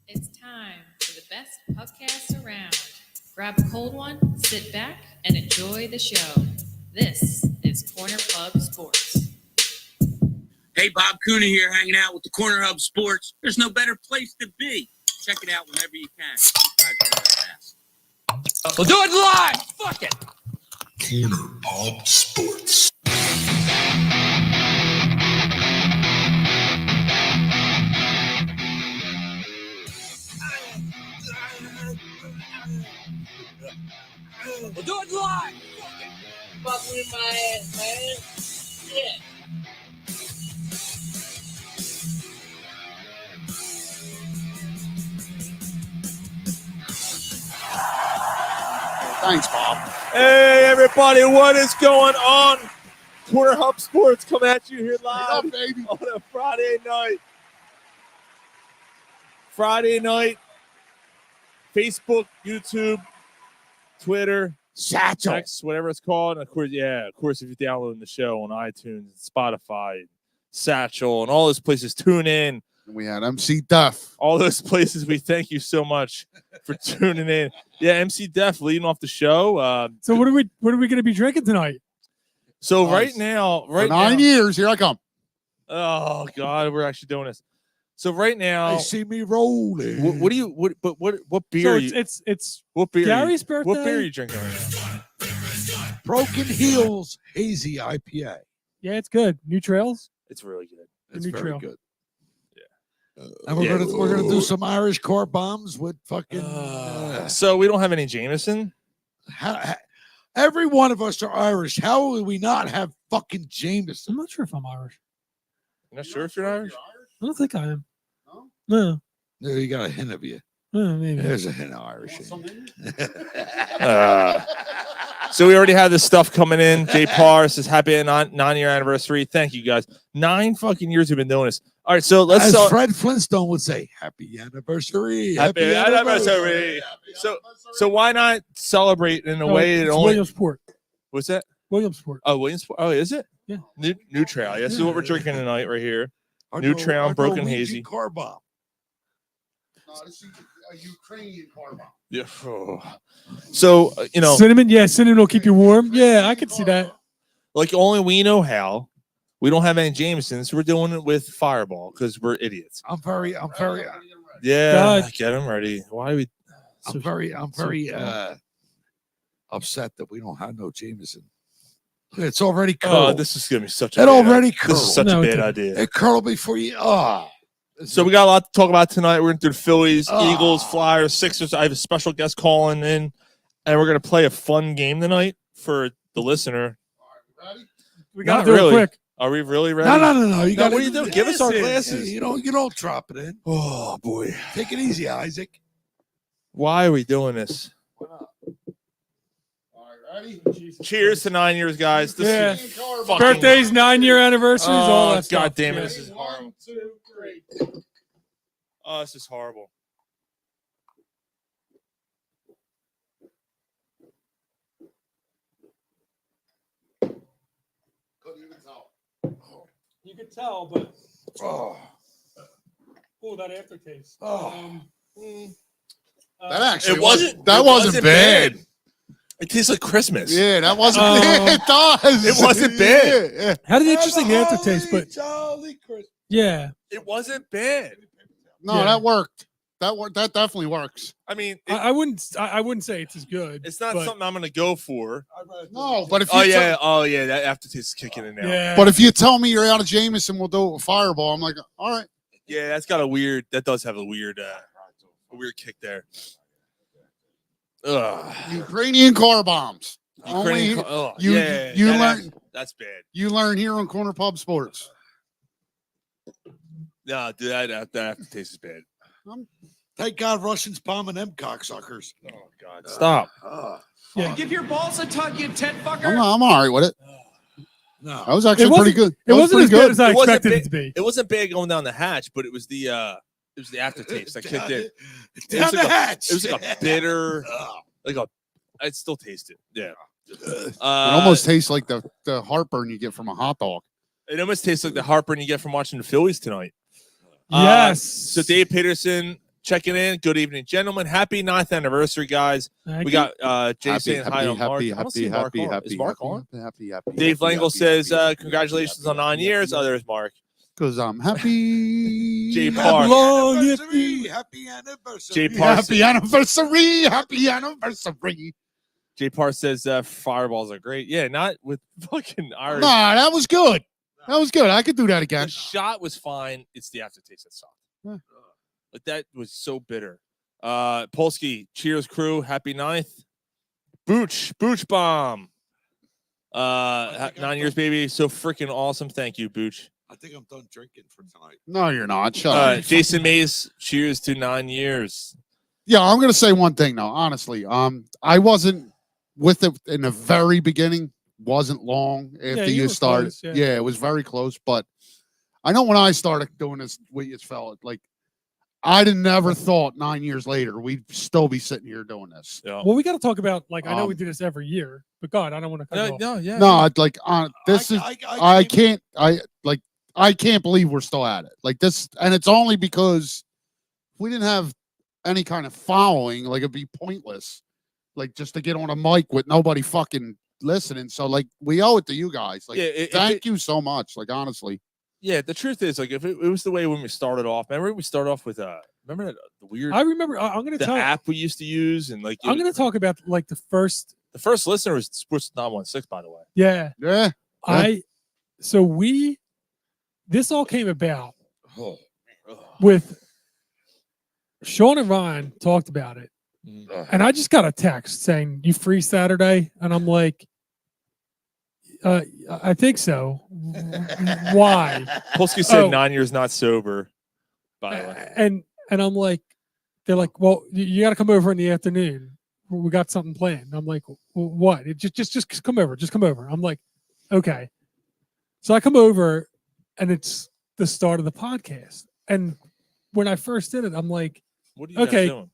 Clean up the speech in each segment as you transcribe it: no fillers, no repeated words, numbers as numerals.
It's time for the best podcast around. Grab a cold one, sit back, and enjoy the show. This is Corner Pub Sports. Hey, Bob Cooner here, hanging out with the Corner Hub Sports. There's no better place to be. Check it out whenever you can. We'll do it live. Fuck it. Corner Pub Sports. We'll do it live. Fuck with my ass, man. Yeah. Thanks, Bob. Hey, everybody, what is going on? Corner Hub Sports coming at you here live Up, baby. on a Friday night. Facebook, YouTube, Twitter, Satchel. X, whatever it's called. And of course, if you're downloading the show on iTunes, Spotify, Satchel, and all those places, tune in. We had MC Duff. All those places, we thank you so much for tuning in. Yeah, MC Def leading off the show. So what are we going to be drinking tonight? So Nice. right now, For 9 years, here I come. Oh God, we're actually doing this. So right now, They see me rolling. what beer? So are you, it's what beer? Gary's are you, birthday. What beer are you drinking right now? Broken Heels Hazy IPA. Yeah, it's good. New Trails. It's really good. It's New very Trail. good. Yeah. And we're Yeah. gonna do some Irish car bombs with fucking. So we don't have any Jameson. Every one of us are Irish. How will we not have fucking Jameson? I'm not sure if I'm Irish. I'm not sure if you're Irish. I don't think I am. No? No, There, you got a hint of you. maybe. There's a hint of Irish. So we already had this stuff coming in. Jay Parr says happy 9-year anniversary. Thank you guys. 9 fucking years we've been doing this. All right, so let's As start. Fred Flintstone would say, "Happy anniversary! Happy anniversary. So why not celebrate in a way that it's only? Williamsport. What's that? Williamsport. Oh, Williamsport. Oh, is it? Yeah. New Trail. Yes, this is what we're drinking tonight right here. Our New Trail, our Broken Norwegian Hazy. car bomb. No, this is a Ukrainian car bomb. Yeah. So Cinnamon. Yeah, cinnamon will keep you warm. Yeah, I could see that. like only we know how. We don't have any Jamesons. We're doing it with Fireball because we're idiots. I'm very Yeah, God. get them ready. Why do we? I'm very upset that we don't have no Jameson. It's already Oh, curled. this is gonna be such a. It bad- already This curled. is such No, a it bad didn't. idea. It curled before you. So we got a lot to talk about tonight. We're going to do the Phillies, Ah. Eagles, Flyers, Sixers. I have a special guest calling in, and we're going to play a fun game tonight for the listener. We got Not to do really. it quick. Are we really ready? No. You No, got what are you doing? Give us our glasses. You don't drop it in. Oh boy, Take it easy, Isaac. why are we doing this? Cheers to 9 years, guys. This Yeah. is fucking- Birthdays, 9-year anniversaries, all Oh, that stuff. God damn it! Yeah. This is horrible. Oh, this is horrible. You could tell, but Oh, that aftertaste. Oh. That actually It wasn't. That it wasn't bad. It tastes like Christmas. Yeah, that wasn't Oh. bad. It does. It wasn't bad. Yeah. Had an interesting aftertaste, but Jolly Christmas. yeah. It wasn't bad. No, Yeah. that worked. That definitely works. I mean, I wouldn't say it's as good. it's not but- something I'm gonna go for. No, but if you Oh yeah, that aftertaste is kicking in now. Yeah. but if you tell me you're out of Jameson, we'll do it with Fireball. I'm like, all right. Yeah, that's got a weird. That does have a weird kick there. Ugh. Ukrainian car bombs. Only you that's bad. you learn here on Corner Pub Sports. No, dude, that aftertaste is bad. Thank God Russians bombing them cocksuckers. Oh God, stop. Yeah. Give your balls a tug, you tit fucker. I'm all right with it. No. That was actually pretty good. It wasn't as good as I It wasn't expected it big- to be. It wasn't bad going down the hatch, but it was the aftertaste that kicked in. Down the hatch. It was like a bitter, I'd still taste it. Yeah. It almost tastes like the heartburn you get from a hot dog. It almost tastes like the heartburn you get from watching the Phillies tonight. Yes. So Dave Peterson checking in. Good evening, gentlemen. Happy 9th anniversary, guys. We got Jay saying hi on Mark. I don't see Mark on. Is Mark on? Dave Langle says, congratulations on 9 years. Oh, there's Mark. Because I'm happy. Jay Park. Long Happy anniversary. Jay Park. Happy anniversary. Happy anniversary. Jay Park says fireballs are great. Yeah, not with fucking Irish. Nah, that was good. That was good. I could do that The again. shot was fine. It's the aftertaste that sucked. Huh. But that was so bitter. Polsky, cheers, crew. Happy 9th. Booch bomb. 9 years, baby. So freaking awesome. Thank you, Booch. I think I'm done drinking for tonight. No, you're not. Shut up. Jason Mays, cheers to 9 years. Yeah, I'm gonna say one thing though. Honestly, I wasn't with it in the very beginning. Wasn't long after you you were started. close, yeah. It was very close. But I know when I started doing this, we just felt like I'd have never thought 9 years later we'd still be sitting here doing this. Yeah. Well, we got to talk about, like, I know we Um, do this every year, but God, I don't want to cut you off. No, yeah. No, I'd like this is I can't believe we're still at it. Like this, and it's only because we didn't have any kind of following. Like it'd be pointless, like just to get on a mic with nobody fucking listening. So like we owe it to you guys. Like thank you so much. Like honestly, Yeah, the truth is, like, if it was the way when we started off, remember we started off with remember that the weird I remember. I'm going to the tell. app we used to use, and like I'm going to talk about like the first. the first listener was Sports 916, by the way. Yeah. yeah. This all came about Oh. with Sean and Ryan talked about it, and I just got a text saying, "You free Saturday?" And I'm like, I think so. Why? Polsky said Oh. 9 years not sober, by the way. And I'm like, they're like, well, you got to come over in the afternoon. We got something planned. I'm like, well, what? Just come over. Just come over. I'm like, okay. So I come over, and it's the start of the podcast. And when I first did it, I'm like, What are you guys doing?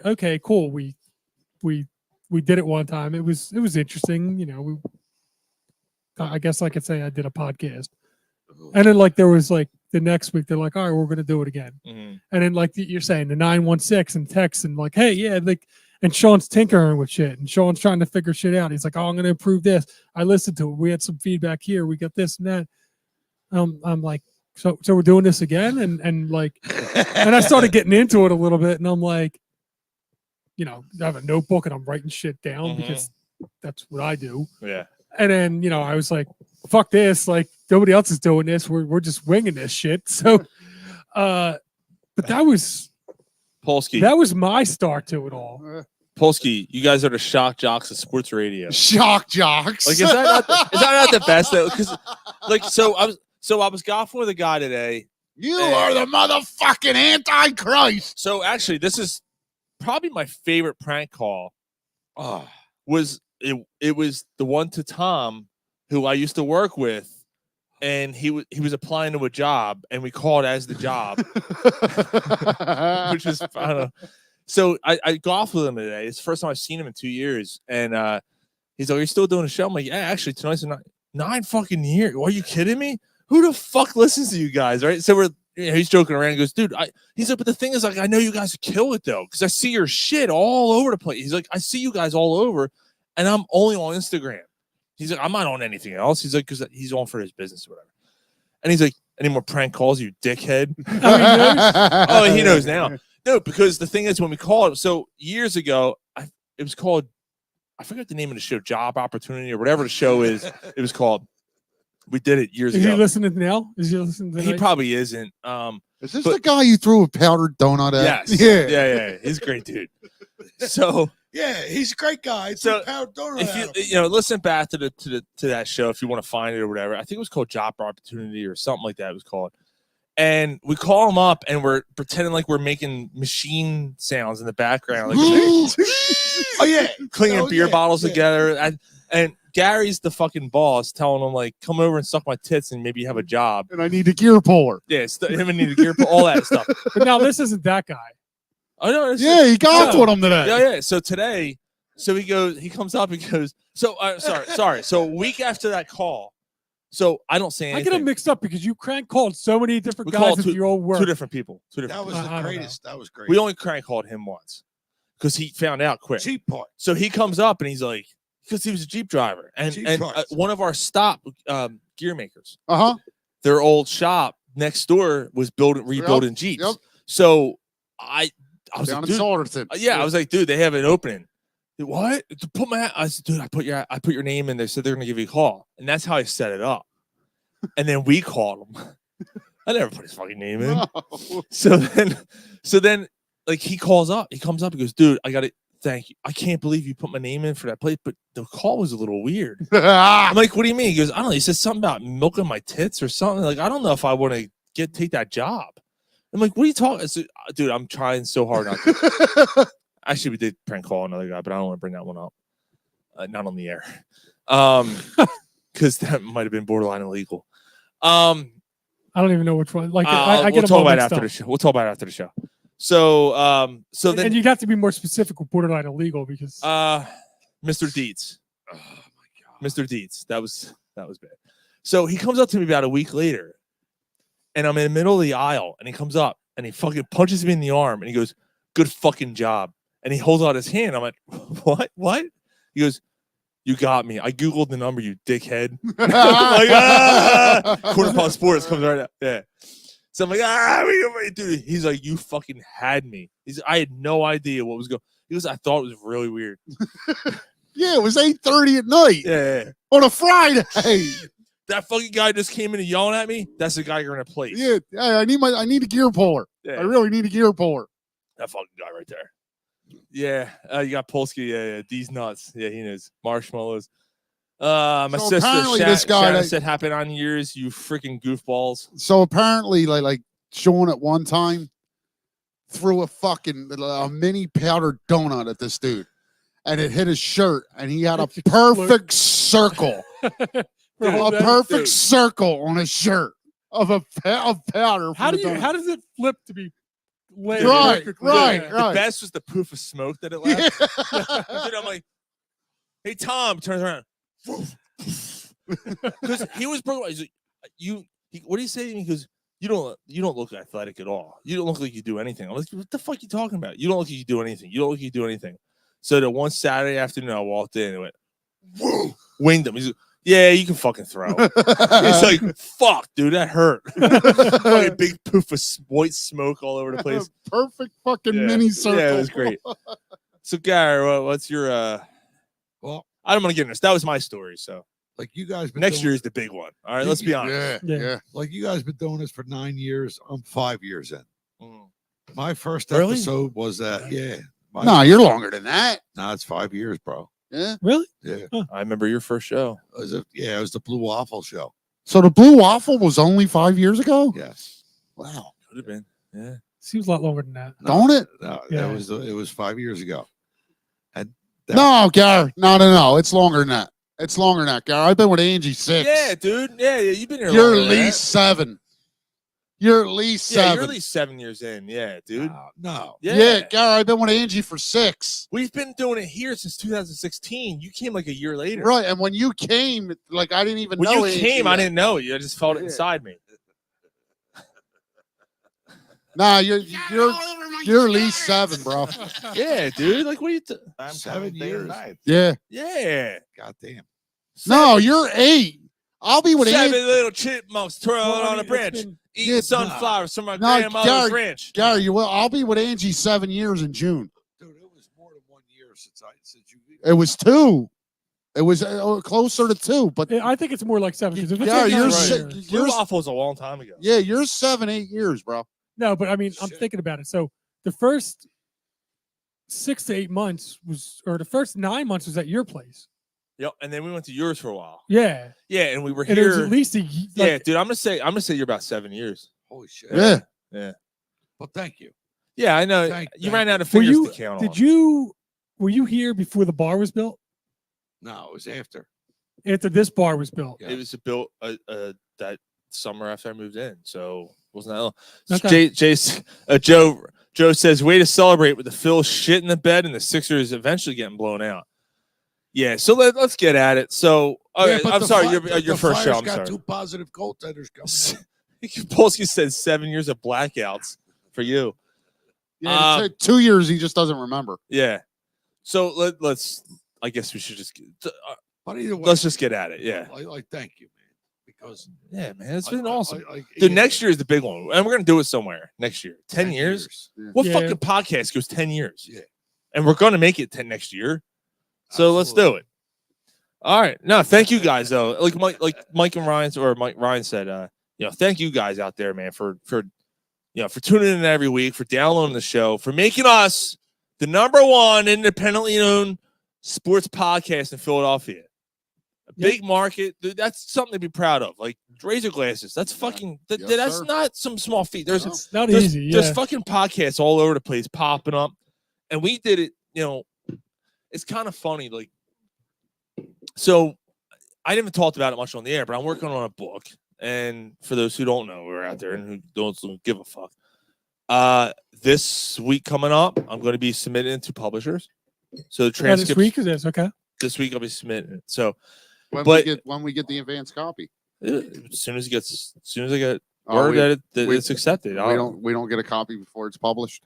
okay, cool. We did it one time. It was interesting. You know, I guess I could say I did a podcast. And then like there was like the next week, they're like, all right, we're gonna do it again. Mhm. And then like you're saying the 916 and text and like, hey, yeah, like, and Sean's tinkering with shit, and Sean's trying to figure shit out. He's like, oh, I'm gonna improve this. I listened to it. We had some feedback here. We got this and that. I'm like, so we're doing this again, and like, and I started getting into it a little bit, and I'm like, you know, I have a notebook and I'm writing shit down because that's what I do. Yeah. And then, you know, I was like, fuck this. Like, nobody else is doing this. We're just winging this shit. So, but that was Polsky. my start to it all. Polsky, you guys are the shock jocks of sports radio. Shock jocks. Like, is that not the best though? Because, like, so I was golfing with a guy today. You are the motherfucking Antichrist. So actually, this is probably my favorite prank call. Was it was the one to Tom, who I used to work with, and he was applying to a job, and we called as the job, which is I don't know. So I golfed with him today. It's the first time I've seen him in 2 years, and he's like, "Are you still doing a show?" I'm like, "Yeah, actually, tonight's nine fucking years. Are you kidding me? Who the fuck listens to you guys?" Right? So he's joking around. He goes, "Dude, he's like, but the thing is, like, I know you guys kill it though, because I see your shit all over the place." He's like, "I see you guys all over, and I'm only on Instagram." He's like, "I'm not on anything else." He's like, because he's on for his business or whatever. And he's like, "Any more prank calls, you dickhead?" Oh, he knows now. No, because the thing is, when we called, so years ago, it was called, I forget the name of the show, Job Opportunity or whatever the show is. It was called. We did it years Is ago. he listening now? Is he listening to He probably isn't. Is this the guy you threw a powdered donut at? Yes. Yeah. He's a great dude. So Yeah, he's a great guy. So, If if you listen back to that show, if you want to find it or whatever, I think it was called Job Opportunity or something like that. It was called, And we call him up, and we're pretending like we're making machine sounds in the background, like Oh yeah, cleaning beer bottles yeah. together. And Gary's the fucking boss, telling him like, "Come over and suck my tits, and maybe you have a job." And I need a gear puller. Yeah, him and need a gear, all that stuff. But now this isn't that guy. Oh no, Yeah, he got with him today. Yeah. So today, he comes up and goes, so sorry. So a week after that call, so I don't say I anything. get them mixed up because you crank called so many different We guys called at your old work. two different people. That was I the don't greatest. That was great. We only crank called him once because he found out quick. Cheap part. So he comes up and he's like, because he was a Jeep driver, and Jeep parts. one of our stop gear makers, Uh-huh. their old shop next door was rebuilding Jeeps. Yep. So I was Down like, in dude, Salterton. I was like, dude, they have an opening. What? To put my, I said, dude, I put your name in. They said they're gonna give you a call, and that's how I set it up. And then we called him. I never put his fucking name in. No. So then, like he comes up, he goes, dude, I got it. Thank you. I can't believe you put my name in for that place, but the call was a little weird. I'm like, what do you mean? He goes, I don't know. He said something about milking my tits or something. Like, I don't know if I want to take that job. I'm like, what are you talking? I said, dude, I'm trying so hard not to. Actually, we did prank call another guy, but I don't want to bring that one up. Not on the air. Because that might have been borderline illegal. I don't even know which one. Like I we'll get talk them about it mixed after up. the show. We'll talk about it after the show. So then And you'd have to be more specific with borderline illegal because Mr. Dietz. Oh my god. Mr. Dietz. That was bad. So he comes up to me about a week later, and I'm in the middle of the aisle, and he comes up and he fucking punches me in the arm, and he goes, "Good fucking job." And he holds out his hand. I'm like, what? He goes, "You got me. I Googled the number, you dickhead." I'm like, Corner Pub Sports comes right out. Yeah. So I'm like, dude. He's like, "You fucking had me." I had no idea what was going. He goes, "I thought it was really weird." Yeah, it was 8:30 at night Yeah. on a Friday. That fucking guy just came in and yelling at me. That's the guy you're gonna place. Yeah, I need a gear puller. Yeah. I really need a gear puller. That fucking guy right there. Yeah. You got Polsky. Yeah. These nuts. Yeah, he knows. Marshmallows. My So sister apparently this guy Shannon that- said happy on years, you freaking goofballs. So apparently, like Sean at one time threw a mini powdered donut at this dude, and it hit his shirt, and he had a perfect circle, circle on his shirt of powder. how does it flip to be laid Right. perfectly? The best was the poof of smoke that it left. Dude, I'm like, "Hey Tom," turns around. Because he was broken. He's like, what do you say to me? He goes, you don't look athletic at all. You don't look like you do anything. I'm like, what the fuck are you talking about? You don't look like you do anything. You don't look like you do anything. So the one Saturday afternoon, I walked in and went, whoa, winged him. He's like, yeah, you can fucking throw. He's like, fuck, dude, that hurt. Fucking big poof of white smoke all over the place. Perfect fucking mini circle. Yeah, it was great. So Gary, what's your Well, I don't want to get into this. That was my story. So like you guys been next doing, year is the big one. All right, let's be honest. Yeah. like you guys been doing this for 9 years. I'm 5 years in. Mm. My first Really? episode was that. Yeah. No, you're longer than that. No, it's 5 years, bro. Yeah. Really? Yeah. I remember your first show. It was the Blue Waffle Show. So the Blue Waffle was only 5 years ago. Yes. Wow. Could have been. Yeah. Seems a lot longer than that. Don't it? No, Yeah. it was 5 years ago. And No, Gary. No. It's longer than that. It's longer than that, Gary. I've been with Angie 6. Yeah, dude. Yeah, you've been here. You're longer at than least 7. You're at least that. Yeah, 7. you're at least 7 years in. Yeah, dude. no. Yeah, Gary. I've been with Angie for 6. We've been doing it here since 2016. You came like a year later. Right, and when you came, like I didn't even When know you Angie came, I yet. didn't know you. I just felt it Yeah. inside me. Nah, you're at least 7, bro. Yeah, dude. Like, what are you? 7 years. Yeah. Yeah. Goddamn. No, you're 8. I'll be with 7 Angie. little chipmunks twirling Well, I on a mean, branch, it's been- eating Yeah, sunflowers from my No, grandmother's ranch. Gary, you will. I'll be with Angie 7 years in June. Dude, it was more than 1 year since you. It was 2. It was closer to 2, but Yeah, I think it's more like 7. 'cause if it's Yeah, like you're nine si- years- Blue yours- Waffle was a long time ago. yeah, you're 7, 8 years, bro. No, but I mean, I'm Shit. thinking about it. So the first 6 to 8 months was, or the first 9 months was at your place. Yep. And then we went to yours for a while. Yeah, Yeah, and we were and it was here. at least Yeah, dude. I'm gonna say you're about 7 years. Holy shit. Yeah. Yeah. Well, thank you. Yeah, I know. Thank You ran out of Were fingers you? to count Did on. you? Were you here before the bar was built? No, it was after. After this bar was built. Yeah. It was built that summer after I moved in, so wasn't that long. Okay. Joe says, way to celebrate with the Phil shit in the bed and the Sixers eventually getting blown out. Yeah, so let's get at it. So, Yeah, but I'm the sorry, Fi- your the first show. Flyers I'm got sorry. 2 positive goaltenders coming in. Polsky said 7 years of blackouts for you. Yeah, 2 years he just doesn't remember. Yeah. So let's. I guess we should just. But either way, Let's just get at it. Yeah. I thank you, man, because Yeah, man, it's been awesome. yeah. Dude, next year is the big one, and we're gonna do it somewhere next year. 10 years. Yeah. What Yeah. fucking podcast goes 10 years? Yeah. And we're gonna make it 10 next year. So let's do it. All right. No, thank you guys though. Like Mike and Ryan said, thank you guys out there, man, for tuning in every week, for downloading the show, for making us the #1 independently owned sports podcast in Philadelphia. A big market. Dude, that's something to be proud of. Like razor glasses. That's fucking Yes, that's sir. not some small feat. There's It's not there's, easy. there's Yeah. fucking podcasts all over the place popping up. And we did it, it's kind of funny. Like, so I didn't even talk about it much on the air, but I'm working on a book. And for those who don't know, we're out there and who don't give a fuck. This week coming up, I'm going to be submitting it to publishers. So the transcripts This week is this okay? This week I'll be submitting it. So When we get the advanced copy. as soon as I get Oh, word we- that we- it's accepted, We don't get a copy before it's published.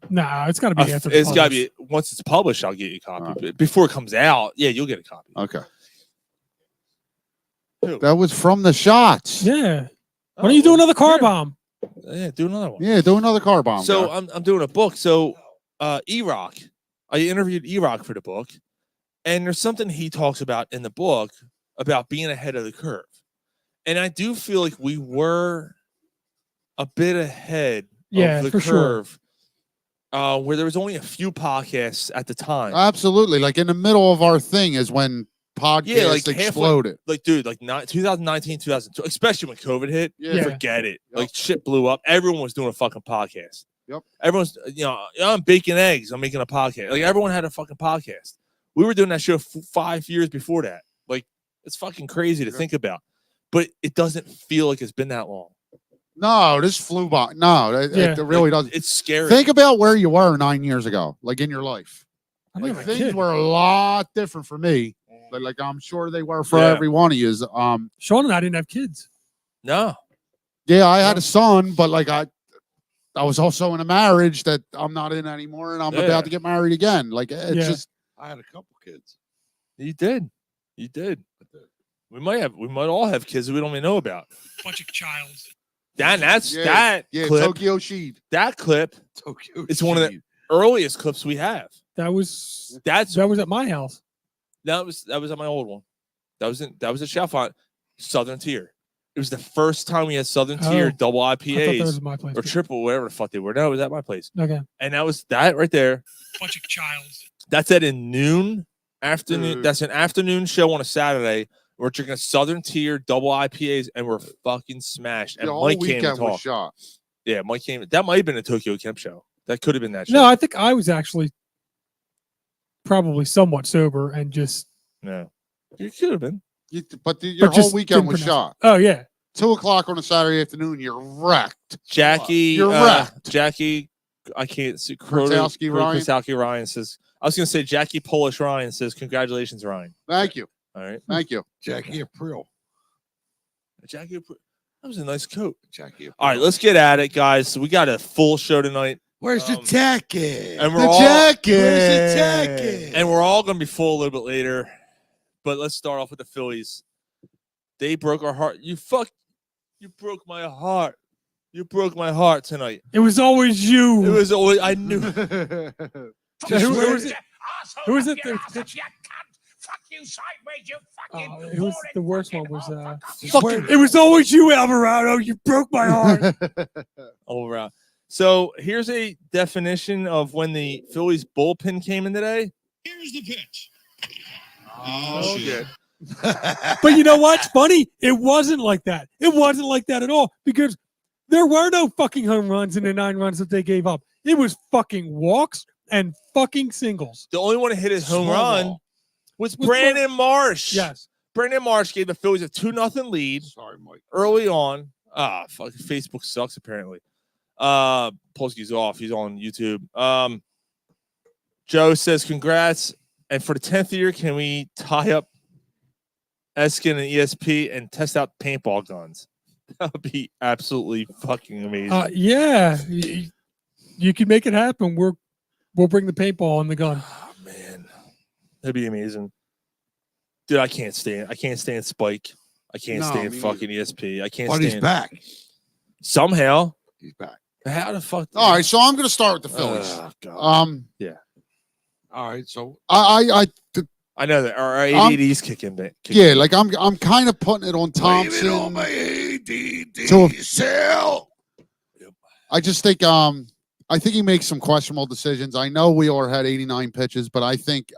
Nah, it's got to be after. it's got to be once it's published. I'll get you a copy. But before it comes out, yeah, you'll get a copy. Okay. Who? That was from the shots. Yeah. Why don't you do another car bomb? Yeah, do another one. Yeah, do another car bomb. So guy. I'm doing a book. So E-Rock, I interviewed E-Rock for the book, and there's something he talks about in the book about being ahead of the curve. And I do feel like we were a bit ahead of the for sure. curve, where there was only a few podcasts at the time. Absolutely. Like in the middle of our thing is when podcasts like halfway- exploded. Like, dude, 2019, 2002, especially when COVID hit, Yeah. forget it. Yep. Like, shit blew up. Everyone was doing a fucking podcast. Yep. Everyone's, I'm baking eggs. I'm making a podcast. Like, everyone had a fucking podcast. We were doing that show 5 years before that. Like, it's fucking crazy to think about. But it doesn't feel like it's been that long. No, this flew by. No, it really doesn't. It's scary. Think about where you were 9 years ago, like in your life. I Like never things kid. were a lot different for me. But like I'm sure they were for Yeah. every one of you. Sean and I didn't have kids. No. Yeah, I had a son, but like I was also in a marriage that I'm not in anymore, and I'm Yeah. about to get married again. Like it's Yeah. just I had a couple kids. You did. We might all have kids that we don't even know about. Bunch of childs. That's Yeah. that yeah, clip. Tokyo Sheed. That clip. Tokyo. It's one of the earliest clips we have. That was That's at my house. that was at my old one. That was at Chalfont, Southern Tier. It was the first time we had Southern Tier Oh. double I thought that was IPAs at my place. or triple, whatever the fuck they were. No, it was at my place. Okay. And that was that right there. Bunch of childs. That's at a noon afternoon. Dude. That's an afternoon show on a Saturday. We're drinking Southern Tier double IPAs and we're fucking smashed. And The whole Mike came to weekend was talk. shot. Yeah, Mike came. That might have been a Tokyo Kemp show. That could have been that show. No, I think I was actually probably somewhat sober and just. No. You could have been. Your But whole just weekend didn't was pronounce shot. Oh yeah. 2:00 on a Saturday afternoon, you're wrecked. Jackie, You're wrecked. Jackie, I can't see. Krotowski Ryan. Krotowski Ryan says, I was going to say Jackie Polish Ryan says, congratulations, Ryan. Thank you. All right. Thank you. Jackie April. Jackie, that was a nice coat. Jackie April. All right, let's get at it, guys. So we got a full show tonight. Where's the jacket? And we're The all, jacket. Where's the jacket? And we're all going to be full a little bit later. But let's start off with the Phillies. They broke our heart. You broke my heart. You broke my heart tonight. It was always you. It was always, I knew. Who was it? Who was it? Fuck you sideways, you fucking. It was the worst one. Was Fucking it was always you, Alvarado. You broke my heart. all around. So here's a definition of when the Phillies bullpen came in today. Here's the pitch. Oh, shit. But you know what's funny? It wasn't like that. It wasn't like that at all because There were no fucking home runs in the 9 runs that they gave up. It was fucking walks and fucking singles. The only one that hit a home Small run ball. was Was Brandon Marsh. Yes. Brandon Marsh gave the Phillies a 2-0 lead Sorry, Mike. early on. Fuck, Facebook sucks apparently. Polsky's off. He's on YouTube. Joe says, congrats. And for the 10th year, can we tie up Eskin and ESP and test out paintball guns? That would be absolutely fucking amazing. Yeah. You can make it happen. We'll bring the paintball and the gun. Oh, man. That'd be amazing. Dude, I can't stand Spike. I can't stand fucking ESP. I can't But stand. he's back. Somehow. He's back. How the fuck? All right, so I'm going to start with the Phillies. Oh, God. Yeah. All right. So I know that our ADD's kicking back. yeah, like I'm kind of putting it on Thompson. on my ADD To- cell. I just think I think he makes some questionable decisions. I know Wheeler had 89 pitches, but I think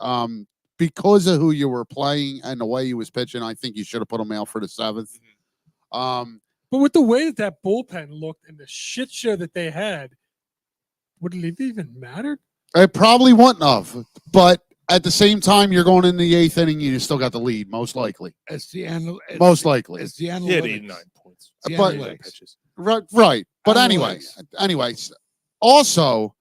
because of who you were playing and the way he was pitching, I think you should have put him out for the 7th. But with the way that bullpen looked and the shit show that they had, would it have even mattered? It probably wouldn't have, but at the same time, you're going in the 8th inning, you still got the lead, most likely. It's the end. Most likely. It's the end. He had 89 points. The But- analytics. Pitches. Right. But Analytics. anyways, also,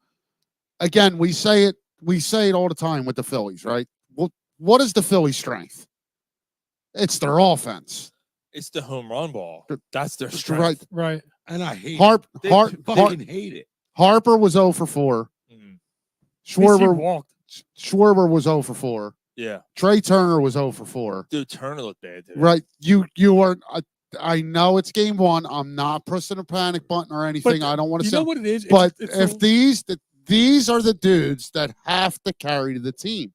again, we say it all the time with the Phillies, right? Well, what is the Phillies' strength? It's their offense. It's the home run ball. That's their Right. strength. Right. And I hate Fucking hate it. Harper was 0 for 4. Mhm. Schwarber walked. Schwarber was 0 for 4. Yeah. Trey Turner was 0 for 4. Dude, Turner looked bad today. Right. You are. I know it's game 1. I'm not pressing a panic button or anything. I don't want to You say. know what it is? But It's if these are the dudes that have to carry the team.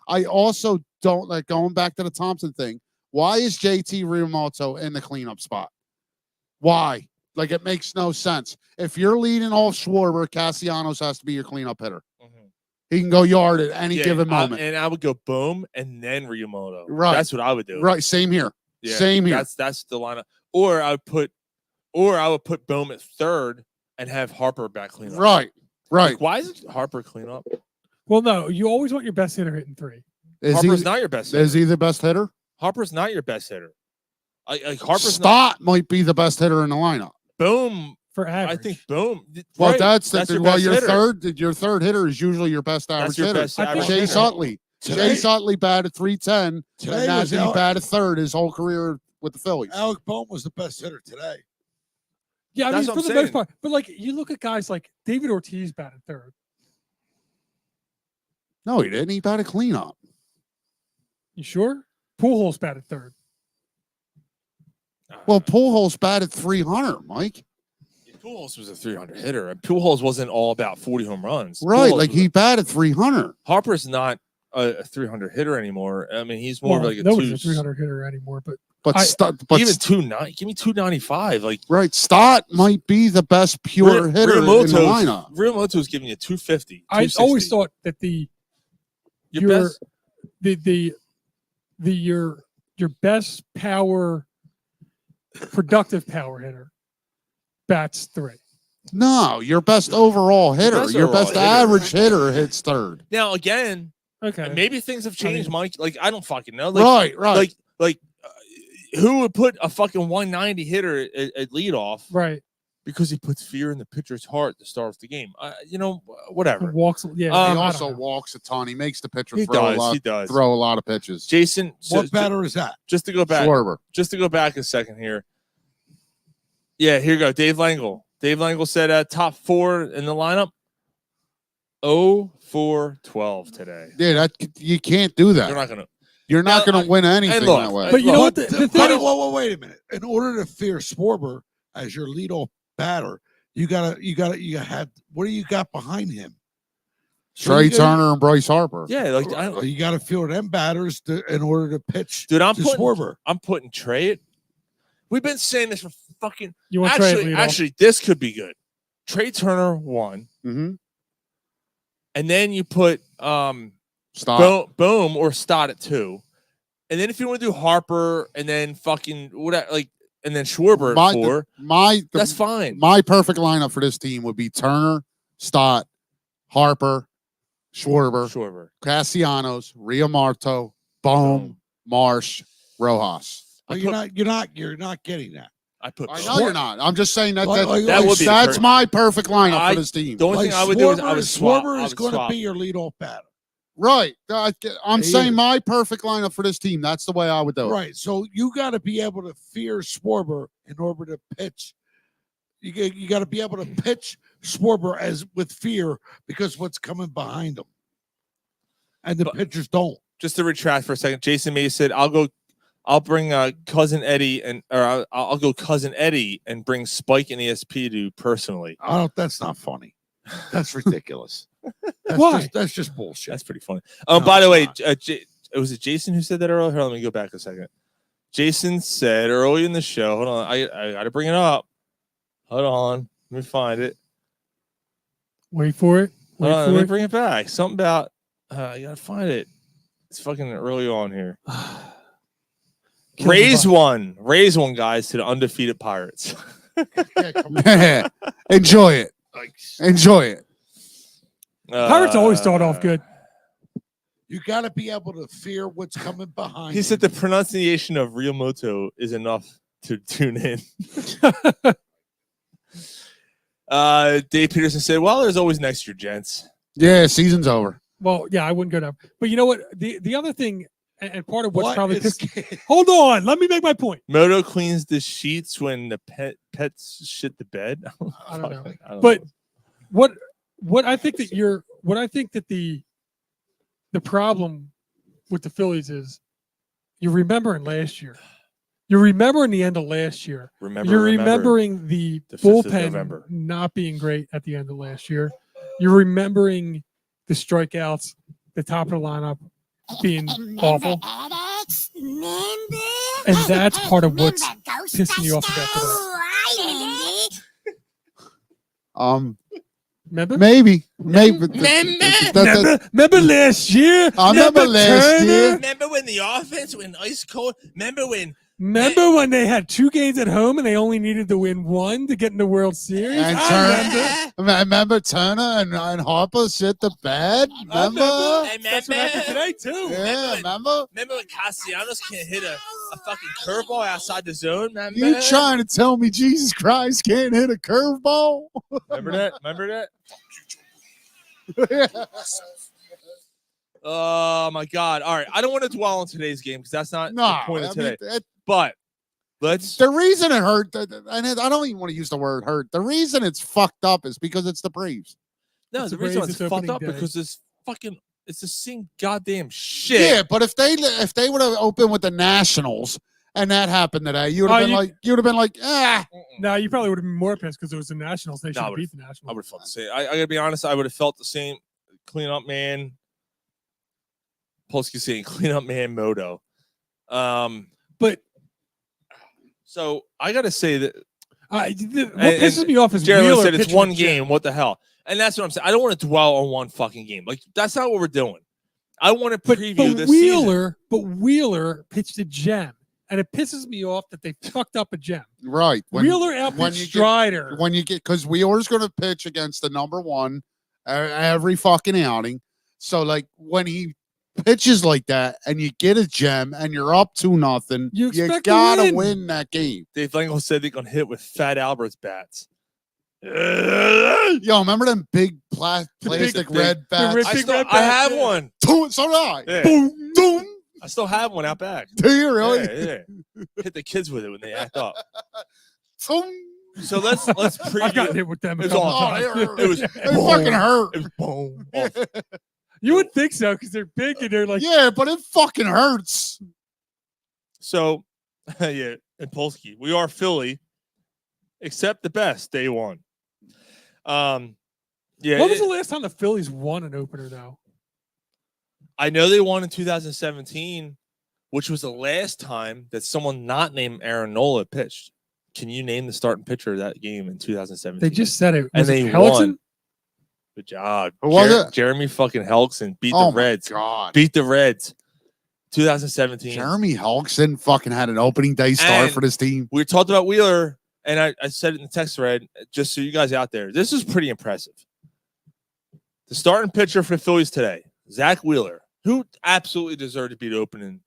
I also don't like going back to the Thompson thing. Why is JT Realmuto in the cleanup spot? Why? Like, it makes no sense. If you're leading off Schwarber, Castellanos has to be your cleanup hitter. Mhm. He can go yard at any Yeah, given moment. and I would go boom and then Ryumoto. Right. That's what I would do. Right. Same here. Yeah, Same here. That's the lineup. Or I would put Boom at 3rd and have Harper back clean up. Right. Right. Like, why is it Harper clean up? Well, no, you always want your best hitter hitting 3. Harper's not your best hitter. Is he the best hitter? Harper's not your best hitter. Harper's Stott might be the best hitter in the lineup. Boom. For average. I think Boom. Well, right, that's your well, best your hitter. third hitter is usually your best average your hitter. best average Chase hitter. Utley. Today- Chase Utley batted 310. Today And was he batted 3rd his whole career with the Phillies. Alec Bohm was the best hitter today. Yeah, I That's mean, what for I'm the most saying. part. But like, you look at guys like David Ortiz batted 3rd. No, he didn't. He batted cleanup. You sure? Pujols batted 3rd. Well, Pujols batted 300, Mike. Pujols was a 300 hitter. And Pujols wasn't all about 40 home runs. Right, Pujols like was he batted 300. Harper's not a 300 hitter anymore. I mean, he's more Well, of like a nobody's two. a 300 hitter anymore. But But I- Even 290. Give me 295. Like right, Stott might be the best pure hitter in the lineup. Realmoto's giving you 250. I always 260. thought that your your best. your best power, productive power hitter bats 3. No, your best overall hitter. best Your overall best hitter. average hitter hits 3rd. Now again, Okay. maybe things have changed, Mike. Like I don't fucking know. Right. Like who would put a fucking 190 hitter at leadoff? Right. Because he puts fear in the pitcher's heart to start off the game. Whatever. Walks. Yeah. He I don't also know. walks a ton. He makes the pitcher He throw a does. lot. He does. Throw a lot of pitches. Jason, What batter is that? just to go back, Schwarber. a second here. Yeah, here you go. Dave Langle. Dave Langle said top 4 in the lineup. 0 for 12 today. Yeah, that you can't do that. They're not gonna. You're not Now, going to win anything look, that way. But you know what? The thing is, Wait a minute. In order to fear Schwarber as your leadoff batter, you gotta have. What do you got behind him? Trey you gotta- Turner and Bryce Harper. Yeah, like I don't, You got to feel them batters in order to pitch. dude, I'm to putting Schwarber. I'm putting Trey. We've been saying this for fucking. you want Trey at leadoff. Actually, this could be good. Trey Turner 1, Mm-hmm. and then you put Stop. Boom or Stott at 2, and then if you want to do Harper and then fucking whatever, like and then Schwarber at 4. That's fine. My perfect lineup for this team would be Turner, Stott, Harper, Schwarber, Castellanos, Rio Marto, Bohm, Marsh, Rojas. But you're not getting that. I know you're not. I'm just saying that would that's my perfect lineup for this team. The only thing I would do is I would swap. Schwarber is going to be your leadoff batter. Right. I'm saying my perfect lineup for this team. That's the way I would do it. Right. So you got to be able to fear Schwarber in order to pitch. You got to be able to pitch Schwarber as with fear because what's coming behind him, and the pitchers don't. Just to retract for a second, Jason May said, I'll bring cousin Eddie I'll go cousin Eddie and bring Spike and ESP to personally. Oh, that's not funny. That's ridiculous. That's just bullshit. That's pretty funny. By the way, was it Jason who said that earlier? Here, let me go back a second. Jason said early in the show, hold on, I got to bring it up. Hold on, let me find it. Wait for it. Let me bring it back. Something about I gotta find it. It's fucking early on here. Raise one, guys, to the undefeated Pirates. Enjoy it. Enjoy it. Pirates always start off good. You got to be able to fear what's coming behind. He said the pronunciation of Real Moto is enough to tune in. Dave Peterson said, well, there's always next year, gents. Yeah, season's over. Well, yeah, I wouldn't go down. But you know what? The other thing, and part of what's probably hold on, let me make my point. Moto cleans the sheets when the pets shit the bed. I don't know. But what I think that the problem with the Phillies is you're remembering last year. You're remembering the end of last year. You're remembering the bullpen not being great at the end of last year. You're remembering the strikeouts, the top of the lineup being awful. And that's part of what's pissing you off about today. Maybe. Remember last year? I remember last year. Remember when the offense went ice cold? Remember when they had 2 games at home and they only needed to win 1 to get in the World Series? And remember Turner and Harper shit the bed? Remember? That's what happened today, too. Yeah, remember? Remember when Castellanos can't hit a fucking curveball outside the zone? Remember? You trying to tell me Jesus Christ can't hit a curveball? Remember that? Oh, my God. All right. I don't want to dwell on today's game because that's not the point of today. But the reason it hurt, and I don't even want to use the word hurt. The reason it's fucked up is because it's the Braves. No, the reason it's fucked up because it's the same goddamn shit. Yeah, but if they would have opened with the Nationals and that happened today, you would have been like, ah. No, you probably would have been more pissed because it was the Nationals. They should have beat the Nationals. I would have felt the same. I gotta be honest. I would have felt the same. Clean up, man. Polsky saying clean up, man. Moto. But. So I gotta say that what pisses me off is Jerry Wheeler said it's one game. What the hell? And that's what I'm saying. I don't want to dwell on one fucking game. Like that's not what we're doing. I want to preview this season. But Wheeler pitched a gem, and it pisses me off that they fucked up a gem. Right. Wheeler outpitched Strider. Because Wheeler's going to pitch against the number 1 every fucking outing. So like when he pitches like that and you get a gem and you're up 2-0, you gotta win that game. Dave Langle said they're gonna hit with Fat Albert's bats. Yo, remember them big plastic red bats? I have one. So did I. Yeah. Boom, boom. I still have one out back. Do you really? Yeah. Hit the kids with it when they act up. Boom. So let's preview. I got hit with them. It was fucking hurt. It was boom. You would think so because they're big and they're like, yeah, but it fucking hurts. So, yeah, and Polsky, we are Philly, except the best day one. Yeah. When was the last time the Phillies won an opener though? I know they won in 2017, which was the last time that someone not named Aaron Nola pitched. Can you name the starting pitcher of that game in 2017? They just said it. And they won. Good job. Who was it? Jeremy fucking Helkson beat the Reds. God. Beat the Reds 2017. Jeremy Helgson fucking had an opening day start And for this team. We talked about Wheeler, and I said it in the text thread, just so you guys out there. This is pretty impressive. The starting pitcher for the Phillies today, Zach Wheeler, who absolutely deserved to be the opening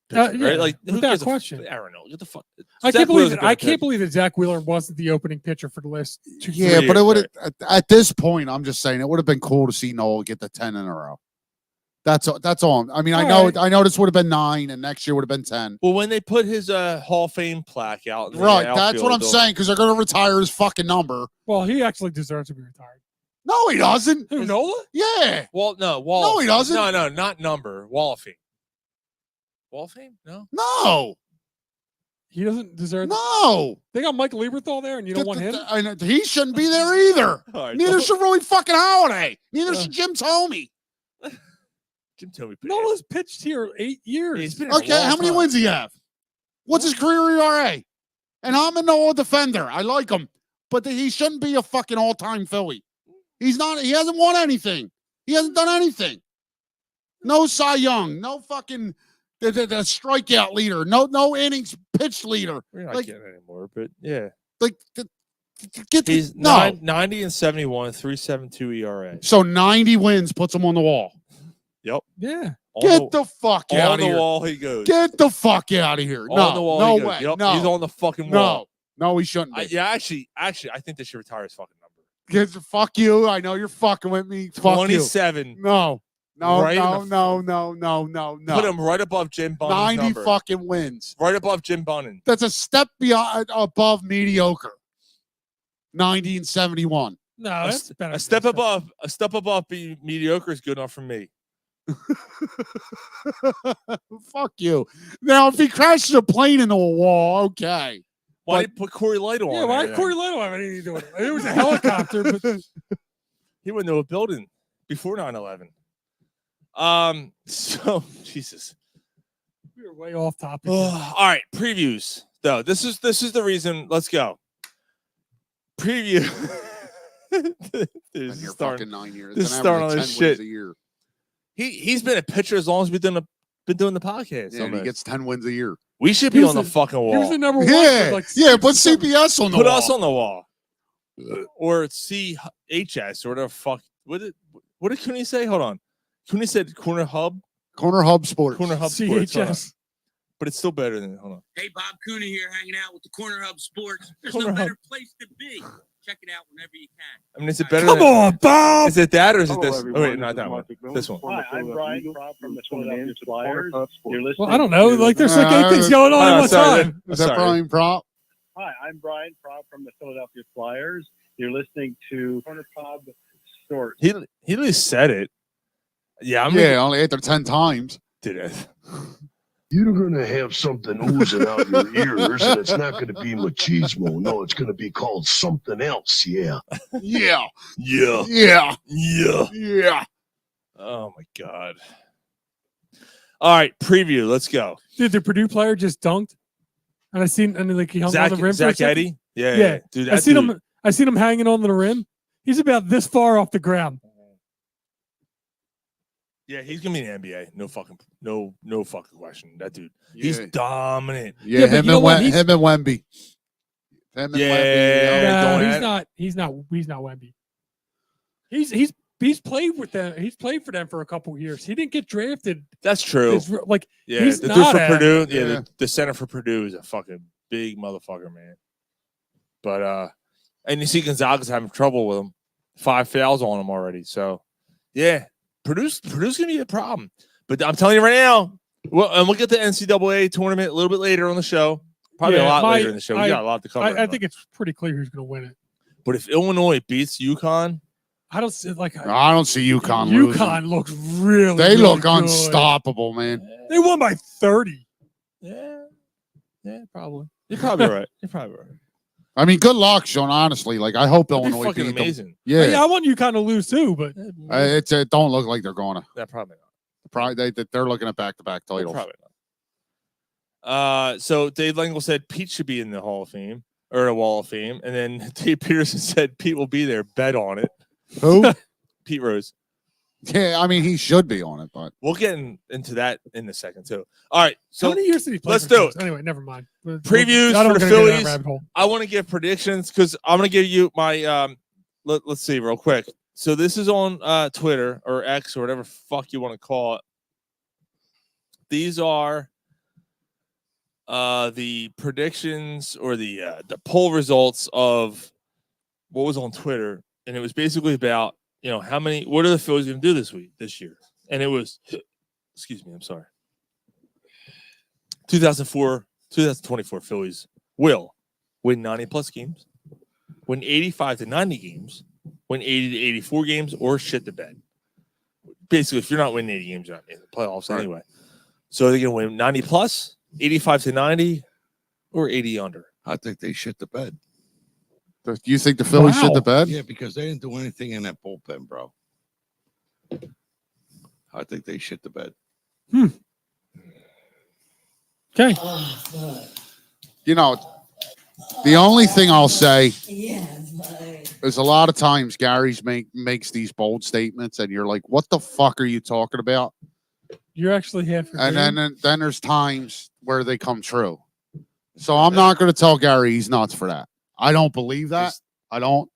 pitcher, Yeah, right? Like, who without gives a question. I don't know. What the fuck? I Zach can't Wheeler's believe a it. I good can't pitcher. believe that Zach Wheeler wasn't the opening pitcher for the last 2 Yeah, years. but it would right. have at this point. I'm just saying it would have been cool to see Noel get the 10 in a row. That's all. I mean, I know this would have been 9, and next year would have been 10. Well, when they put his Hall of Fame plaque out, in the Right, that's what I'm outfield, saying because they're going to retire his fucking number. Well, he actually deserves to be retired. No, he doesn't. Who, Nola? Yeah. Well, no, Wall. No, of he Fame. doesn't. No, not number. Wall of Fame. Wall of Fame? No. No. He doesn't deserve. No. They got Mike Lieberthal there, and you don't want him. And he shouldn't be there either. All right, Neither don't- should Roy fucking Halladay. Neither should Jim Tomey. Jim Tomey. Nola's pitched here 8 years. He's been here a Okay, long how many time. wins he have? What's his career ERA? And I'm a Noah defender. I like him, but he shouldn't be a fucking all-time Philly. He's not. He hasn't won anything. He hasn't done anything. No Cy Young. No fucking the strikeout leader. No innings pitched leader. We're not Like- getting anymore, but yeah. Like get He's no. 90 and 71, 3.72 ERA. So 90 wins puts him on the wall. Yep. Yeah. Get the fuck out on of the here. wall he goes. Get the fuck out of here. On the wall no he goes. way. Yep, No. he's on the fucking wall. No, he shouldn't be. Yeah, actually, I think they should retire his fucking number. Kids, fuck you. I know you're fucking with me. Fuck 27. you. No. Right in No. Put him right above Jim Bunning's 90 number. fucking wins. Right above Jim Bunning. That's a step beyond above mediocre. 90 and 71. No, A, that's better. a step above being mediocre is good enough for me. Fuck you. Now, if he crashes a plane into a wall, okay. Why But- did put Corey Lido on? Yeah, why there did then? Corey Little have anything to do with it? It was a helicopter, but He went into a building before 9/11. So Jesus. we were way off topic. All right, previews. Though this is the reason. Let's go. Preview. This And is you're starting- fucking 9 years. this is and starting averaging on this 10 wins shit. a year. He's been a pitcher as long as we've been doing the podcast. Yeah, and he almost. gets 10 wins a year. We should He be was on the the- fucking He was wall. the number one. Yeah, for like yeah, put 6 CPS on the Put wall. us on the wall, or CHS or whatever. Fuck. What did Cooney say? Hold on. Cooney said Corner Hub. Corner Hub Sports. Corner Hub Sports. Hold on. CHS. But it's still better than. Hold on. Hey, Bob Cooney here, hanging out with the Corner Hub Sports. There's Corner no Hub. better place to be. Check it out whenever you can. I mean, is it better? Come than, on, Bob. Is it that or is it Hello, this? everyone. Oh wait, not that one. This one. Hi, I'm Brian Propp from the Philadelphia Flyers. You're listening Well, I don't know. to- Like, there's like 8 things going on Oh, at one sorry. time. Is that Sorry. Brian Prop? Hi, I'm Brian Propp from the Philadelphia Flyers. You're listening to Corner Pub Sports. He at least said it. Yeah, I'm Yeah, only 8 or 10 times. did it. You're going to have something oozing out your ears, and it's not going to be machismo. No, it's going to be called something else. Yeah. Yeah. Yeah. Yeah. Yeah. Yeah. Oh my god. All right, preview. Let's go. Dude, the Purdue player just dunked, and like he hung on the rim. for a Zach second. Eddy. Yeah, Yeah. dude. I That seen dude, him. I seen him hanging on to the rim. He's about this far off the ground. Yeah, he's gonna be in the NBA. No fucking question. That dude. He's Yeah. dominant. Yeah, Yeah, but him, you know and what? He's- him and Wemby. Him and Yeah. Wemby. No, don't he's add- not. He's not Wemby. He's played with them. He's played for them for a couple years. He didn't get drafted. That's true. It's like Yeah, he's the dude not for a- Purdue. Yeah, Yeah. the center for Purdue is a fucking big motherfucker, man. But and you see Gonzaga's having trouble with him. 5 fouls on him already. So yeah, Purdue's gonna be a problem. But I'm telling you right now, well, and we'll get the NCAA tournament a little bit later on the show. Probably a Yeah, lot later in the show. We got a lot to cover. I think it's pretty clear who's going to win it. But if Illinois beats UConn, I don't see like I don't see UConn losing. UConn looks really. They really look good. unstoppable, man. They won by 30. yeah, probably. You're probably right. You're probably right. I mean, good luck, Sean. Honestly, like I hope It'd be Illinois fucking beat them. amazing. Yeah, I want UConn to lose too, but it don't look like they're going to. That probably not. Probably they're looking at back-to-back titles. Probably not. So Dave Langle said Pete should be in the Hall of Fame or the Wall of Fame, and then Dave Peterson said Pete will be there. Bet on it. Who? Pete Rose. Yeah, I mean he should be on it, but we'll get into that in a second too. All right, How so many years did he play? let's for do Phillies? it. Anyway, never mind. Previews I don't for the wanna go down that Phillies. rabbit hole. I want to give predictions because I'm going to give you my. Let's see real quick. So this is on Twitter or X or whatever fuck you want to call it. These are the predictions or the poll results of what was on Twitter, and it was basically about what are the Phillies going to do this year, and it was, excuse me, I'm sorry, 2024 Phillies will win 90 plus games, win 85 to 90 games, win 80 to 84 games, or shit the bed. Basically, if you're not winning 80 games, you're not in the playoffs anyway. So they're going to win 90 plus, 85 to 90, or 80 under. I think they shit the bed. do you think the Phillies shit the bed? Yeah, because they didn't do anything in that bullpen, bro. I think they shit the bed. Okay. You know, the only thing I'll say is a lot of times Gary's makes these bold statements, and you're like, "What the fuck are you talking about?" You're actually half. And then there's times where they come true. So I'm not going to tell Gary he's nuts for that. I don't believe that. I don't.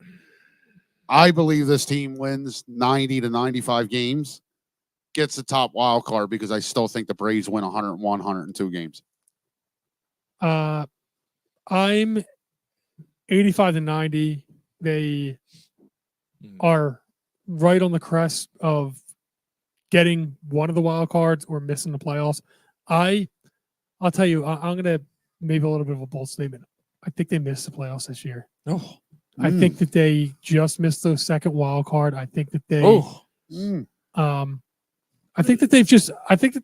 I believe this team wins 90 to 95 games, gets the top wild card because I still think the Braves win 101, 102 games. I'm 85 to 90. They are right on the crest of getting one of the wild cards or missing the playoffs. I'll tell you, I'm going to maybe a little bit of a bold statement. I think they missed the playoffs this year. Oh, I think that they just missed the second wild card. I think that they, I think that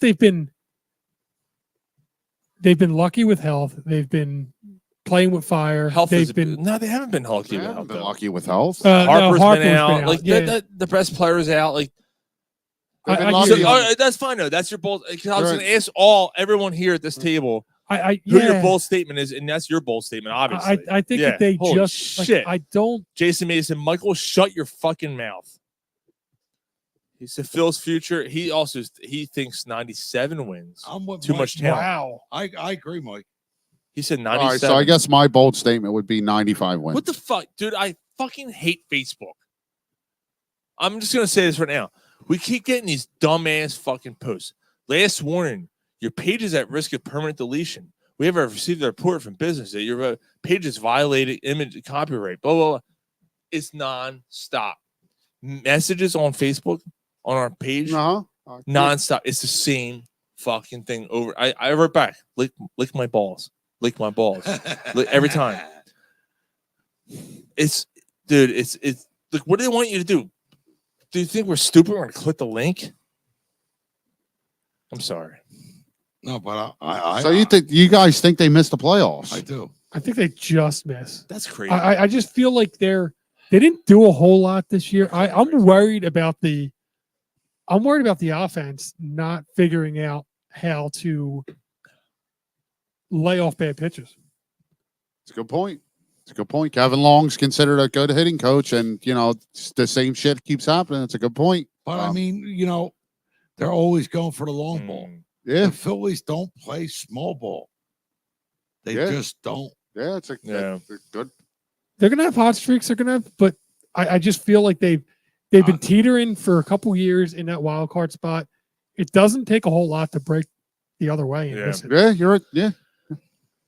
they've been lucky with health. They've been playing with fire. Health They've has been no, they haven't been lucky They with haven't health. been though. lucky with health. Harper's Harper's been out. Like yeah. the best players out. Like They've been I- lucky so, on- that's fine though. That's your bold. Because I was Right. going to ask everyone here at this table I who yeah. your bold statement is, and that's your bold statement, obviously. I think Yeah. that they Holy just shit. I don't. Jason Mason, Michael, shut your fucking mouth. He said Phil's future. He also thinks 97 wins. I'm with Too Mike. much talent. Wow. I agree, Mike. He said All 97. right, so I guess my bold statement would be 95 wins. What the fuck, dude? I fucking hate Facebook. I'm just gonna say this right now. We keep getting these dumbass fucking posts. Last warning: your page is at risk of permanent deletion. We have received a report from business that your page is violating image copyright. Blah blah blah. It's non-stop. Messages on Facebook on our page, non-stop. It's the same fucking thing over. I wrote back, lick my balls, lick my balls, every time. It's like, what do they want you to do? Do you think we're stupid? We're gonna click the link? I'm sorry. No, but I So you guys think they missed the playoffs? I do. I think they just missed. That's crazy. I just feel like they didn't do a whole lot this year. I'm worried about the offense not figuring out how to lay off bad pitches. It's a good point. It's a good point. Kevin Long's considered a good hitting coach, and the same shit keeps happening. It's a good point. But I mean, they're always going for the long ball. Yeah, The Phillies don't play small ball. They just don't. yeah, it's Yeah. good. They're gonna have hot streaks. They're gonna have, but I just feel like they've been teetering for a couple years in that wild card spot. It doesn't take a whole lot to break the other way and Yeah. miss it. Yeah, you're right. Yeah.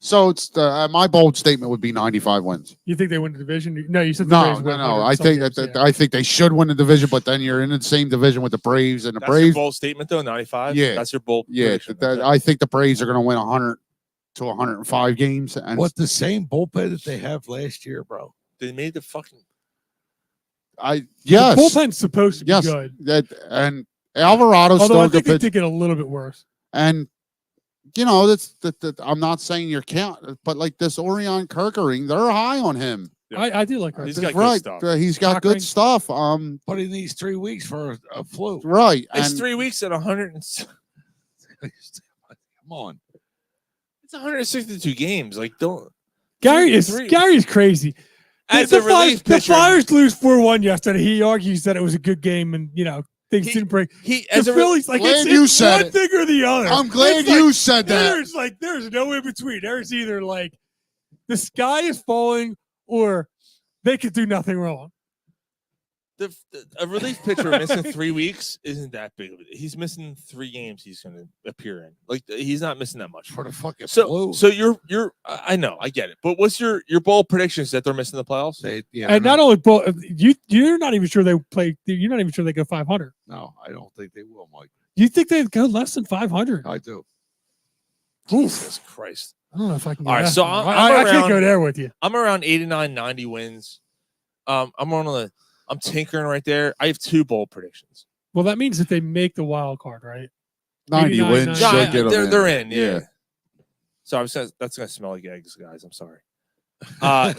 So it's my bold statement would be 95 wins. You think they win the division? No, you said the No, Braves no, win no. 100 I some think games, that yeah. I think they should win the division, but then you're in the same division with the Braves, and the That's your Braves. bold statement though. 95. Yeah. That's your bold. Yeah, prediction. Okay. I think the Braves are going to win 100 to 105 games, and What the same bullpen that they have last year, bro. They made the fucking. yes, The bullpen's supposed to be yes, good. and Alvarado's Although still I a good think they pitcher. did get a little bit worse. And that's I'm not saying you're count, but like this Orion Kerkering, they're high on him. Yeah. I do like her. He's got good Right, stuff. he's got Cochran. good stuff. But he needs 3 weeks for a flu. Right, It's and 3 weeks at 100. Come on. It's 162 games. Like don't. Gary's crazy. As the a relief the pitcher, Flyers lose 4-1 yesterday. He argues that it was a good game, and things didn't break. He The Phillies, like glad it's you said one it. thing or the other. I'm glad It's you like, said that. there's no in between. There's either like the sky is falling or they could do nothing wrong. A relief pitcher missing 3 weeks isn't that big of a deal. He's missing 3 games he's going to appear in. Like he's not missing that much. For the fucking So you're I know, I get it. But what's your bold predictions that they're missing the playoffs? And not only you're not even sure they play. You're not even sure they go 500. No, I don't think they will, Mike. You think they'd go less than 500? I do. Jesus Christ. I don't know if I can. Get All right, that so far. I'm I can't around- go there with you. I'm around 89, 90 wins. I'm tinkering right there. I have 2 bold predictions. Well, that means that they make the wild card, right? 90 89, wins 90. should Yeah, get them they're in. Yeah. Yeah. So that's gonna smell like eggs, guys. I'm sorry.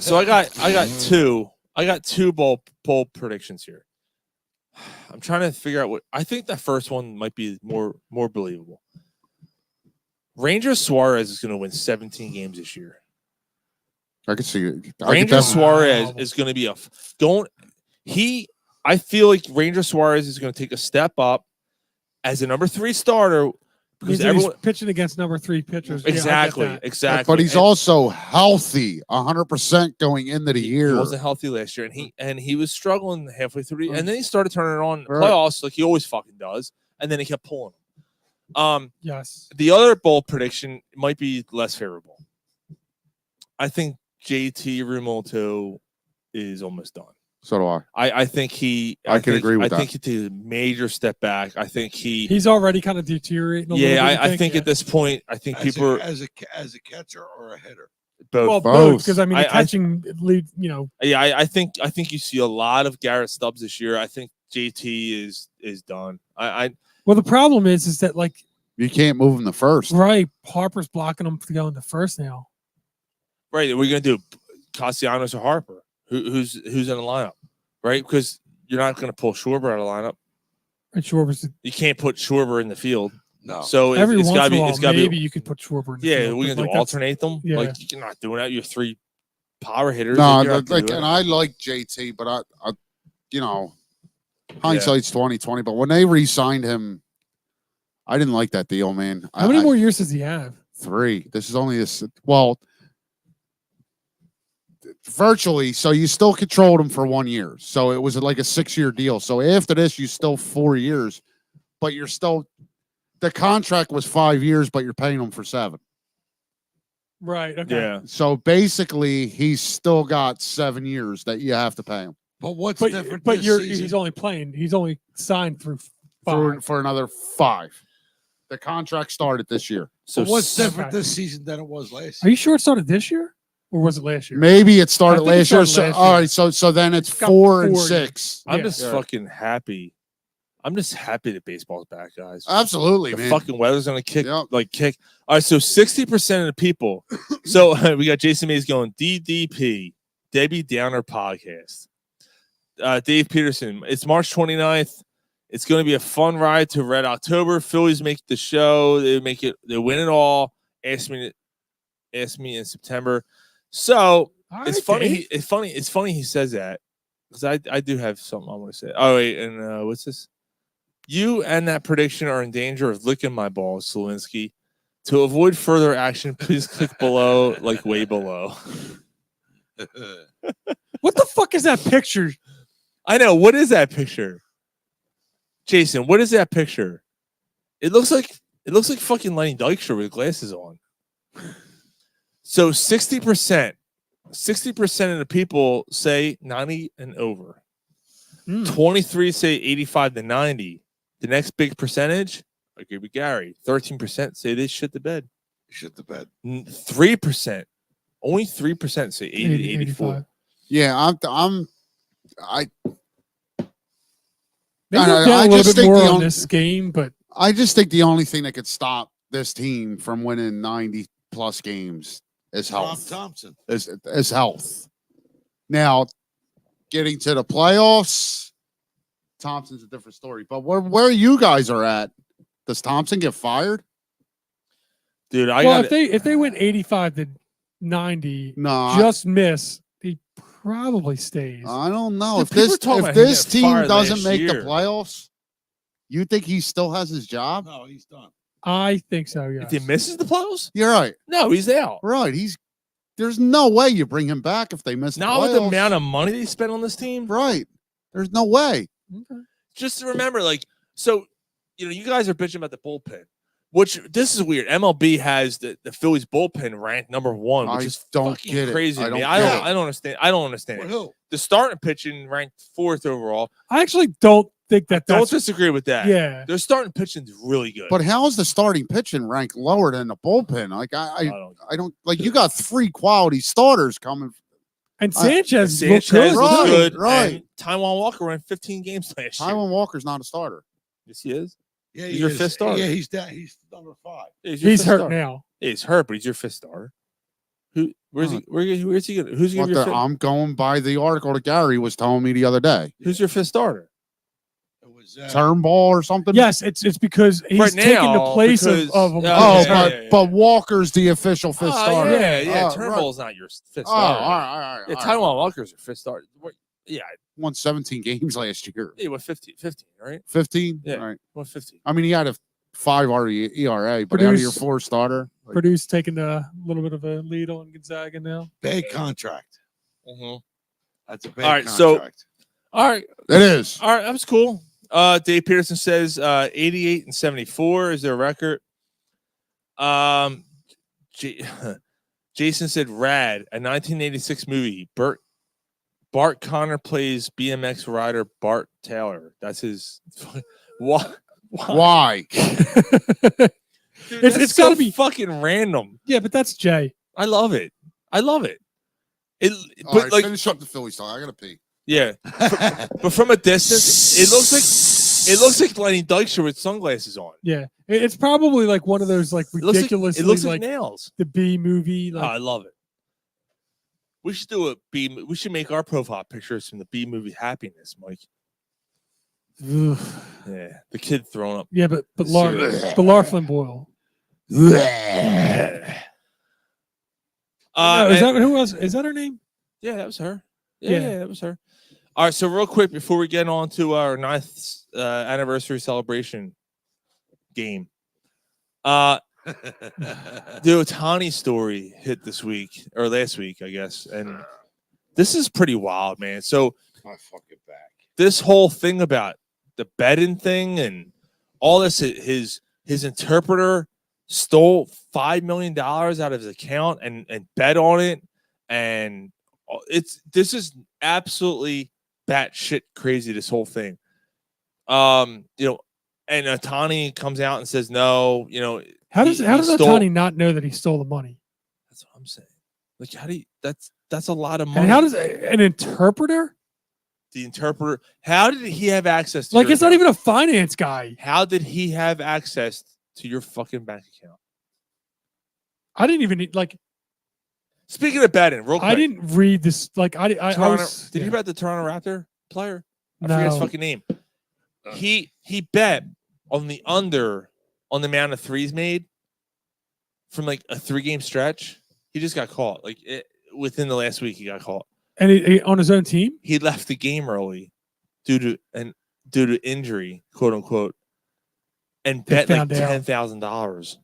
So I got two bold predictions here. I'm trying to figure out what I think. The first one might be more believable. Ranger Suarez is going to win 17 games this year. I can see it. Ranger Suarez is going to be I feel like Ranger Suarez is going to take a step up as a number 3 starter because everyone pitching against number 3 pitchers. Exactly. But he's also healthy, 100% going into the year. He wasn't healthy last year, and he was struggling halfway through, and then he started turning it on in the Right. playoffs like he always fucking does, and then he kept pulling them. Yes. The other bold prediction might be less favorable. I think JT Realmuto is almost done. So do I. I think he. I can agree with I that. think he took a major step back. I think he's already kind of deteriorating. I think at this point, I think people are as a catcher or a hitter. both. Well, Both. because I mean, the catching lead, Yeah, I think you see a lot of Garrett Stubbs this year. I think JT is done. Well, the problem is that like You can't move him to first. right, Harper's blocking him to go into first now. Right, what are you gonna do? Castellanos or Harper? Who's in the lineup? Right, because you're not gonna pull Schwarber out of the lineup. And Schwarber's You can't put Schwarber in the field. No. So every it's once gotta in a be. while, It's gotta maybe be. you could put Schwarber in the Yeah, field, we're but, gonna do like, that's- alternate them. yeah. Like you're not doing that. You're 3 power hitters. No, Like, you're not doing and it. I like JT, but I hindsight's 2020. But when they re-signed him, I didn't like that deal, man. How many more years does he have? 3. This is only this. Well, virtually. So you still controlled him for 1 year. So it was like a 6-year deal. So after this, you still 4 years, but you're still. The contract was 5 years, but you're paying him for 7. Right. Okay. Yeah. So basically, he's still got 7 years that you have to pay him But what's different? But this he's season? only playing. He's only signed through 5. for another 5. The contract started this year. So But what's different Okay. this season than it was last Are year? you sure it started this year, or was it last year? Maybe it started I think it last year. started So last all year. right, so then it's It's got 4 and 4 6. I'm Yeah. just Yeah. fucking happy. I'm just happy that baseball's back, guys. Absolutely, The man. fucking weather's gonna kick. Yep. All right, so 60% of the people. So we got Jason Mays going DDP, Debbie Downer podcast. Dave Peterson. It's March 29th. It's going to be a fun ride to Red October. Phillies make the show. They make it. They win it all. Ask me in September. So All it's right, funny. Dave. It's funny. He says that because I do have something I want to say. Oh wait, and what's this? You and that prediction are in danger of licking my balls, Slawinski. To avoid further action, please click below, like way below. What the fuck is that picture? I know. What is that picture? Jason, what is that picture? It looks like fucking Lenny Dykstra with glasses on. So 60% of the people say 90 and over. 23 say 85 to 90. The next big percentage, I agree with Gary. 13% say they shit the bed. Shit the bed. 3%, only 3% say 80 to 84. Yeah, Maybe I- we'll get I a little just bit think more the on only- this game, but I just think the only thing that could stop this team from winning 90 plus games is Tom health. Thompson. Is health. Now, getting to the playoffs, Thompson's a different story. But where you guys are at, does Thompson get fired? Dude, if they win 85 to 90, No, just miss, he probably stays. I don't know. Dude, If people this were talking if about him this getting team fired doesn't last make year. the playoffs, You think he still has his job? No, he's done. I think so. Yeah. If he misses the playoffs, You're right. no, he's out. Right. There's no way you bring him back if they miss the Not with the playoffs. amount of money they spent on this team. Right. There's no way. Okay. Just to remember, like, so, you guys are bitching about the bullpen, which this is weird. MLB has the Phillies bullpen ranked number 1, which I is don't fucking get it. crazy. I to me. don't I get it. don't understand. I don't understand Well, it. who? The starting pitching ranked 4th overall. I actually don't think that. Don't That's disagree with that. yeah. Their starting pitching is really good. But how is the starting pitching ranked lower than the bullpen? Like I don't like. You got 3 quality starters coming. And Sanchez, Sanchez looked good. looks Right, good. right. And Taiwan Walker ran 15 games last year. Taiwan Walker's not a starter. Yes, he is. Yeah, He's your is. 5th starter. Yeah, he's down. He's number 5. Yeah, your He's fifth hurt starter. now. Yeah, he's hurt, but he's your 5th starter. Where's he? Where's he gonna? Who's gonna be your 5th? I'm going by the article that Gary was telling me the other day. Who's your 5th starter? It was Turnbull or something. Yes, it's because he's Right taking the now, place because- of Oh, Yeah, yeah. but Walker's the official 5th starter. Yeah. Oh, Turnbull's not your 5th Oh, all starter. right. Yeah, Taiwan Walker's your 5th starter. Yeah, Won 17 games last year. he won 15, right? 15. Yeah. All right. Won 15. I mean, he had a 5 ERA, but out of your Produce- 4 starter, like, Purdue's taking a little bit of a lead on Gonzaga now. bad contract. Mm-hmm. That's a bad All right, so- contract. All right, it is. all right, that was cool. Dave Peterson says 88 and 74 is their record. Jason said rad, a 1986 movie. Bart Connor plays BMX rider Bart Taylor. That's his. Why? Why? Dude, It's that's gotta so be- fucking random. Yeah, but that's Jay. I love it. It, All but right, like, finish up the Philly song. I gotta pee. yeah. But from a distance, it looks like Lenny Dykstra with sunglasses on. Yeah, it's probably like one of those like It looks ridiculously it looks like like nails. the B movie. Oh, Like, I love it. We should do a B. We should make our profile pictures from the B movie Happiness, Mike. ugh. Yeah, the kid throwing up. Yeah, but Serious. Larflin Boyle. Uh, No, is and- that who else? Is that her name? yeah, that was her. Yeah. Yeah, that was her. All right, so real quick before we get on to our 9th anniversary celebration game, the Otani story hit this week or last week, I guess, and this is pretty wild, man. So My fucking back. this whole thing about the betting thing and all this, his interpreter stole $5 million out of his account and bet on it, and this is absolutely batshit crazy. This whole thing, and Otani comes out and says no. How does he Otani stole- not know that he stole the money? That's what I'm saying. Like, how do you? That's a lot of money. And how does an interpreter? the interpreter? How did he have access to? Like, your it's not account? even a finance guy. How did he have access to your fucking bank account? I didn't even need, like. Speaking of betting, real quick. I didn't read this. Like, I Toronto, was. did you yeah. hear about the Toronto Raptor player? I forget his No. fucking name. He bet on the under on the amount of threes made from like a 3-game stretch. He just got caught. Like within the last week, he got caught. And he on his own team? He left the game early due to injury, quote unquote, and They bet like found out. $10,000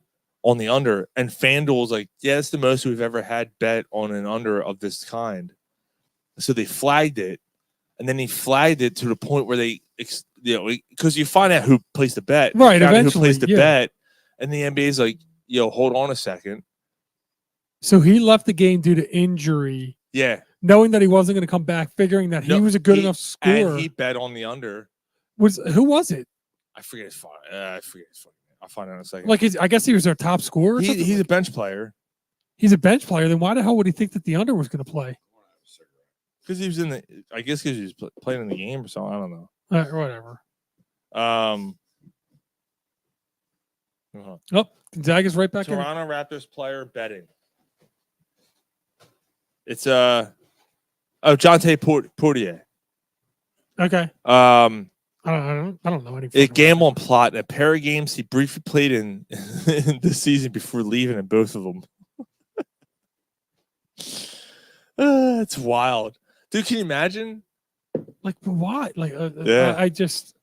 on the under. And FanDuel was like, "Yeah, that's the most we've ever had bet on an under of this kind." So they flagged it, and then he flagged it to the point where they, because you find out who placed the bet, Right, You find out who eventually, placed the yeah. bet, and the NBA's like, "Yo, hold on a second." So he left the game due to injury, Yeah, knowing that he wasn't going to come back, figuring that he No, was a good he- enough scorer. and he bet on the under. Who was it? I forget his fucking name. I'll find out in a second. Like, I guess he was their top scorer. Or something? he's a bench player He's a bench player. Then why the hell would he think that the under was going to play? because he was in the. I guess because he was playing in the game or something. I don't know. Whatever. Uh-huh. Oh, Gonzaga's right back in. Toronto Raptors player betting. It's Jonte Portier. Okay. Um, I don't know any. a fucking- gamble and plot in a pair of games he briefly played in this season before leaving in both of them. It's wild, dude. Can you imagine? Like, why? Like, Yeah. I just.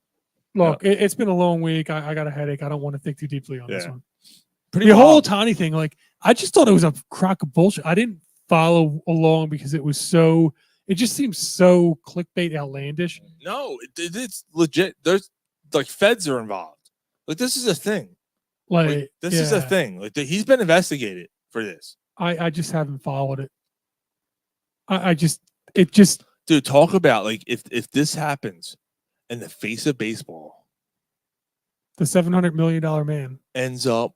Look, it's been a long week. I got a headache. I don't want to think too deeply on this Yeah. one. Pretty The whole wild. Ohtani thing, like, I just thought it was a crock of bullshit. I didn't follow along because it just seems so clickbait outlandish. No, it's legit. There's like feds are involved. Like this is a thing. Like, this is a thing. Like he's been investigated for this. I just haven't followed it. Dude, talk about like if this happens and the face of baseball the $700 million man ends up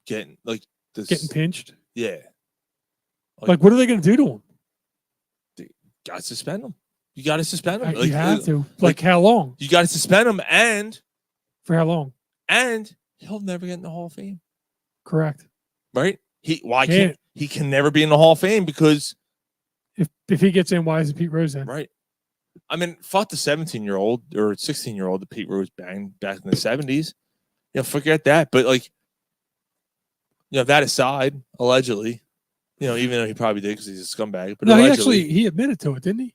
getting like this getting pinched. Yeah. Like what are they going to do to him? Got to suspend him. You got to suspend him. You have to. Like how long? You got to suspend him, and for how long? And he'll never get in the Hall of Fame. Correct. Right? He can never be in the Hall of Fame because if he gets in, why isn't Pete Rose in? Right. I mean, fuck the 17-year-old or 16-year-old that Pete Rose banged back in the 70s. Forget that. But like, that aside, allegedly, even though he probably did because he's a scumbag. But no, allegedly, he admitted to it, didn't he?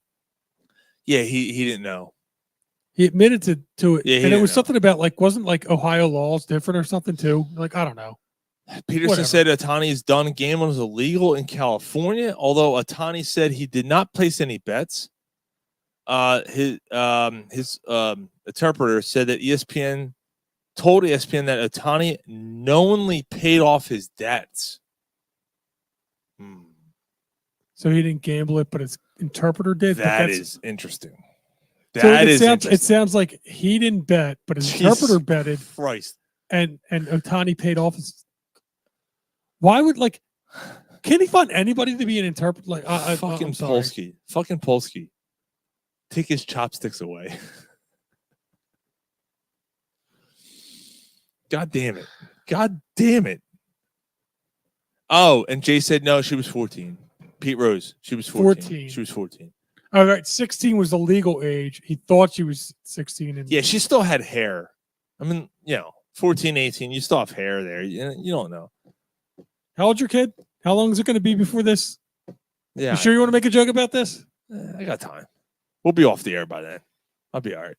Yeah, he didn't know. He admitted to it, yeah, and it was something about wasn't Ohio laws different or something too? Like I don't know. Peterson said Ohtani's done gambling is illegal in California, although Ohtani said he did not place any bets. His interpreter said that ESPN told ESPN that Ohtani knowingly paid off his debts. So he didn't gamble it, but his interpreter did. That is interesting. It sounds like he didn't bet, but his interpreter betted. Christ. And Ohtani paid off his. Why would can he find anybody to be an interpreter? Fucking Polsky. Take his chopsticks away. God damn it. Oh, and Jay said no, she was 14. Pete Rose, she was 14. She was 14. All right, 16 was the legal age. He thought she was 16. And yeah, she still had hair. I mean, 14, 18, you still have hair there. You don't know. How old's your kid? How long is it going to be before this? Yeah. You sure you want to make a joke about this? I got time. We'll be off the air by then. I'll be all right.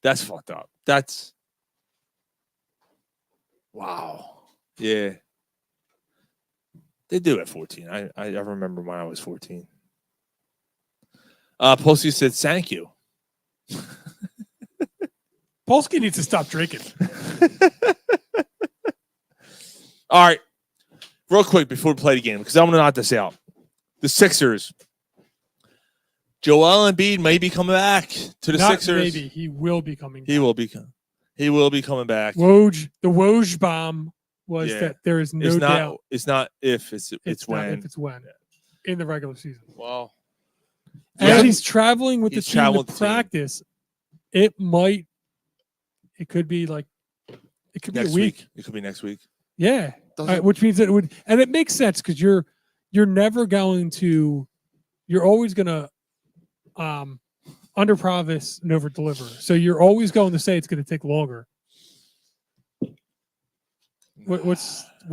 That's fucked up. That's wow. Yeah. They do at 14. I remember when I was 14. Polsky said, thank you. Polsky needs to stop drinking. All right. Real quick before we play the game, because I want to knock this out. The Sixers. Joel Embiid may be coming back to the Sixers. Maybe. He will be coming back. He will be coming back. The Woj bomb was that there is no doubt. It's not if, it's when. Not if, it's when. In the regular season. Well. As he's traveling with the team to practice, it could be next a week. It could be next week. Yeah. Which means that it would, and it makes sense because you're never going to, you're always going to under promise and over deliver. So you're always going to say it's going to take longer. What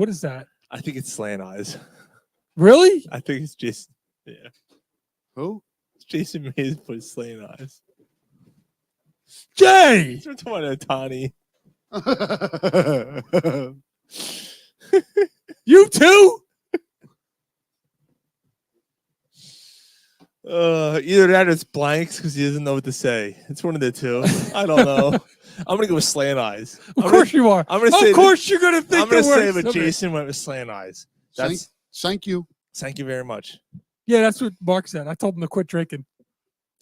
is that? I think it's slant eyes. Really? I think it's just Who? It's Jason Mays put slant eyes. Jay! We're talking about Ohtani. You too? Either that or it's blanks because he doesn't know what to say. It's one of the two. I don't know. I'm gonna go with slant eyes. Of course you are. I'm gonna say. Of course you're gonna think. I'm gonna say, but okay. Jason went with slant eyes. Thank you. Thank you very much. Yeah, that's what Mark said. I told him to quit drinking.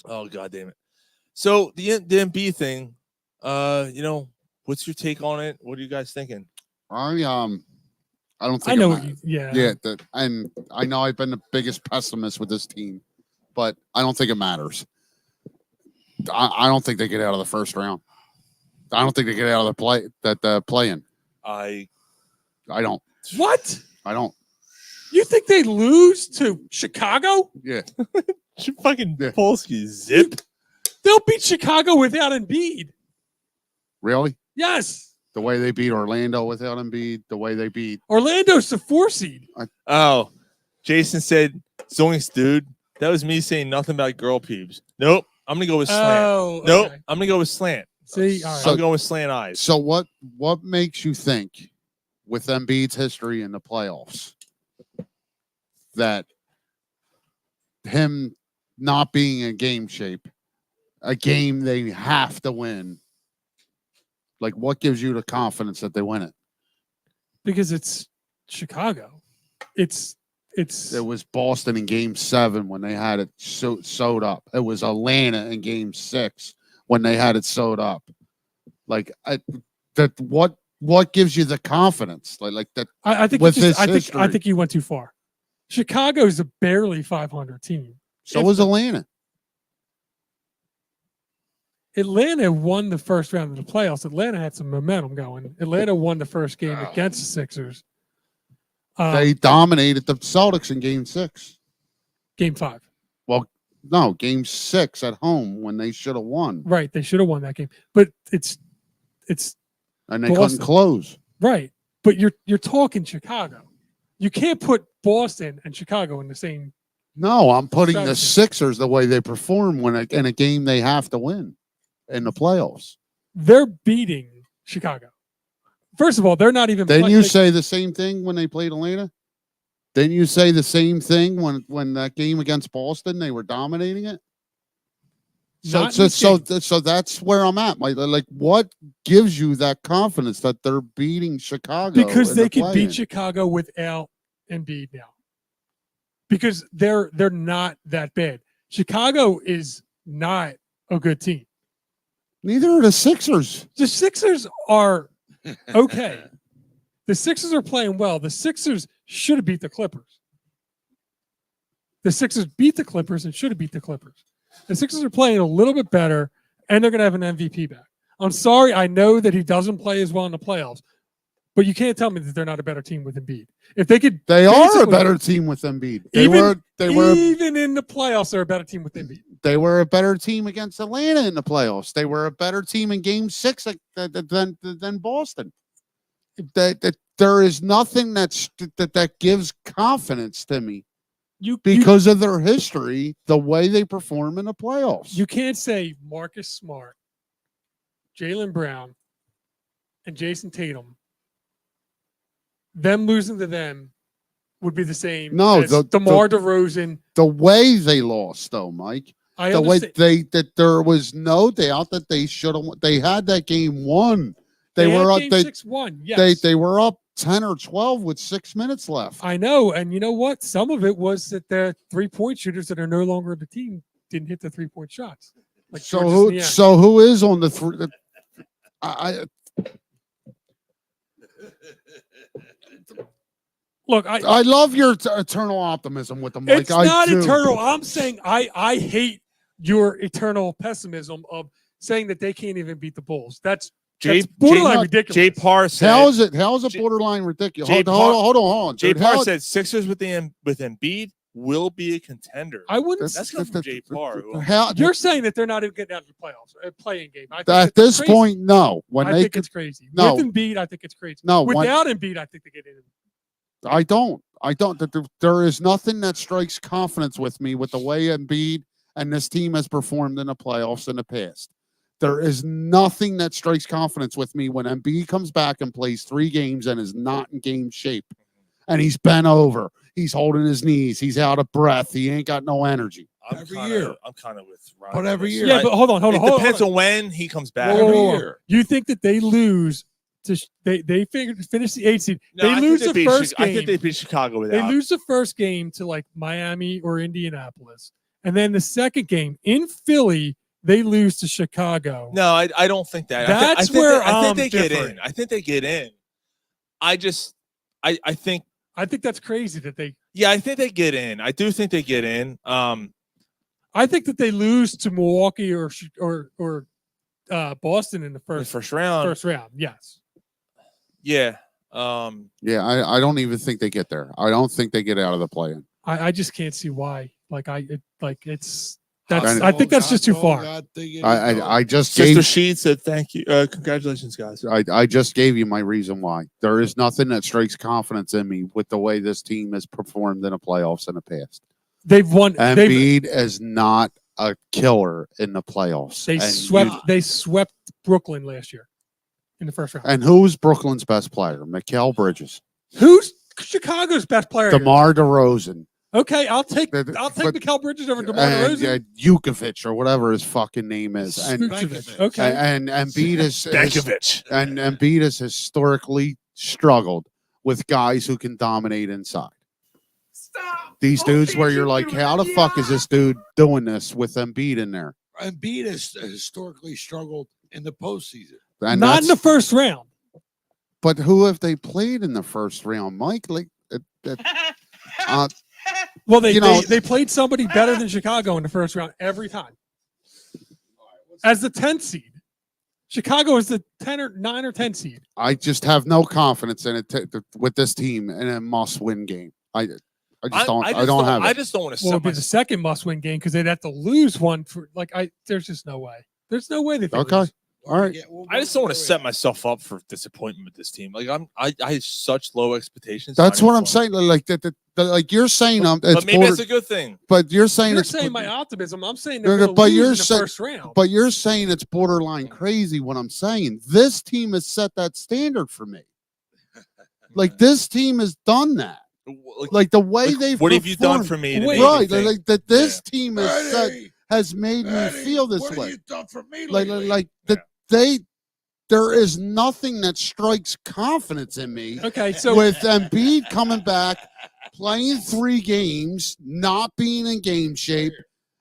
Oh God damn it! So the Embiid thing, what's your take on it? What are you guys thinking? I don't think I know what you. Yeah. And I know I've been the biggest pessimist with this team, but I don't think it matters. I don't think they get out of the first round. I don't think they get out of the play-in. I don't. What? I don't. You think they lose to Chicago? Yeah. Fucking Polsky zip. They'll beat Chicago without Embiid. Really? Yes. The way they beat Orlando without Embiid, the way they beat Orlando's the 4 seed. Oh, Jason said, Zoinks, dude. That was me saying nothing about girl peeps. Nope. I'm gonna go with slant. Oh, Nope. okay. I'm gonna go with slant. See, all right. I'm going with slant eyes. So what makes you think, with Embiid's history in the playoffs, that him not being in game shape, a game they have to win, like what gives you the confidence that they win it? Because it's Chicago. It was Boston in game 7 when they had it sewed up. It was Atlanta in game 6 when they had it sewed up. Like what gives you the confidence? Like that. I think with I history. think you went too far. Chicago's a barely 500 team. So was Atlanta. Atlanta won the first round of the playoffs. Atlanta had some momentum going. Atlanta won the first game against the Sixers. They dominated the Celtics in game 6. Game 5. Well, no, game 6 at home when they should have won. Right. They should have won that game. But it's and they Boston. couldn't close. Right. But you're talking Chicago. You can't put Boston and Chicago in the same. No, I'm putting the strategy. Sixers the way they perform in a game they have to win in the playoffs. They're beating Chicago. First of all, they're not even. Didn't you say the same thing when they played Atlanta? Didn't you say the same thing when that game against Boston they were dominating it? So that's where I'm at. Like, what gives you that confidence that they're beating Chicago? Because they could beat Chicago without Embiid now. Because they're not that bad. Chicago is not a good team. Neither are the Sixers. The Sixers are okay. The Sixers are playing well. The Sixers should have beat the Clippers. The Sixers beat the Clippers and should have beat the Clippers. The Sixers are playing a little bit better, and they're going to have an MVP back. I'm sorry. I know that he doesn't play as well in the playoffs, but you can't tell me that they're not a better team with Embiid. If they could, they are a better team with Embiid. Even in the playoffs, they're a better team with Embiid. They were a better team against Atlanta in the playoffs. They were a better team in game 6 than Boston. That there is nothing that gives confidence to me because of their history, the way they perform in the playoffs. You can't say Marcus Smart, Jaylen Brown, and Jason Tatum, them losing to them would be the same as DeMar DeRozan. The way they lost, though, Mike. The way there was no doubt that they should have. They had that game won. They were up. 6-1. Yes. They were up 10 or 12 with 6 minutes left. I know, and you know what? Some of it was that the 3-point shooters that are no longer the team didn't hit the 3-point shots. Like so who is on the three? Look, I love your eternal optimism with them. It's not eternal. I'm saying I hate your eternal pessimism of saying that they can't even beat the Bulls. That's borderline ridiculous. Jay Parr said, how is it borderline ridiculous? Hold on. Jay Parr said Sixers with Embiid will be a contender. I wouldn't. That's coming from Jay Parr. You're saying that they're not even getting out of the playoffs, a playing game. At this point, no. I think it's crazy. No. With Embiid, I think it's crazy. No. Without Embiid, I think they get in. I don't. There is nothing that strikes confidence with me with the way Embiid and this team has performed in the playoffs in the past. There is nothing that strikes confidence with me when Embiid comes back and plays 3 games and is not in game shape. And he's bent over. He's holding his knees. He's out of breath. He ain't got no energy. Every year. I'm kind of with Ryan. But every year. Yeah, but hold on. It depends on when he comes back. Every year. You think that they lose to they finish the 8th seed. No, they lose the first game. I think they beat Chicago without. They lose the first game to like Miami or Indianapolis. And then the second game in Philly, they lose to Chicago. No, I don't think that. That's I think they get in. I think they get in. I think that's crazy that they. Yeah, I think they get in. I do think they get in. I think that they lose to Milwaukee or Boston in the first round. First round, yes. Yeah. I don't even think they get there. I don't think they get out of the play-in. I just can't see why. I think that's just too far. I just Sister gave. Sheed said thank you. Congratulations, guys. I just gave you my reason why. There is nothing that strikes confidence in me with the way this team has performed in the playoffs in the past. They've won. Embiid is not a killer in the playoffs. They swept Brooklyn last year in the first round. And who's Brooklyn's best player? Mikal Bridges. Who's Chicago's best player? DeMar DeRozan. Okay, I'll take Mikal Bridges over DeMar DeRozan. Jukovic or whatever his fucking name is. Okay. And Embiid has historically struggled with guys who can dominate inside. These dudes where you're like, how the fuck is this dude doing this with Embiid in there? Embiid has historically struggled in the postseason. And not in the first round. But who have they played in the first round, Mike? Well, they played somebody better than Chicago in the first round every time. As the 10th seed. Chicago is the 9 or 10 seed. I just have no confidence in it with this team in a must-win game. I just don't have it. I just don't want to. Well, it'd be the second must-win game because they'd have to lose one for there's just no way. There's no way that they okay. lose. All right. I just don't want to set myself up for disappointment with this team. Like I have such low expectations. That's what I'm saying. Like you're saying, but maybe it's a good thing. But you're saying you're saying my optimism. I'm saying they're going to lose in the first round. But you're saying it's borderline crazy. What I'm saying, this team has set that standard for me. Like this team has done that. Like the way they've. What have you done for me? Right, like that. This team has made me feel this way. What have you done for me? There is nothing that strikes confidence in me. Okay, so with Embiid coming back, playing 3 games, not being in game shape,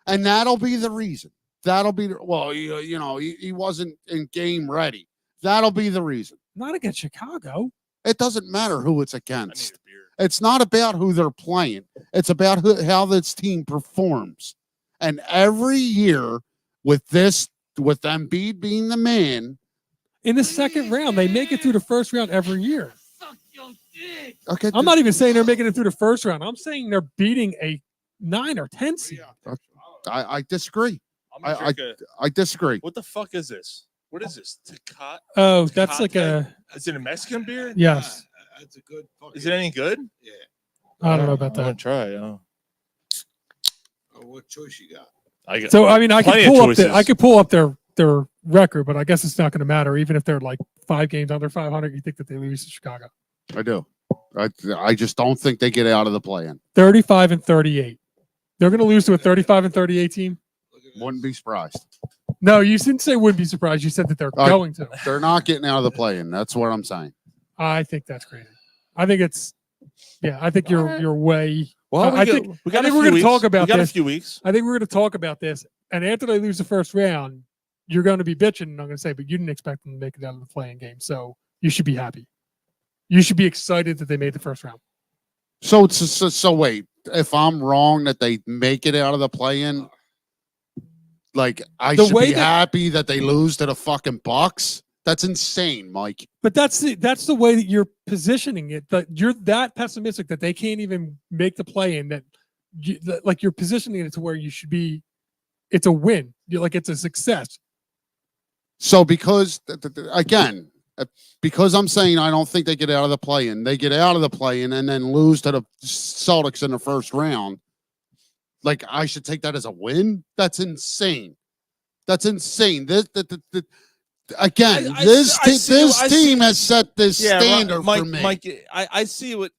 and that'll be the reason. That'll be he wasn't in game ready. That'll be the reason. Not against Chicago. It doesn't matter who it's against. It's not about who they're playing. It's about how this team performs. And every year with Embiid being the man. In the second round, they make it through the first round every year. Okay. I'm not even saying they're making it through the first round. I'm saying they're beating a 9 or 10 seed. I disagree. I disagree. What the fuck is this? What is this? Tecate? Oh, that's like a. Is it a Mexican beer? Yes. That's a good. Is it any good? Yeah. I don't know about I want that. to try. Oh, what choice you got? I could pull up their record, but I guess it's not going to matter. Even if they're like 5 games under 500, you think that they lose to Chicago? I do. I just don't think they get out of the play-in. 35-38. They're going to lose to a 35-38 team. Wouldn't be surprised. No, you didn't say wouldn't be surprised. You said that they're going to. They're not getting out of the play-in. That's what I'm saying. I think that's crazy. I think it's. Yeah, I think you're way. Well, I think we're going to talk about this. We got a few weeks. I think we're going to talk about this. And after they lose the first round, you're going to be bitching. And I'm going to say, but you didn't expect them to make it out of the playing game, so you should be happy. You should be excited that they made the first round. So wait, if I'm wrong that they make it out of the play-in, like I should be happy that they lose to the fucking Bucks. That's insane, Mike. But that's the way that you're positioning it. That you're that pessimistic that they can't even make the play-in. That you're positioning it to where you should be. It's a win. You're like it's a success. So because again, because I'm saying I don't think they get out of the play-in, they get out of the play-in and then lose to the Celtics in the first round. Like I should take that as a win. That's insane. That's insane. This team has set this standard Mike, for me. Mike, I see what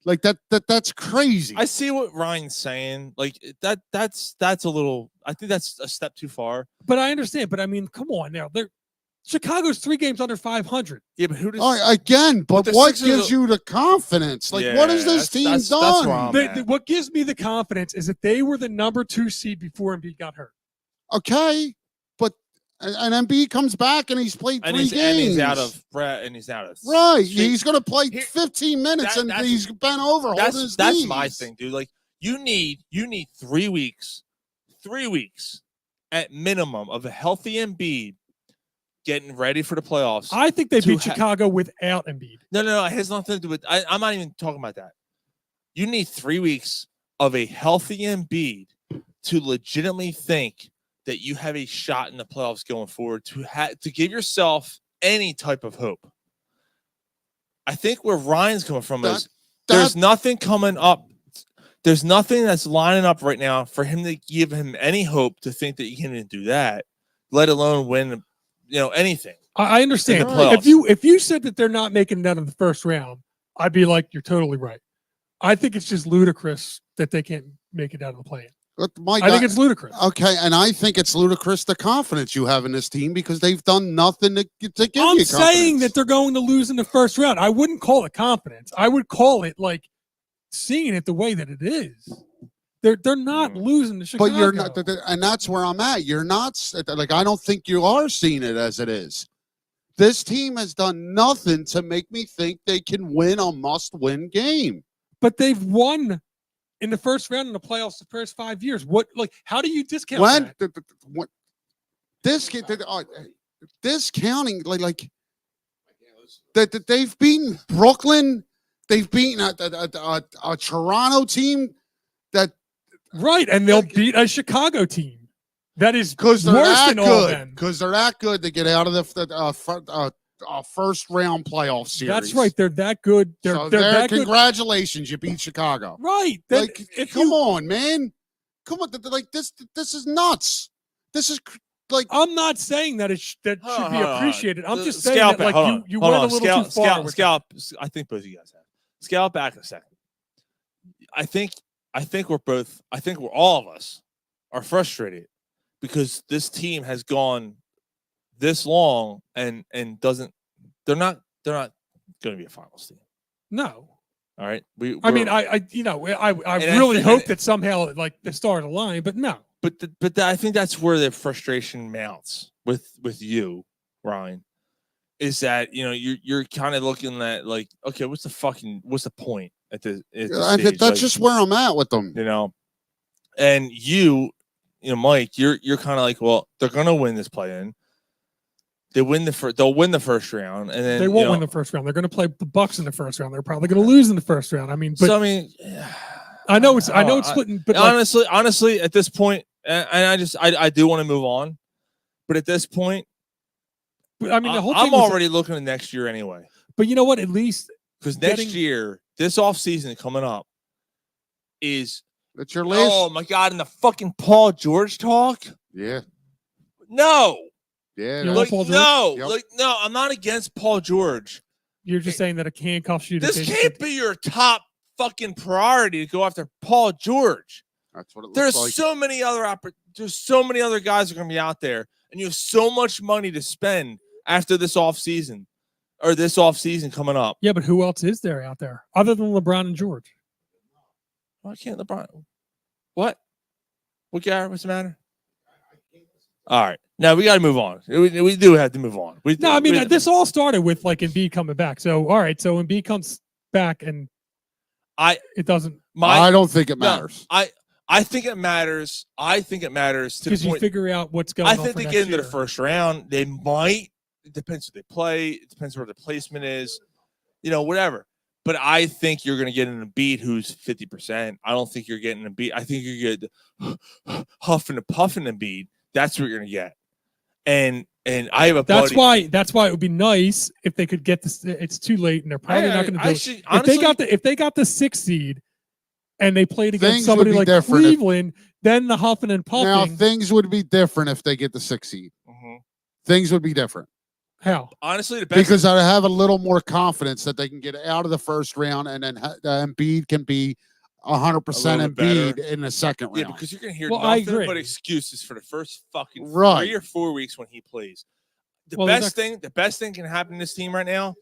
like that's crazy. I see what Ryan's saying. Like that's a little. I think that's a step too far. But I understand. But I mean, come on now. Chicago's 3 games under 500. Yeah, but who does? All right, again, but what gives you the confidence? Like, what has this team done? What gives me the confidence is that they were the number 2 seed before Embiid got hurt. Okay, but and Embiid comes back and he's played 3 games. And he's out of Brett, and he's out of right. He's going to play 15 minutes, and he's bent over holding his knees. That's my thing, dude. Like, you need 3 weeks, 3 weeks at minimum of a healthy Embiid. Getting ready for the playoffs. I think they beat Chicago without Embiid. No. It has nothing to do with. I'm not even talking about that. You need 3 weeks of a healthy Embiid to legitimately think that you have a shot in the playoffs going forward. To give yourself any type of hope. I think where Ryan's coming from is there's nothing coming up There's nothing that's lining up right now for him to give him any hope to think that he can do that, let alone win, anything. I understand. In the playoffs. If you said that they're not making it out of the first round, I'd be like, you're totally right. I think it's just ludicrous that they can't make it out of the play-in. I think it's ludicrous. Okay, and I think it's ludicrous the confidence you have in this team because they've done nothing to give you confidence. I'm saying that they're going to lose in the first round. I wouldn't call it confidence. I would call it like seeing it the way that it is. They're not losing to Chicago. But you're not, and that's where I'm at. You're not like I don't think you are seeing it as it is. This team has done nothing to make me think they can win a must-win game. But they've won in the first round in the playoffs the first 5 years. How do you discount that? Discounting that they've beaten Brooklyn, they've beaten a Toronto team that right, and they'll beat a Chicago team that is because they're worse that than all good. them. Because they're that good to get out of the first round playoff series. That's right. They're that good. They're that good. Congratulations, you beat Chicago. Right. Come on, man. Come on. This is nuts. This is like I'm not saying that should be appreciated. I'm just saying Scalp that it. you went a little too far. Scalp. I think both of you guys have. Scalp back a second. I think we're all of us are frustrated because this team has gone this long and they're not going to be a finals team. No. All right. I really hope that somehow like the stars align, but no. But I think that's where the frustration mounts with you, Ryan, is that you're kind of looking at like, okay, what's the point at the stage? That's just where I'm at with them. And Mike, you're kind of like, well, they're gonna win this play-in. They'll win the first round, and then they won't win the first round. They're going to play the Bucks in the first round. They're probably going to lose in the first round. I mean, I know it's splitting. But honestly, at this point, and I do want to move on, but at this point, I mean, the whole thing I'm already looking at next year anyway. But you know what? At least because next year, this offseason coming up is that's your list. Oh my God! And the fucking Paul George talk. Yeah. No. Yeah. No, I'm not against Paul George. You're just saying that a handcuff shooter. This can't be your top fucking priority to go after Paul George. That's what it looks There's like. so many other guys are going to be out there, and you have so much money to spend after this offseason or this offseason coming up. Yeah, but who else is there out there other than LeBron and George? Why can't LeBron? What, Gary? What's the matter? All right. Now we got to move on. We do have to move on. This all started with like Embiid coming back. So, all right. So Embiid comes back and it doesn't. I don't think it matters. I think it matters. I think it matters because you figure out what's going on. I think they get into the first round. They might. It depends who they play. It depends where the placement is. Whatever. But I think you're going to get an Embiid who's 50%. I don't think you're getting Embiid. I think you're getting huffing and puffing Embiid. That's what you're going to get. And I have a buddy. That's why it would be nice if they could get this. It's too late, and they're probably not going to do it. If they got the 6th seed, and they played against somebody like Cleveland, then the huffing and puffing. Now things would be different if they get the 6th seed. Mm-hmm. Things would be different. How? Honestly, the best because I have a little more confidence that they can get out of the first round, and then Embiid can be 100% Embiid in the second round. Yeah, because you're going to hear nothing but excuses for the first fucking 3 or 4 weeks when he plays. The best thing can happen to this team right now.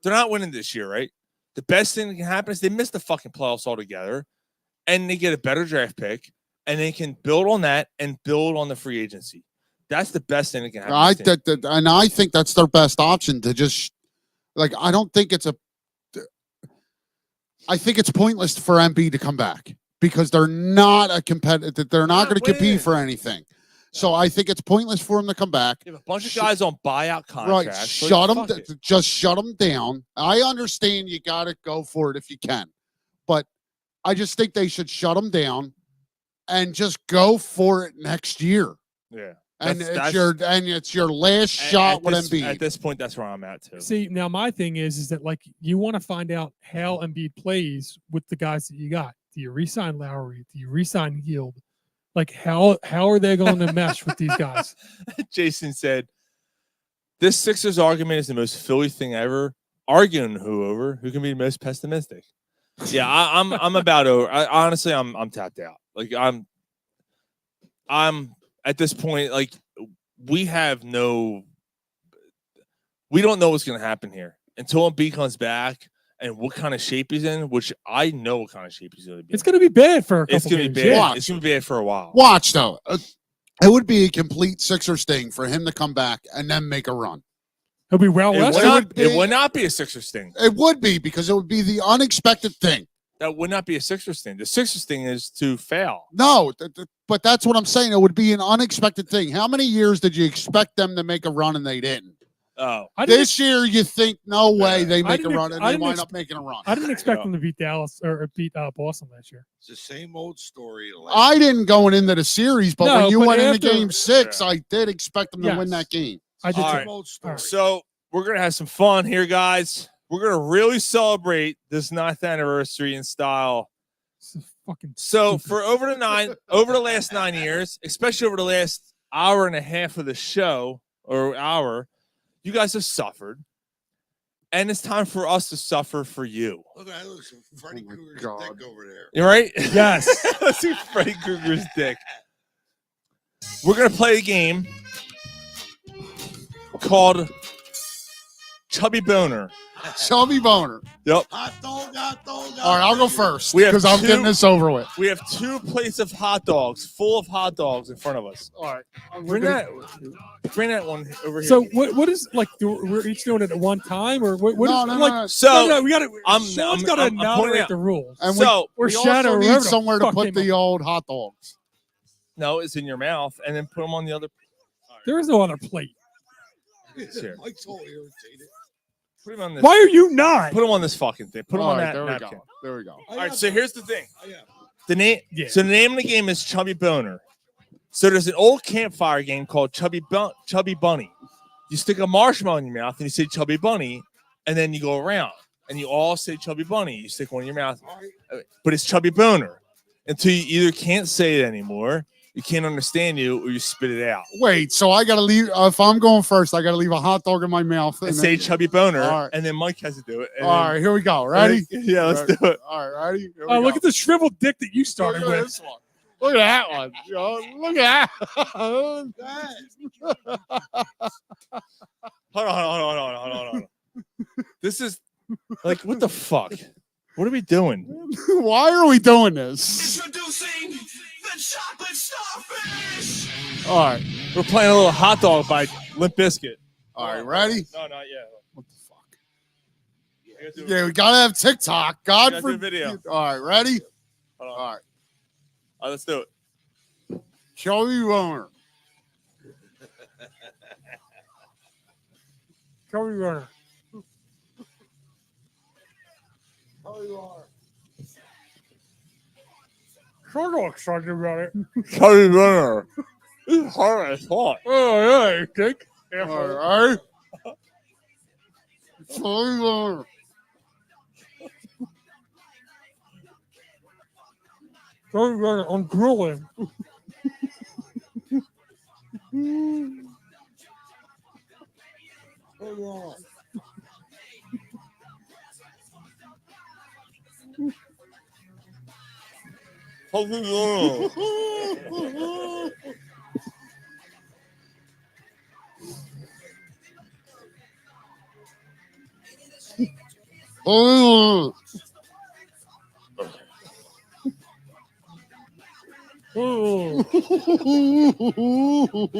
They're not winning this year, right? The best thing that can happen is they miss the fucking playoffs altogether, and they get a better draft pick, and they can build on that and build on the free agency. That's the best thing that can happen. And I think that's their best option to just I don't think it's I think it's pointless for Embiid to come back because they're not a competitive. They're not going to compete for anything. So I think it's pointless for him to come back. You have a bunch of guys on buyout contracts. Right. Just shut them down. I understand you got to go for it if you can. But I just think they should shut them down and just go for it next year. Yeah. It's your last shot with Embiid. At this point, that's where I'm at too. See, now my thing is that you want to find out how Embiid plays with the guys that you got. Do you re-sign Lowry? Do you re-sign Yield? Like how are they going to mesh with these guys? Jason said, "This Sixers argument is the most Philly thing ever. Arguing who can be the most pessimistic." Yeah, I'm about over. Honestly, I'm tapped out. Like I'm at this point. Like we don't know what's going to happen here until Embiid comes back and what kind of shape he's in. Which I know what kind of shape he's going to be. It's going to be bad for a couple It's going to be games. bad. Yeah. It's going to be bad for a while. Watch though. It would be a complete Sixers thing for him to come back and then make a run. He'll be well rested. It would not be a Sixers thing. It would be because it would be the unexpected thing. That would not be a Sixers thing. The Sixers thing is to fail. No, but that's what I'm saying. It would be an unexpected thing. How many years did you expect them to make a run and they didn't? Oh, this year you think no way they make a didn't run ex- and I they didn't wind ex- up making a run. I didn't expect them to beat Dallas or beat Boston last year. It's the same old story. I didn't going into the series, but No, when you but went into after- game 6, I did expect them to win Yes. that game. I did All too. right. Old story. So we're gonna have some fun here, guys. We're gonna really celebrate this 9th anniversary in style. This is fucking So stupid. for over the last 9 years, especially over the last hour and a half of the show or hour, you guys have suffered, and it's time for us to suffer for you. Look at that. Looks Freddy Oh my Krueger's God. dick over there. You right? Yes. Let's see Freddy Krueger's dick. We're gonna play a game called Chubby Boner. Chubby Boner. Yep. Hot dog, hot dog. All right, I'll go first We have because I'm two- getting this over with. We have 2 plates of hot dogs, full of hot dogs in front of us. All right. Bring that one over here. So what is like? We're each doing it at one time, or what? No, is- no, like, no. So no, we got to. I'm Sean's got to pointing enumerate out. the rules. And So Or we Shadow, also wherever need the somewhere to fuck put came the old hot dogs. no, it's in your mouth, and then put them on the other. There is no other plate. Here. Mike's all irritated. Put them on this. Why are you not? Put them on this fucking thing. Put them All on right, that there we napkin. go. There we go. All right. So here's the thing. Yeah. The name. Yeah. So the name of the game is Chubby Boner. So there's an old campfire game called Chubby Bunny. You stick a marshmallow in your mouth and you say Chubby Bunny, and then you go around and you all say Chubby Bunny. You stick one in your mouth, but it's Chubby Boner until you either can't say it anymore, you can't understand you, or you spit it out. Wait, so I got to leave. If I'm going first, I got to leave a hot dog in my mouth. And say Chubby Boner, All right. and then Mike has to do it. and All then- right, here we go. Ready? Yeah, let's do it. All right, ready? Here Oh, we look go. at the shriveled dick that you Look started at with. this one. Look at that one. You know, look at that. Hold on. This is like, what the fuck? What are we doing? Why are we doing this? Introducing the chocolate starfish. All right. We're playing a little hot dog by Limp Bizkit. All right, ready? No, not yet. What the fuck? You gotta do it. Yeah, we got to have TikTok. God gotta do for a video. All right, ready? Hold on. All right. All right, let's do it. Chubby Boner. Chubby Runner. So excited about it. Chubby Boner. This is hard as fuck. Oh yeah, you think? All right. Chubby Boner. Chubby Runner. I'm drooling. Chubby Boner. Oh. Oh. Chubby Boner.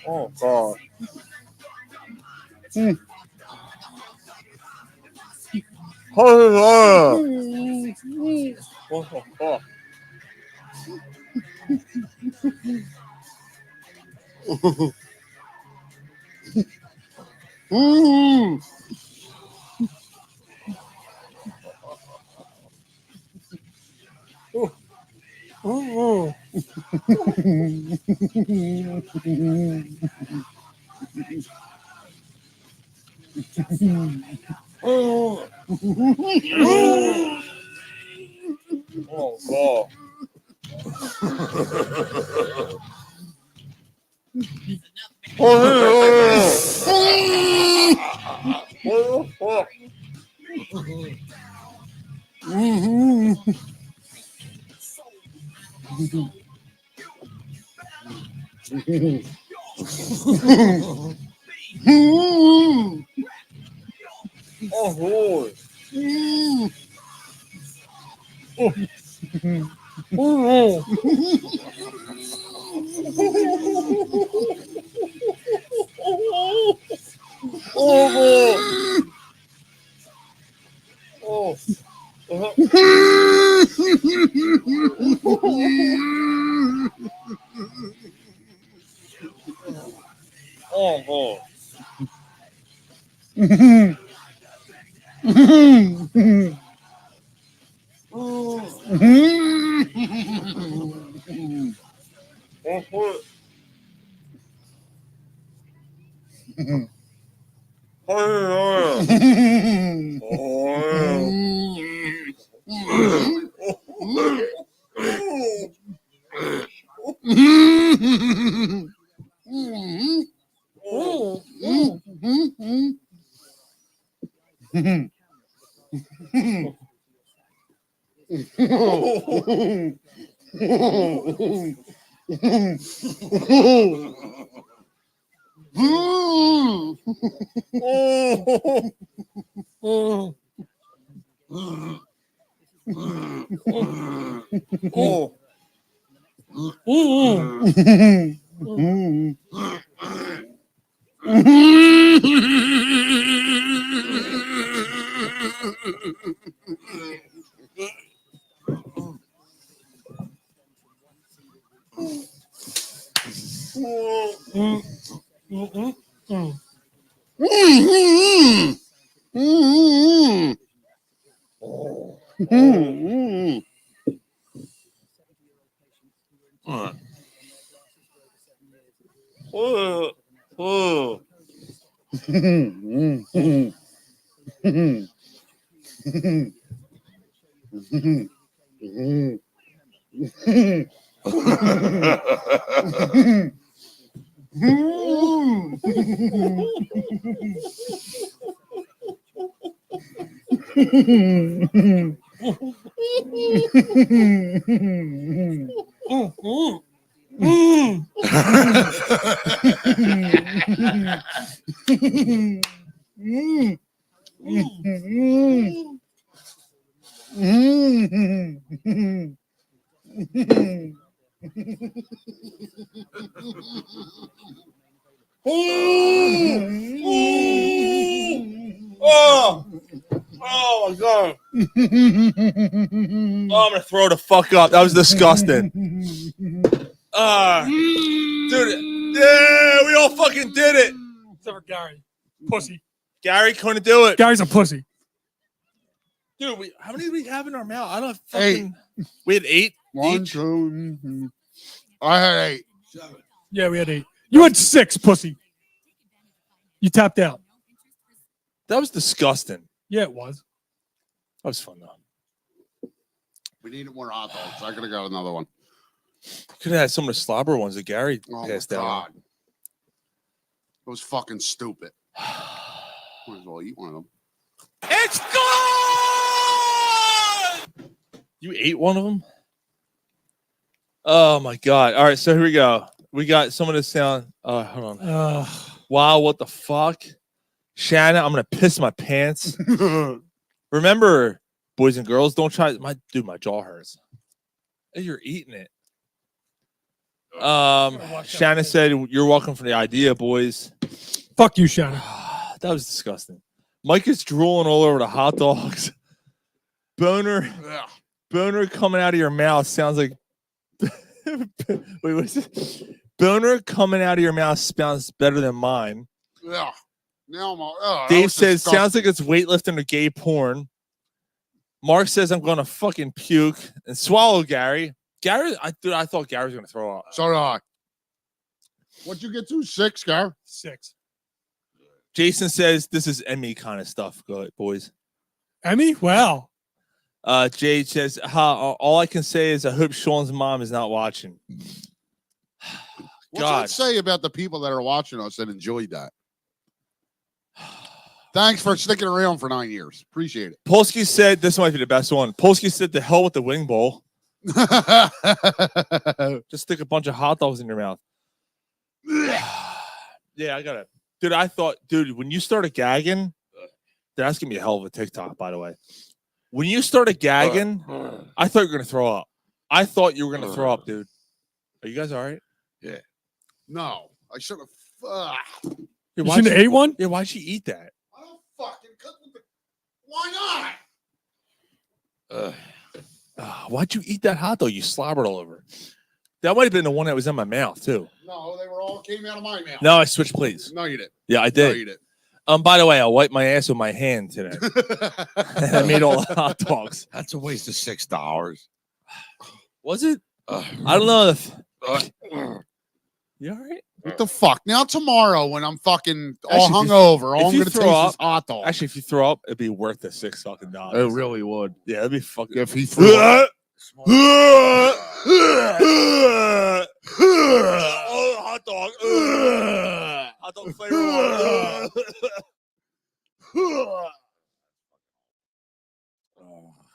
Oh God. What the fuck? Oh, God. What the fuck? Oh, Lord. Oh, Lord. Oh, my God. Oh, I'm going to throw the fuck up. That was disgusting. Dude, yeah, we all fucking did it. Except for Gary. Pussy. Gary couldn't do it. Gary's a pussy. Dude, how many did we have in our mouth? I don't fucking. 8. We had 8? One, each? 2. I had 8. Yeah, we had 8. You had 6, pussy. You tapped out. That was disgusting. Yeah, it was. That was fun, though. We needed more hot dogs. I could have got another one. Could have had some of the slobber ones that Gary passed my out. God. It was fucking stupid. Might as well eat one of them. It's gone! You ate one of them? Oh, my God. All right, so here we go. We got some of this sound. Hold on. Wow, what the fuck? Shannon, I'm going to piss my pants. Remember, boys and girls, don't try. My jaw hurts. Hey, you're eating it. Shannon said, "You're welcome for the idea, boys." Fuck you, Shannon. That was disgusting. Mike is drooling all over the hot dogs. Boner coming out of your mouth sounds like. Wait, what is it? Boner coming out of your mouth sounds better than mine. Yeah. Now I'm all. Dave says sounds like it's weightlifting or gay porn. Mark says I'm going to fucking puke and swallow Gary. Gary, I thought Gary was going to throw up. So did I. What'd you get to? 6, Gary? 6. Jason says this is Emmy kind of stuff, boys. Emmy? Wow. Jade says, all I can say is I hope Sean's mom is not watching. What's that say about the people that are watching us that enjoyed that? Thanks for sticking around for 9 years. Appreciate it. Polsky said, this might be the best one. Polsky said, the hell with the wing bowl. Just stick a bunch of hot dogs in your mouth. Yeah, I got it. Dude, I thought, when you started gagging, that's going to be a hell of a TikTok, by the way. When you started gagging, I thought you were going to throw up. I thought you were going to throw up, dude. Are you guys all right? Yeah. No, I should have. You shouldn't have ate one? Yeah, why'd you eat that? I don't fucking cook with the. Why not? Why'd you eat that hot dog? You slobbered all over. That might have been the one that was in my mouth, too. No, they were all came out of my mouth. No, I switched plates. No, you didn't. Yeah, I did. No, you didn't. By the way, I wiped my ass with my hand today. I made all the hot dogs. That's a waste of $6. Was it? I don't know if. You all right? What the fuck? Now tomorrow when I'm fucking all hungover, all I'm gonna taste is hot dog. Actually, if you throw up, it'd be worth the $6 fucking dollars. It really would. Yeah, it'd be fucking. If he threw up. Hot dog. Hot dog flavor.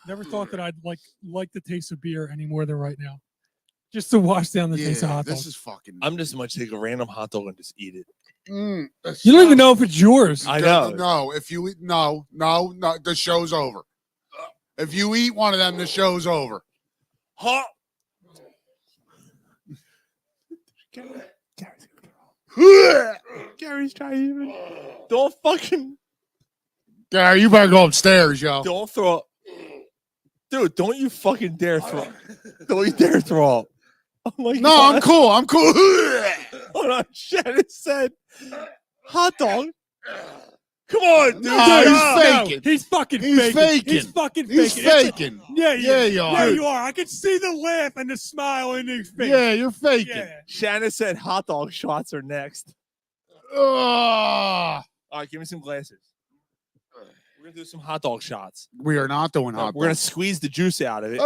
Never thought that I'd like the taste of beer any more than right now. Just to wash down the taste of hot dog. This is fucking. I'm just going to take a random hot dog and just eat it. You don't even know if it's yours. I know. No, if you eat, no, the show's over. If you eat one of them, the show's over. Huh? Gary's trying. Don't fucking. Gary, you better go upstairs, yo. Don't throw up. Dude, don't you fucking dare throw up. Don't you dare throw up. Oh my God. No, I'm cool. I'm cool. Hold on. Shannon said hot dog. Come on, dude. No, he's faking. He's fucking He's faking. He's fucking He's faking. faking. Yeah, you are. Yeah, you are. I can see the laugh and the smile in his face. Yeah, you're faking. Yeah. Shannon said hot dog shots are next. Ugh. All right, give me some glasses. We're going to do some hot dog shots. We are not doing hot We're going to dogs. squeeze the juice out of it.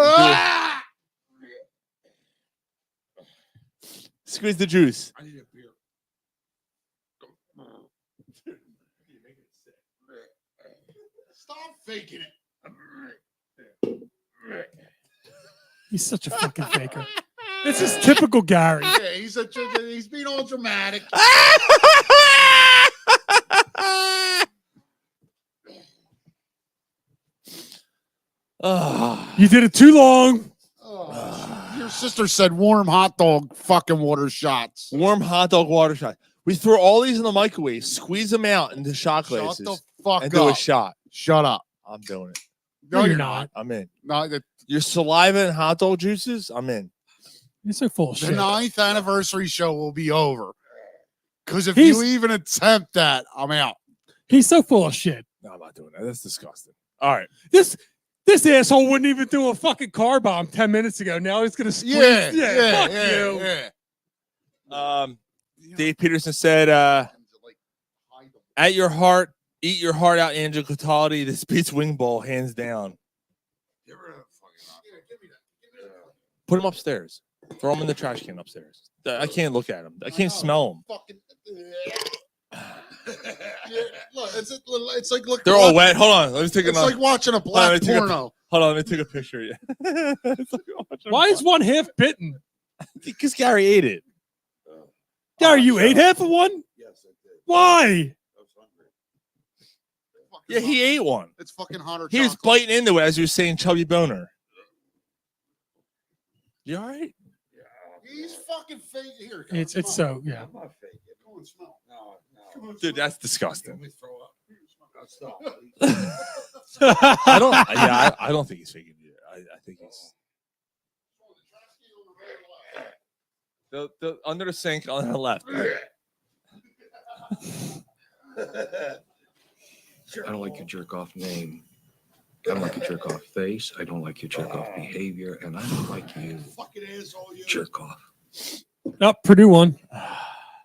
Squeeze the juice. I need a beer. Stop faking it. He's such a fucking faker. This is typical Gary. Yeah, he's being all dramatic. You did it too long. Your sister said warm hot dog fucking water shots. Warm hot dog water shot. We throw all these in the microwave, squeeze them out into shot Shut glasses, the fuck and up. do a shot. Shut up. I'm doing it. No, you're not. I'm in. No, Your saliva and hot dog juices, I'm in. You're so full of the shit. 9th anniversary show will be over. Because if He's- you even attempt that, I'm out. He's so full of shit. No, I'm not doing that. That's disgusting. All right. This asshole wouldn't even do a fucking car bomb 10 minutes ago. Now he's gonna squeeze. Fuck you. Yeah. Dave Peterson said, at your heart, eat your heart out, Angel Cataldi. This beats Wing Bowl, hands down. Put him upstairs. Throw him in the trash can upstairs. I can't look at him. I can't smell him. Fucking. Look, it's like look. They're all wet. Hold on. Let me take It's another. like watching a black porno. Hold on. Let me take a picture. It's like watching Why is one half bitten? Because Gary ate it. Gary, you ate half of one? Yes, I did. Why? I was hungry. Yeah, he ate one. It's fucking hotter. He was biting into it as you were saying chubby boner. You all right? He's fucking fake here. It's so yeah. I'm not faking. Go and smell. No. Dude, that's disgusting. Let me throw up. I don't. Yeah, I don't think he's faking it. I think he's the under the sink on the left. I don't like your jerk off name. I don't like your jerk off face. I don't like your jerk off behavior, and I don't like you jerk off. Oh, Purdue won.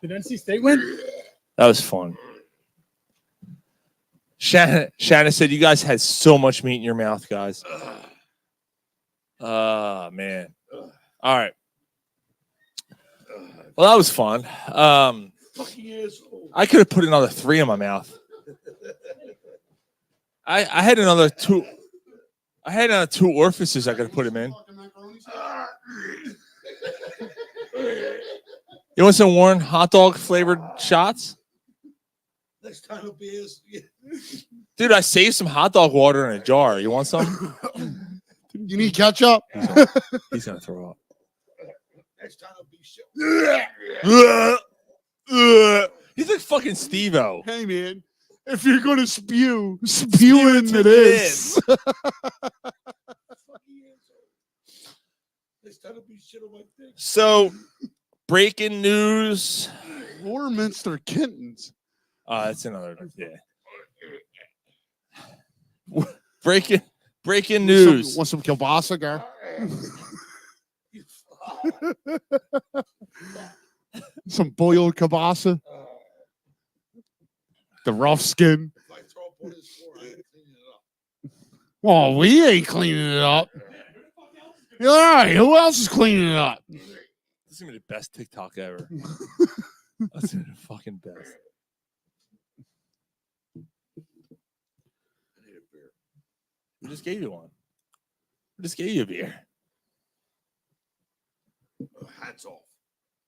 Did NC State win? That was fun. Shannon said, "You guys had so much meat in your mouth, guys." Man. All right. Well, that was fun. I could have put another 3 in my mouth. I had another 2. I had another 2 orifices I could have put him in. You want some Warren hot dog flavored shots? Next time it'll be his. Dude, I saved some hot dog water in a jar. You want some? You need ketchup? He's gonna throw up. Next time it'll be shit. He's like fucking Steve-O. Hey, man. If you're going to spew into this. So, breaking news. Warminster Kittens. That's another. Yeah. Breaking news. Want some kielbasa, guy? Some boiled kielbasa. The rough skin. Well, we ain't cleaning it up. All right, who else is cleaning it up? This is gonna be the best TikTok ever. That's gonna be the fucking best. We just gave you one. We just gave you a beer. Hats off.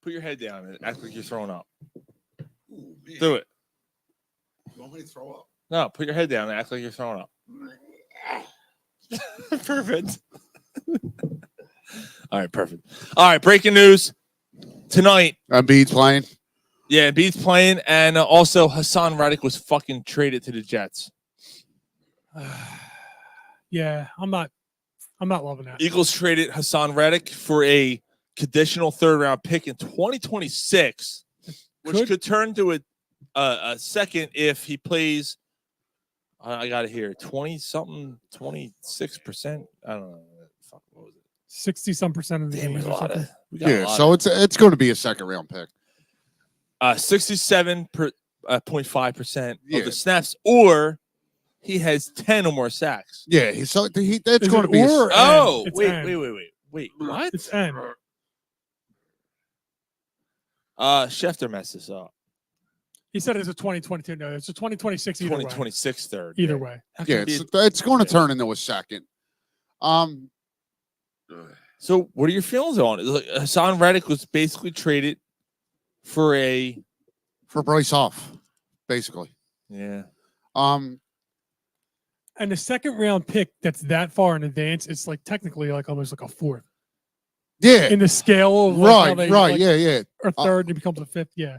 Put your head down and act like you're throwing up. Ooh, man. Do it. You want me to throw up? No, put your head down and act like you're throwing up. Perfect. All right, perfect. All right, breaking news tonight. Embiid's playing. Yeah, Embiid's playing, and also Hassan Reddick was fucking traded to the Jets. Yeah, I'm not loving that. Eagles traded Hassan Reddick for a conditional 3rd-round pick in 2026, which could turn to a second if he plays. I got it here, 26%. I don't know. Fuck, what was it? 60-some% of the games or something. Yeah, so it's going to be a 2nd-round pick. 67.5% of the snaps, or he has 10 or more sacks. Yeah, that's going to be. Oh, It's wait. What? It's N. Schefter messed this up. He said it's a 2022. No, it's a 2026 either 2026 way. 3rd. Either way. Yeah, it's going to turn into a second. So what are your feelings on it? Like, Hassan Reddick was basically traded for Bryce Huff, basically. Yeah. And the 2nd-round pick that's that far in advance, it's like technically like almost like a 4th. Yeah. In the scale of like how they, right, like, yeah. Or 3rd, it becomes a 5th. Yeah.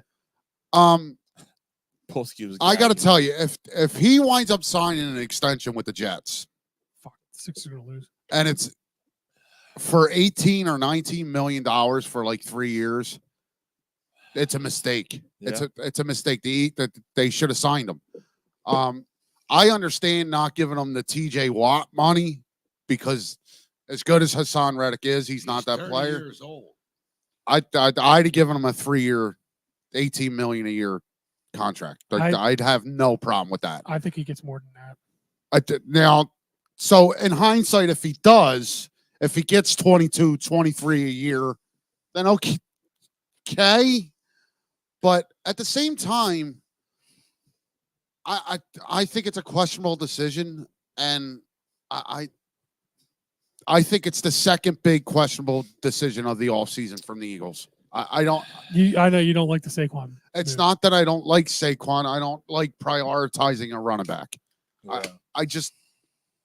I got to tell you, if he winds up signing an extension with the Jets, fuck, Sixers are gonna lose, and it's for $18 or $19 million for like 3 years, it's a mistake. Yeah. It's a mistake. They should have signed him. I understand not giving him the TJ Watt money because as good as Hassan Reddick is, he's not that player. Years old. I'd have given him a 3-year, $18 million a year contract. I'd have no problem with that. I think he gets more than that. Now, so in hindsight, if he gets 22, 23 a year, then okay. But at the same time, I think it's a questionable decision, and I think it's the second big questionable decision of the offseason from the Eagles. I know you don't like the Saquon. It's not that I don't like Saquon. I don't like prioritizing a running back. Yeah. I just,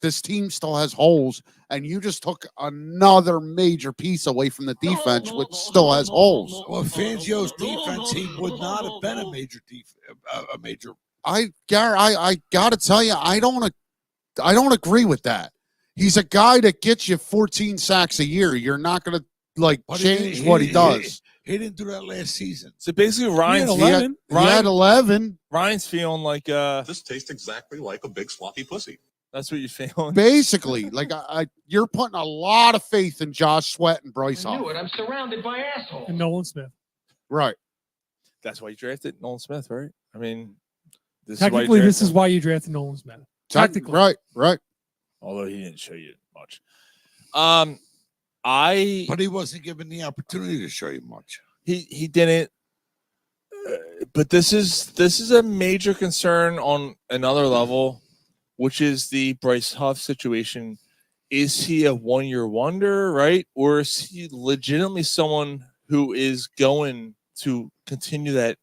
this team still has holes, and you just took another major piece away from the defense, which still has holes. Well, Fangio's defense, he would not have been a major I gotta tell you, I don't agree with that. He's a guy that gets you 14 sacks a year. You're not gonna change what he does. He didn't do that last season. So basically, Ryan's He had 11. Ryan's feeling like This tastes exactly like a big sloppy pussy. that's what you're feeling. Basically, like you're putting a lot of faith in Josh Sweat and Bryce I knew Hall. it. I'm surrounded by assholes. And Nolan Smith. Right. That's why you drafted Nolan Smith, right? I mean, Technically, this is why you drafted Nolan Smith. Technically. Right. Although he didn't show you much. But he wasn't given the opportunity to show you much. He didn't. But this is a major concern on another level, which is the Bryce Huff situation. Is he a one-year wonder, right? Or is he legitimately someone who is going to continue that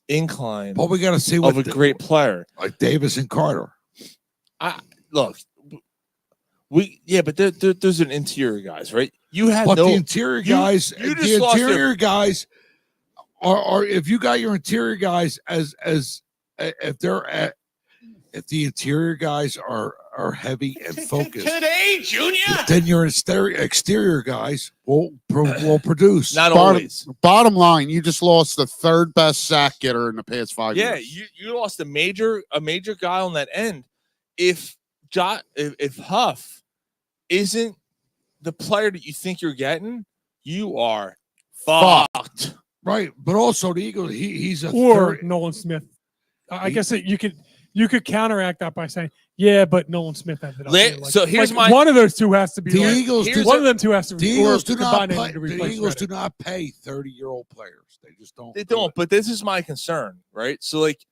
incline? But we got to see of a great player like Davis and Carter. Look, but those are interior guys, right? You have the interior guys. You the interior guys are if you got your interior guys as if the interior guys are heavy and focused Today, Junior. then your exterior guys will produce. Not always. Bottom line, you just lost the third best sack getter in the past 5 years. Yeah, you lost a major guy on that end. If Huff isn't the player that you think you're getting, you are fucked. Right, but also the Eagles, he's a or Nolan Smith. I guess that you could counteract that by saying, yeah, but Nolan Smith ended up. So here's one of those two has to be. The Eagles. One of them two has to. The Eagles do not pay. The Eagles do not pay 30-year-old players. They just don't. They don't. But this is my concern, right? So like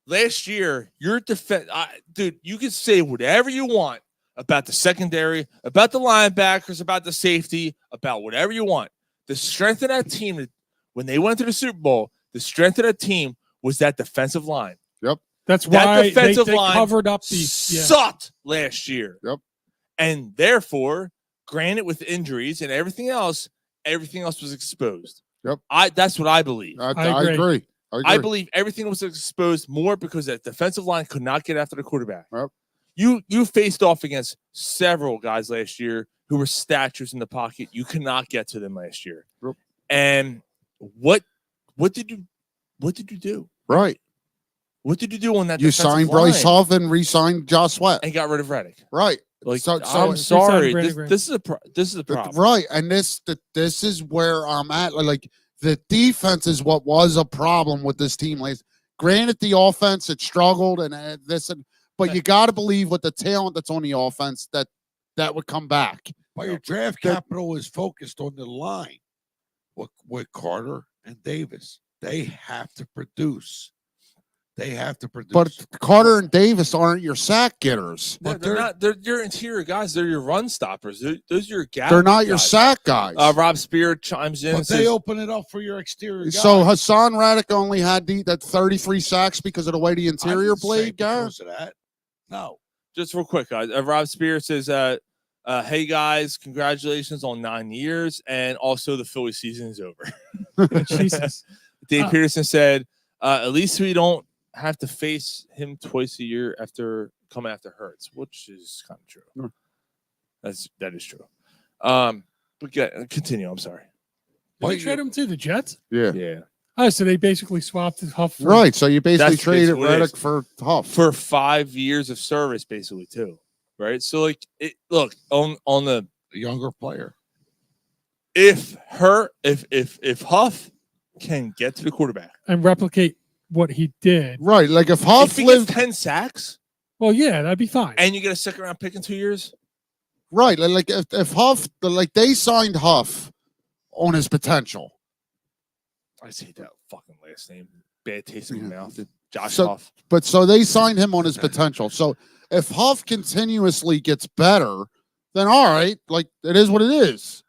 last year, your defense, dude, you can say whatever you want about the secondary, about the linebackers, about the safety, about whatever you want. The strength of that team, when they went to the Super Bowl, the strength of that team was that defensive line. Yep. That's that why defensive they line covered up the sucked last year. Yep. And therefore, granted with injuries and everything else was exposed. Yep. That's what I believe. I agree. I believe everything was exposed more because that defensive line could not get after the quarterback. Yep. You faced off against several guys last year who were statues in the pocket. You could not get to them last year. Yep. And what did you do? Right. What did you do on that? You signed Bryce Huff and re-signed Josh Sweat and got rid of Reddick. Right. Like, so I'm sorry. This is a problem. Right. And this is where I'm at. Like the defense is what was a problem with this team. Granted, the offense it struggled and but you got to believe with the talent that's on the offense that would come back. But your draft capital is focused on the line with Carter and Davis. They have to produce. But Carter and Davis aren't your sack getters. They're not. They're your interior guys. They're your run stoppers. Those are your guys. They're not your sack guys. Rob Spear chimes in. But they open it up for your exterior guys. So Hassan Reddick only had that 33 sacks because of the way the interior played, guys. Because of that. No. Just real quick, guys. Rob Spear says, hey, guys, congratulations on 9 years. And also the Philly season is over. Jesus. Dave Peterson said, at least we don't have to face him twice a year after coming after Hurts, which is kind of true. That is true. But continue. I'm sorry. Did they trade him to the Jets? Yeah. Oh, so they basically swapped Huff. Right. So you basically traded Reddick for Huff for 5 years of service, basically too. Right. So like, look on the younger player. If Huff can get to the quarterback and replicate what he did, right? Like if Huff lived 10 sacks, well, yeah, that'd be fine. And you get a second round pick in 2 years, right? Like if Huff, they signed Huff on his potential. I hate that fucking last name. Bad taste in my mouth. Josh Huff. But so they signed him on his potential. So if Huff continuously gets better, then all right, like it is what it is.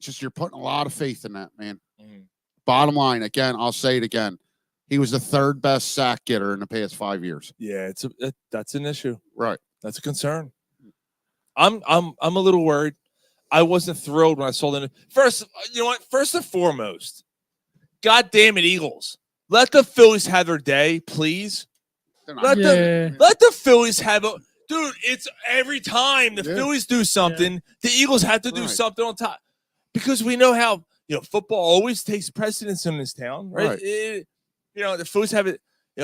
Just you're putting a lot of faith in that, man. Bottom line, again, I'll say it again. He was the third best sack getter in the past 5 years. Yeah, that's an issue. Right. That's a concern. I'm a little worried. I wasn't thrilled when I saw them. First, you know what? First and foremost, God damn it, Eagles. Let the Phillies have their day, please. Let the Phillies have a dude. It's every time the Phillies do something, the Eagles have to do something on top because we know how football always takes precedence in this town, right? The Phillies have it.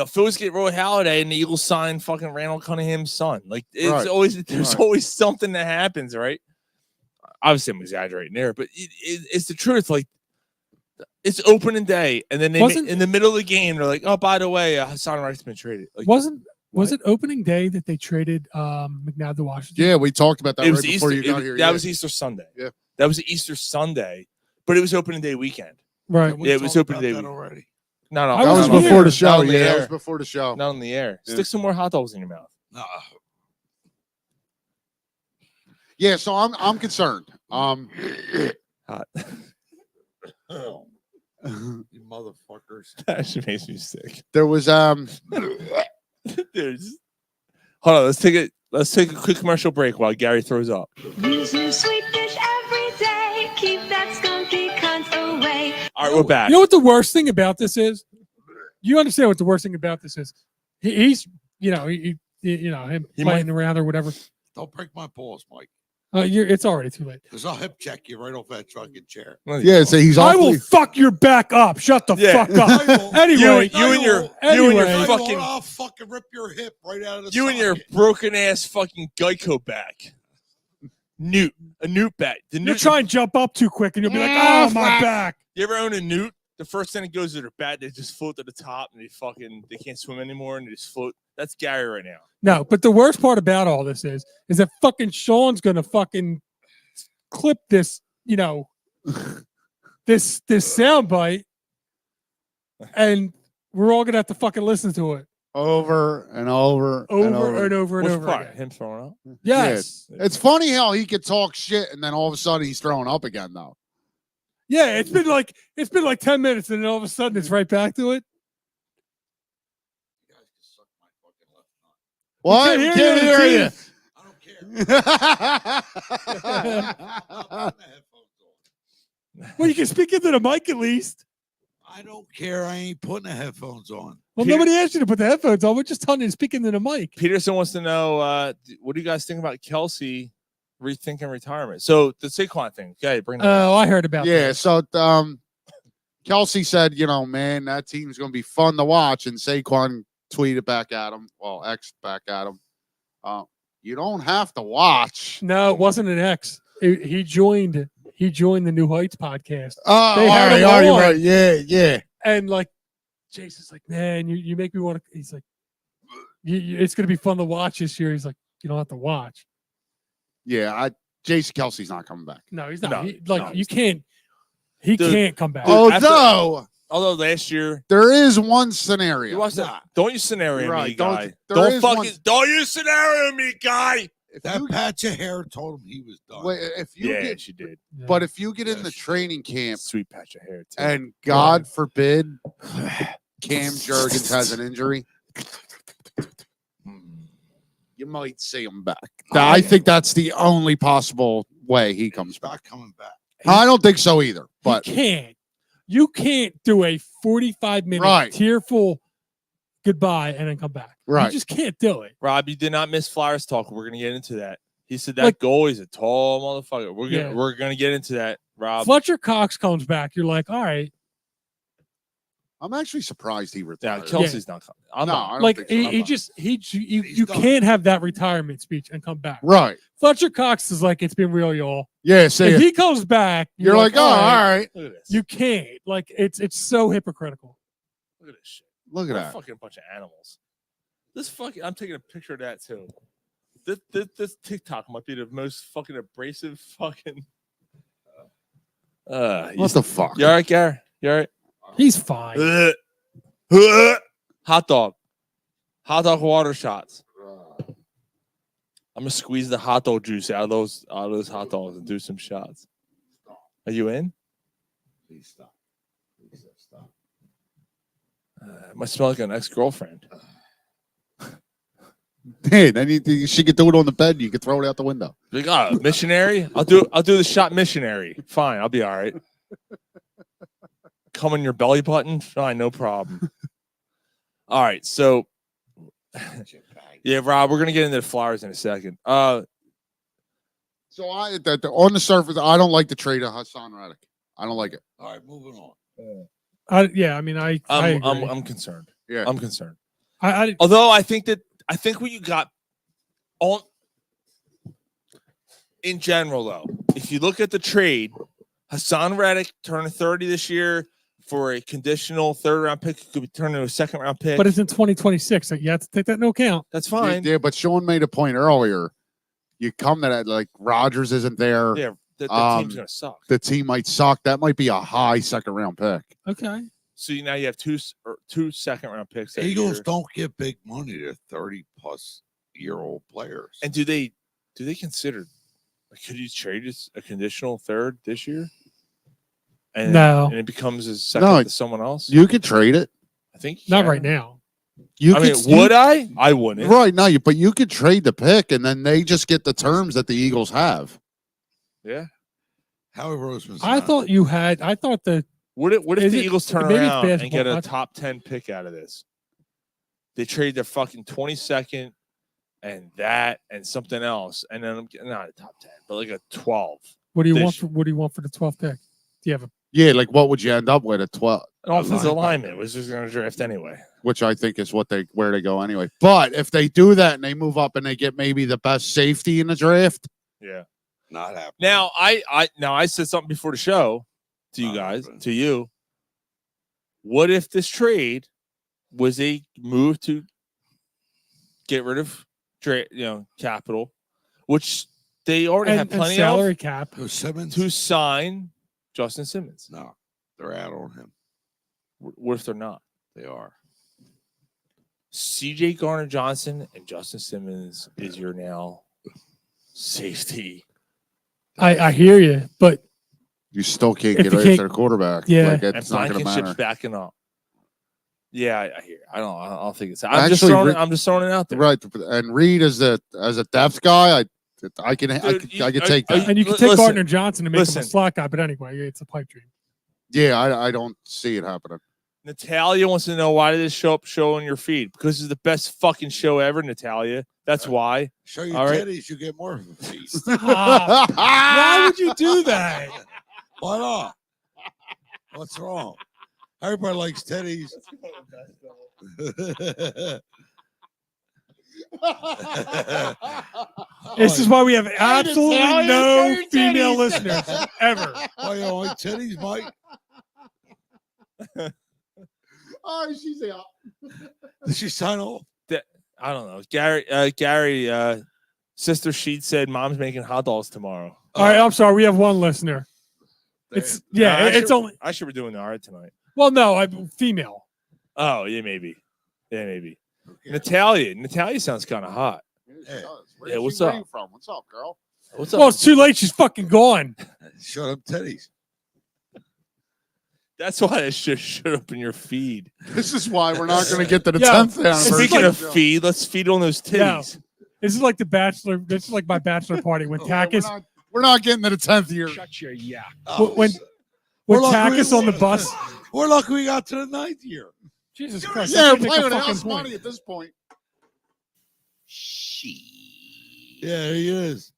Phillies get Roy Halladay and the Eagles sign fucking Randall Cunningham's son. Like it's there's always something that happens, right? Obviously, I'm exaggerating there, but it's the truth. Like it's opening day, and then in the middle of the game, they're like, "Oh, by the way, Hassan Wright's been traded." Like, was it opening day that they traded McNabb to Washington? Yeah, we talked about that it was before Easter, you got here. That was Easter Sunday. Yeah, that was Easter Sunday, but it was opening day weekend. Right. Yeah, it was opening day already. No, that was before the show. Yeah, that was before the show. Not on the air. Yeah. Stick some more hot dogs in your mouth. Yeah, so I'm concerned. Hot. You motherfuckers. That actually makes me sick. There was Hold on, let's take a quick commercial break while Gary throws up. Use your sweet dish every day. Keep that skunky cunt away. All right, we're back. You know what the worst thing about this is? You understand what the worst thing about this is? He's him playing around or whatever. Don't break my balls, Mike. It's already too late. Because I'll hip check you right off that fucking chair. Yeah, so he's. I will fuck your back up. Shut the fuck up. Anyway, you and your fucking. I'll fucking rip your hip right out of the. You and your broken ass fucking Geico back. A newt back. You'll try and jump up too quick, and you'll be like, "Oh, my back." You ever own a newt? The first thing that goes to their bat, they just float to the top, and they can't swim anymore, and they just float. That's Gary right now. No, but the worst part about all this is that fucking Sean's gonna fucking clip this, this soundbite, and we're all gonna have to fucking listen to it over and over and over again. Him throwing up? Yes. Yeah. It's funny how he could talk shit and then all of a sudden he's throwing up again, though. Yeah, it's been like 10 minutes, and then all of a sudden it's right back to it. What? We can't hear you. I don't care. Well, you can speak into the mic at least. I don't care. I ain't putting the headphones on. Well, nobody asked you to put the headphones on. We're just telling you to speak into the mic. Peterson wants to know, what do you guys think about Kelsey rethinking retirement? So the Saquon thing. Okay, bring that up. Oh, I heard about that. Yeah, so Kelsey said, man, that team's going to be fun to watch. And Saquon tweeted back at him. Well, X back at him. You don't have to watch. No, it wasn't an X. He joined the New Heights podcast. Oh, They had him on. right. Yeah. And like, Jason's like, man, you make me want to. He's like, it's going to be fun to watch this year. He's like, you don't have to watch. Yeah, Jason Kelsey's not coming back. No, he's not. No, you can't. He can't come back. Although last year there is one scenario. Don't you scenario me, guy. Don't you scenario me, guy. That patch of hair told him he was done. Wait, she did. But if you get in the training camp, sweet patch of hair, too. And God forbid, Cam Jurgens has an injury, you might see him back. I think that's the only possible way he comes back. Not coming back. I don't think so either. But you can't do a 45-minute tearful goodbye and then come back. Right. You just can't do it. Rob, you did not miss Flyers talk. We're gonna get into that. He said that goalie's a tall motherfucker. We're gonna get into that, Rob. Fletcher Cox comes back. You're like, all right. I'm actually surprised he retired. Yeah, Kelsey's not coming. I don't like think so. you can't have that retirement speech and come back. Right. Fletcher Cox is like, it's been real, y'all. Yeah, if he comes back, you're like, oh, all right. Look at this. You can't. Like, it's so hypocritical. Look at this shit. Look at What a that. fucking bunch of animals. I'm taking a picture of that too. This TikTok might be the most fucking abrasive fucking. What the fuck? You all right, Gary? You all right? He's fine. Hot dog water shots. I'm gonna squeeze the hot dog juice out of those hot dogs and do some shots. Are you in? Please stop. Please stop. It might smell like an ex-girlfriend. Hey, then she could do it on the bed. You could throw it out the window. Like, missionary? I'll do the shot missionary. Fine, I'll be all right. come in your belly button? Fine, no problem. All right, so yeah, Rob, we're gonna get into the Flyers in a second. So on the surface, I don't like the trade of Hassan Reddick. I don't like it. All right, moving on. I agree. I'm concerned. Yeah, I'm concerned. I Although I think what you got all in general, though, if you look at the trade, Hassan Reddick turned 30 this year for a conditional third-round pick. It could be turned into a second-round pick. but it's in 2026, so you have to take that into account. That's fine. Yeah, but Sean made a point earlier. You come to that, like, Rodgers isn't there. Yeah, the team's going to suck. The team might suck. That might be a high second-round pick. Okay. So now you have two second-round picks. that Eagles year. don't give big money to 30-plus-year-old players. And do they consider, could you trade a conditional third this year? And, No. And it becomes a second to someone else? You could trade it. I think Not right now. Would I? I wouldn't. Right now, but you could trade the pick, and then they just get the terms that the Eagles have. Yeah. Howie Roseman's I thought you had. I thought the. What if the Eagles turn maybe it's around and get a basketball. top 10 pick out of this? They trade their fucking 22nd and that and something else, and then I'm getting not a top 10, but like a 12. What do you want? What do you want for the 12th pick? Do you have a? Yeah, like what would you end up with at 12? An offensive alignment was just going to draft anyway. Which I think is where they go anyway. But if they do that and they move up and they get maybe the best safety in the draft, yeah, not happening. Now I said something before the show to you guys, to you. What if this trade was a move to get rid of capital, which they already have plenty salary of cap to sign Justin Simmons? No, they're out on him. What if they're not? They are. CJ Garner-Johnson and Justin Simmons is your now safety. I hear you, but you still can't If get you rid of can't- their quarterback. yeah. Like, And it's not going to Blankenship's matter. backing up. Yeah, I hear. I don't think it's. I'm Actually, just throwing it out there. Right, and Reed as a depth guy, I can take that. and you can take listen, Gardner Johnson and make him listen. a slot guy. But anyway, it's a pipe dream. Yeah, I don't see it happening. Natalia wants to know, why did this show on your feed? Because it's the best fucking show ever, Natalia. That's why. Show your All right? titties, you get more of a feast. Why would you do that? Why not? What's wrong? Everybody likes titties. This is why we have absolutely Italian, no your female titties. listeners ever. Why you don't like titties, Mike? Oh, she's out. Did she sign off? I don't know. Gary, Sister Sheet said mom's making hot dogs tomorrow. All right, I'm sorry. We have one listener. It's only. I should be doing all right tonight. Well, no, I'm female. Oh, yeah, maybe. Yeah, maybe. Okay. Natalia sounds kind of hot. Yeah, what's up? From? What's up, girl? What's Well, up? it's too late. She's fucking gone. Shut up, titties. That's why it should shut up in your feed. This is why we're not going to get to the Yeah, 10th anniversary. Speaking of feed, let's feed on those titties. This is like the bachelor. This is like my bachelor party when Takis. We're not getting to the 10th year. Shut your yak. When Takis on the bus. We're lucky we got to the 9th year. Jesus Christ! Yeah, I we're can't make a playing with fucking house point. money at this point. Yeah, he is.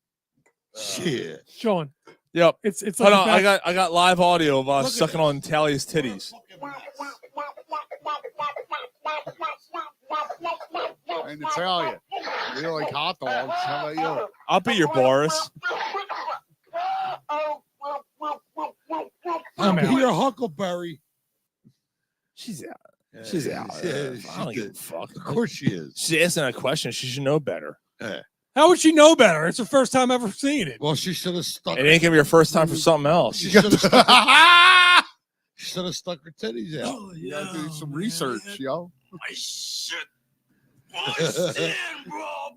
Shit. Sean, Yep. it's Hold like on, I got live audio of us sucking on Natalia's titties. And Natalia, you like hot dogs. How about you? I'll be your Boris. I'm here, Huckleberry. She's out. Yeah, She's out. yeah, I don't she give a did. fuck. Of course she is. She's asking that question. She should know better. Yeah. how would she know better? It's her first time ever seeing it. Well, she should have stuck. It ain't gonna be her first time for something else. She should have stuck. She should have stuck her titties out. You gotta do some research, yo. I shit.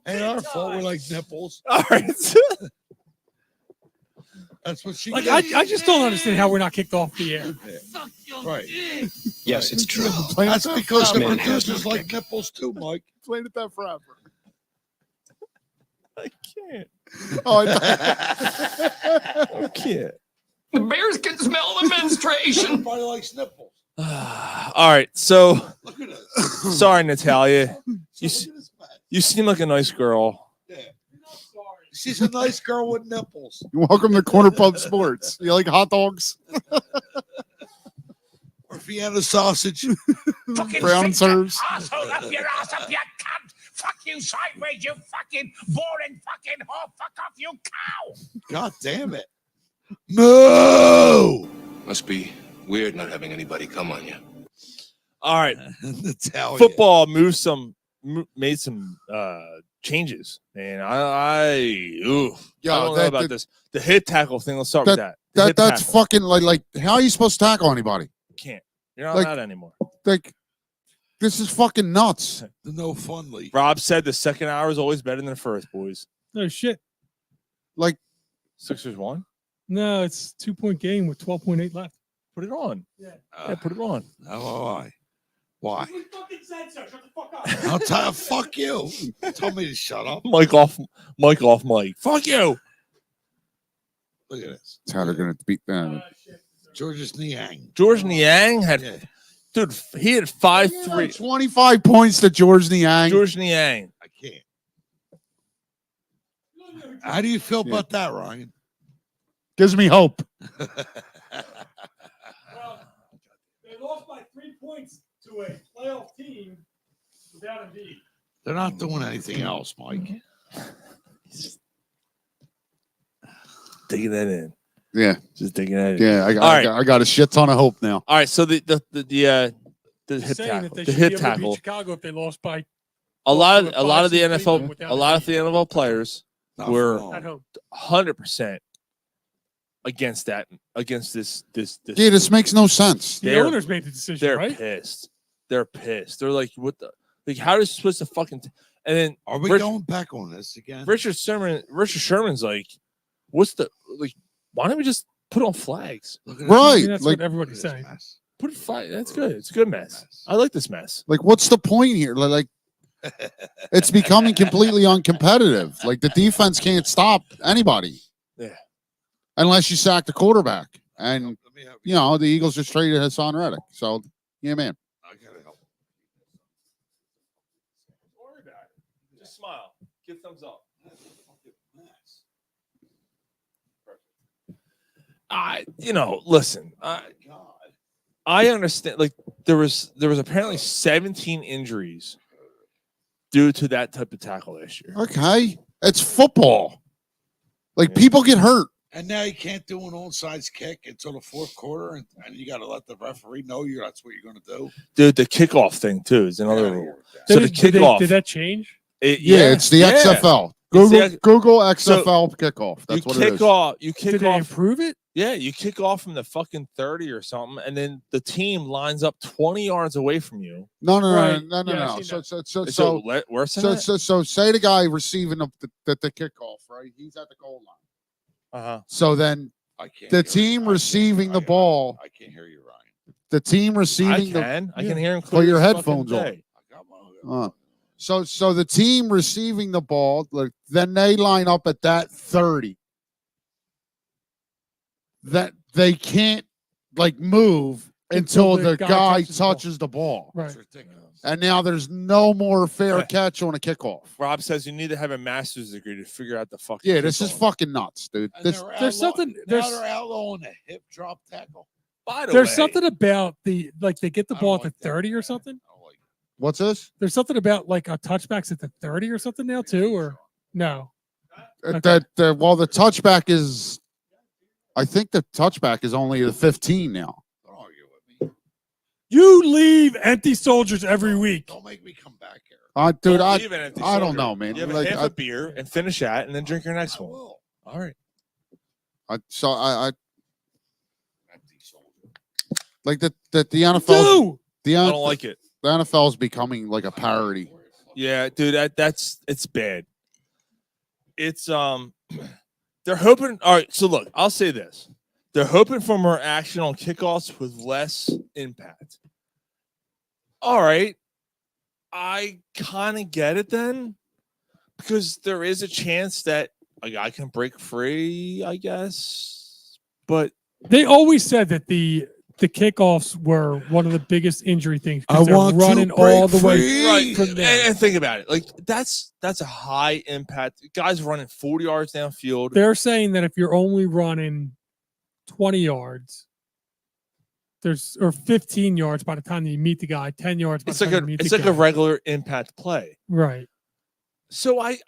Ain't our fault. We're like nipples. All right. That's what she. Like gets. I just don't understand how we're not kicked off the air. Right. Yes, it's true. That's because the Man has producers no like nipples too, Mike. Played it that forever. I can't. Oh, I can't. The bears can smell the menstruation. Everybody likes nipples. All right, so sorry, Natalia. You seem like a nice girl. She's a nice girl with nipples. Welcome to Corner Pub Sports. You like hot dogs? Or Vienna sausage. Fucking Brown sit serves. your asshole up your ass up, you cunt. Fuck you sideways, you fucking boring fucking whore. Fuck off, you cow. God damn it. No. Must be weird not having anybody come on you. All right, Natalia. football made some changes, and I don't know about this. The hit tackle thing. Let's start with that. That's fucking like how are you supposed to tackle anybody? Can't. You're not Like- allowed anymore. Like this is fucking nuts. The no fun league. Rob said the second hour is always better than the first, boys. No shit. Like Sixers won. No, it's 2-point game with 12.8 left. Put it on. Yeah. Put it on. Why? Why? fucking said so. Shut the fuck up. I'll tell you, fuck you. Tell me to shut up. Mike off. Mike off. Mike. Fuck you. Look at this. that's how they're gonna beat them. George's Niang. George Niang had, Yeah. dude. He had 5-3. 25 points to George Niang. George Niang. I can't. How do you feel about that, Ryan? Gives me hope. Well, they lost by 3 points to a playoff team without Embiid. They're not doing anything else, Mike. Digging that in. Yeah, Just digging that in. yeah. I got a shit ton of hope now. All right. So the hit Saying tackle. that they The should hit be able to beat tackle. Chicago if they lost by A lot of the Cleveland NFL. without A lot of the Embiid. NFL players Not were for at long. home. 100% against that. Against this. Yeah, this makes no sense. The They're- owners made the decision, They're right? pissed. They're pissed. They're like, what the? Like, how is this supposed to fucking? And then Are we Rich- going back on this again? Richard Sherman's like, what's the like? Why don't we just put on flags? Look at Right. I mean, that's like, what everybody's this saying. mess. Put a flag. That's good. It's a good mess. I like this mess. like, what's the point here? Like, it's becoming completely uncompetitive. Like, the defense can't stop anybody. Yeah. Unless you sack the quarterback. And, Let me help you know, the Eagles just traded Hassan Reddick. So, yeah, man. I gotta help. Don't worry about it. Just smile. Give thumbs up. Listen. I understand. Like there was apparently 17 injuries due to that type of tackle this year. Okay. It's football. Like, Yeah. people get hurt. And now you can't do an onside kick until the fourth quarter, and you got to let the referee know that's what you're going to do. Dude, the kickoff thing too is another Yeah, rule. yeah. So the Did kickoff. that change? Yeah, it's the yeah. XFL. It's Google the- Google XFL kickoff. That's You what kick it is. off. You Did kick they off. improve it? Yeah, you kick off from the fucking 30 or something, and then the team lines up 20 yards away from you. No, no, Right. no, no, Yeah, no, I've no. seen So, that. so, so, Is so, it worse than so, say the guy receiving the kickoff, right? He's at the goal line. Uh-huh. So then I can't. the hear team you. receiving the ball, I can't hear you, Ryan. the team I receiving the. can. I yeah. can hear him. Put clear your as fucking headphones on. day. I got my. So the team receiving the ball, like, then they line up at that 30. That they can't like move until the guy touches the ball. Right. It's ridiculous. And now there's no more fair catch on a kickoff. Rob says you need to have a master's degree to figure out the fucking. Yeah, this is kickoff. fucking nuts, dude. And This, they're there's outlaw- something- Now there's- they're outlawing the hip drop tackle. By the There's way, something about the they get the I ball don't at the like that. 30 or I something. don't like it. what's this? There's something about like a touchbacks at the 30 or something now too, or no? Okay. Well, the touchback is. I think the touchback is only the 15 now. Don't argue with me. You leave empty soldiers every week. Don't make me come back here. Dude, don't I leave an empty don't soldier. know, man. You have Like, half I- a beer and finish that, and then drink your next I one. will. All right. I Empty soldier. like the NFL. Do The I don't like it. the NFL is becoming like a parody. Yeah, dude, it's bad. It's they're hoping. All right, so look, I'll say this: they're hoping for more action on kickoffs with less impact. All right, I kind of get it then, because there is a chance that a guy can break free, I guess. But they always said that the the kickoffs were one of the biggest injury things I because they're want to running break all the way free. Right. from there. And think about it. Like that's a high impact. Guys running 40 yards downfield. They're saying that if you're only running 20 yards, or 15 yards by the time you meet the guy, 10 yards by It's the like time you meet it's the like guy. a regular impact play. Right. So I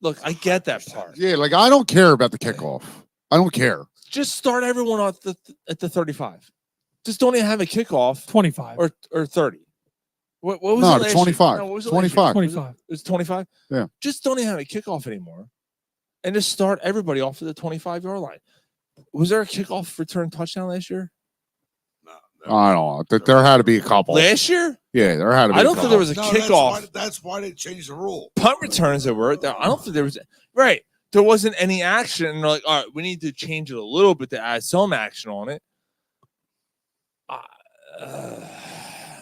look, I get that part. Yeah, like I don't care about the kickoff. I don't care. Just start everyone at the 35. Just don't even have a kickoff 25 or 30. What was No, it the last 25. year? No, what was it 25. 25. It was 25? Yeah. Just don't even have a kickoff anymore. And just start everybody off at the 25-yard line. Was there a kickoff return touchdown last year? I don't know. There had to be a couple. Last year? Yeah, there had to be. I don't think there was a kickoff. That's why they changed the rule. Punt returns there were. I don't think there was. Right. There wasn't any action. And they're like, all right, we need to change it a little bit to add some action on it.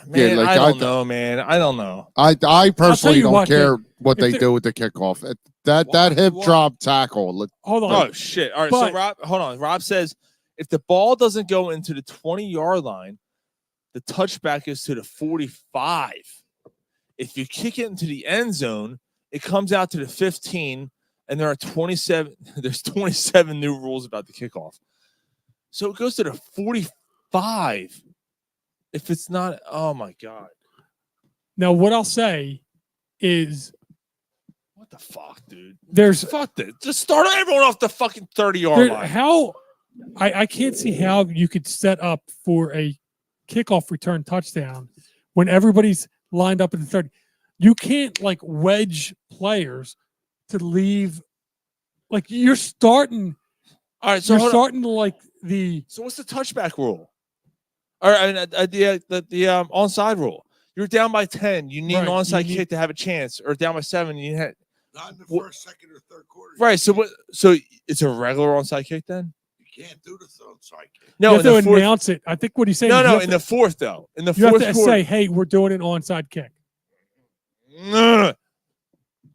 Man, like, I don't know, man. I don't know. I personally you don't what, care what if they there- do with the kickoff. That hip drop tackle. Hold on. Oh shit! All right, so But- Rob, hold on. Rob says if the ball doesn't go into the 20-yard line, the touchback is to the 45. If you kick it into the end zone, it comes out to the 15, and there are 27. There's 27 new rules about the kickoff, so it goes to the 45. If it's not, oh my god, Now, what I'll say is what the fuck, dude? there's Fuck this. Just start everyone off the fucking 30-yard line. how I can't see how you could set up for a kickoff return touchdown when everybody's lined up in the 30. You can't like wedge players to leave. Like you're starting. All right, so You're hold on. starting to like the. So what's the touchback rule? Or I mean, the onside rule. You're down by 10. You need an Right, onside you need- kick to have a chance. Or down by 7. You had Not in the first, second, or third quarter. right. So what? So it's a regular onside kick then? You can't do the onside kick. No, you have in to the fourth. announce it. I think what he's saying. No, is you no, have in to- the fourth though. In the you have fourth to quarter. say, "Hey, we're doing an onside kick."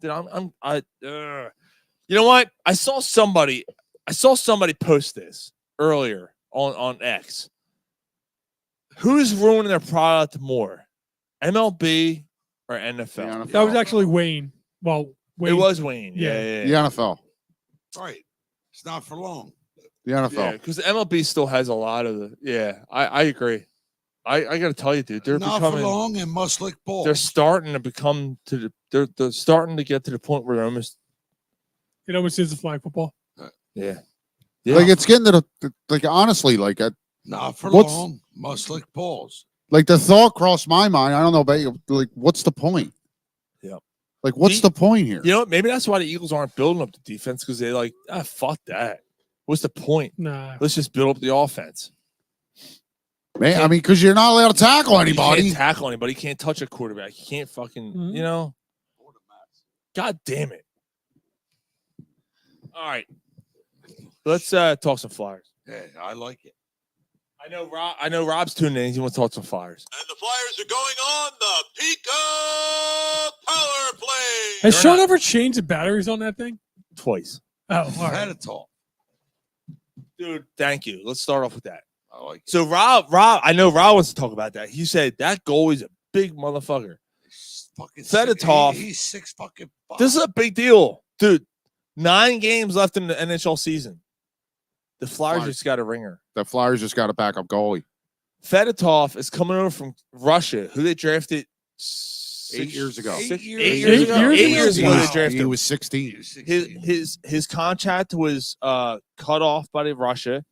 Dude, you know what? I saw somebody post this earlier on X. Who's ruining their product more, MLB or NFL? That was actually Wayne. Well, Wayne, It was Wayne. Yeah. Yeah. The NFL. Right. It's not for long. The NFL. Because the MLB still has a lot of the. Yeah, I agree. I got to tell you, dude, they're Not for becoming. long and must lick balls. They're starting to become to the. They're starting to get to the point where they're almost. It almost is a flag football. Yeah. Like it's getting to the like honestly like Not for what's- long. Must lick balls. like the thought crossed my mind. I don't know about you. Like what's the point? Yep. Like what's the point here? You know what? Maybe that's why the Eagles aren't building up the defense because they're like, fuck that. What's the point? Nah. Let's just build up the offense. Man, I mean, because you're not allowed to tackle You anybody. can't tackle anybody. You can't touch a quarterback. You can't fucking, Mhm. you know. God damn it. All right. Let's talk some Flyers. Yeah, I like it. I know Rob's tuning in. He wants to talk some Flyers. And the Flyers are going on the Pika Power Play. Has Sean ever changed the batteries on that thing? Twice. Oh, all right. Had it talk. Dude, thank you. Let's start off with that. I like it. So Rob, I know Rob wants to talk about that. He said that goalie's a big motherfucker. Fucking Fedotov. He's 6 fucking. This is a big deal, dude. 9 games left in the NHL season. The Flyers Flyers. just got a ringer. The Flyers just got a backup goalie. Fedotov is coming over from Russia, who they drafted 8 years ago. 8 years years ago. ago. 8 8 years ago, Wow. they drafted He him. was 16. His contract was cut off by the Russia.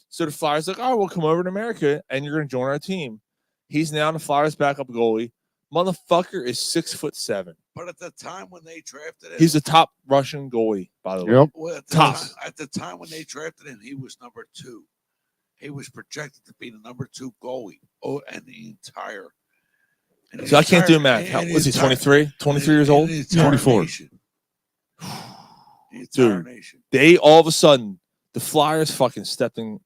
So the Flyers like, oh, we'll come over to America and you're gonna join our team. He's now the Flyers backup goalie. Motherfucker is 6'7". But at the time when they drafted him, He's a top Russian goalie, by the way. Yep. well, top. at the time when they drafted him, he was number 2. He was projected to be the number 2 goalie. Oh, and the entire. and the So I can't do math. and How, the was he entire- 23? 23 years and old? the entire 24. nation. The entire Dude. nation. They all of a sudden the Flyers fucking stepped in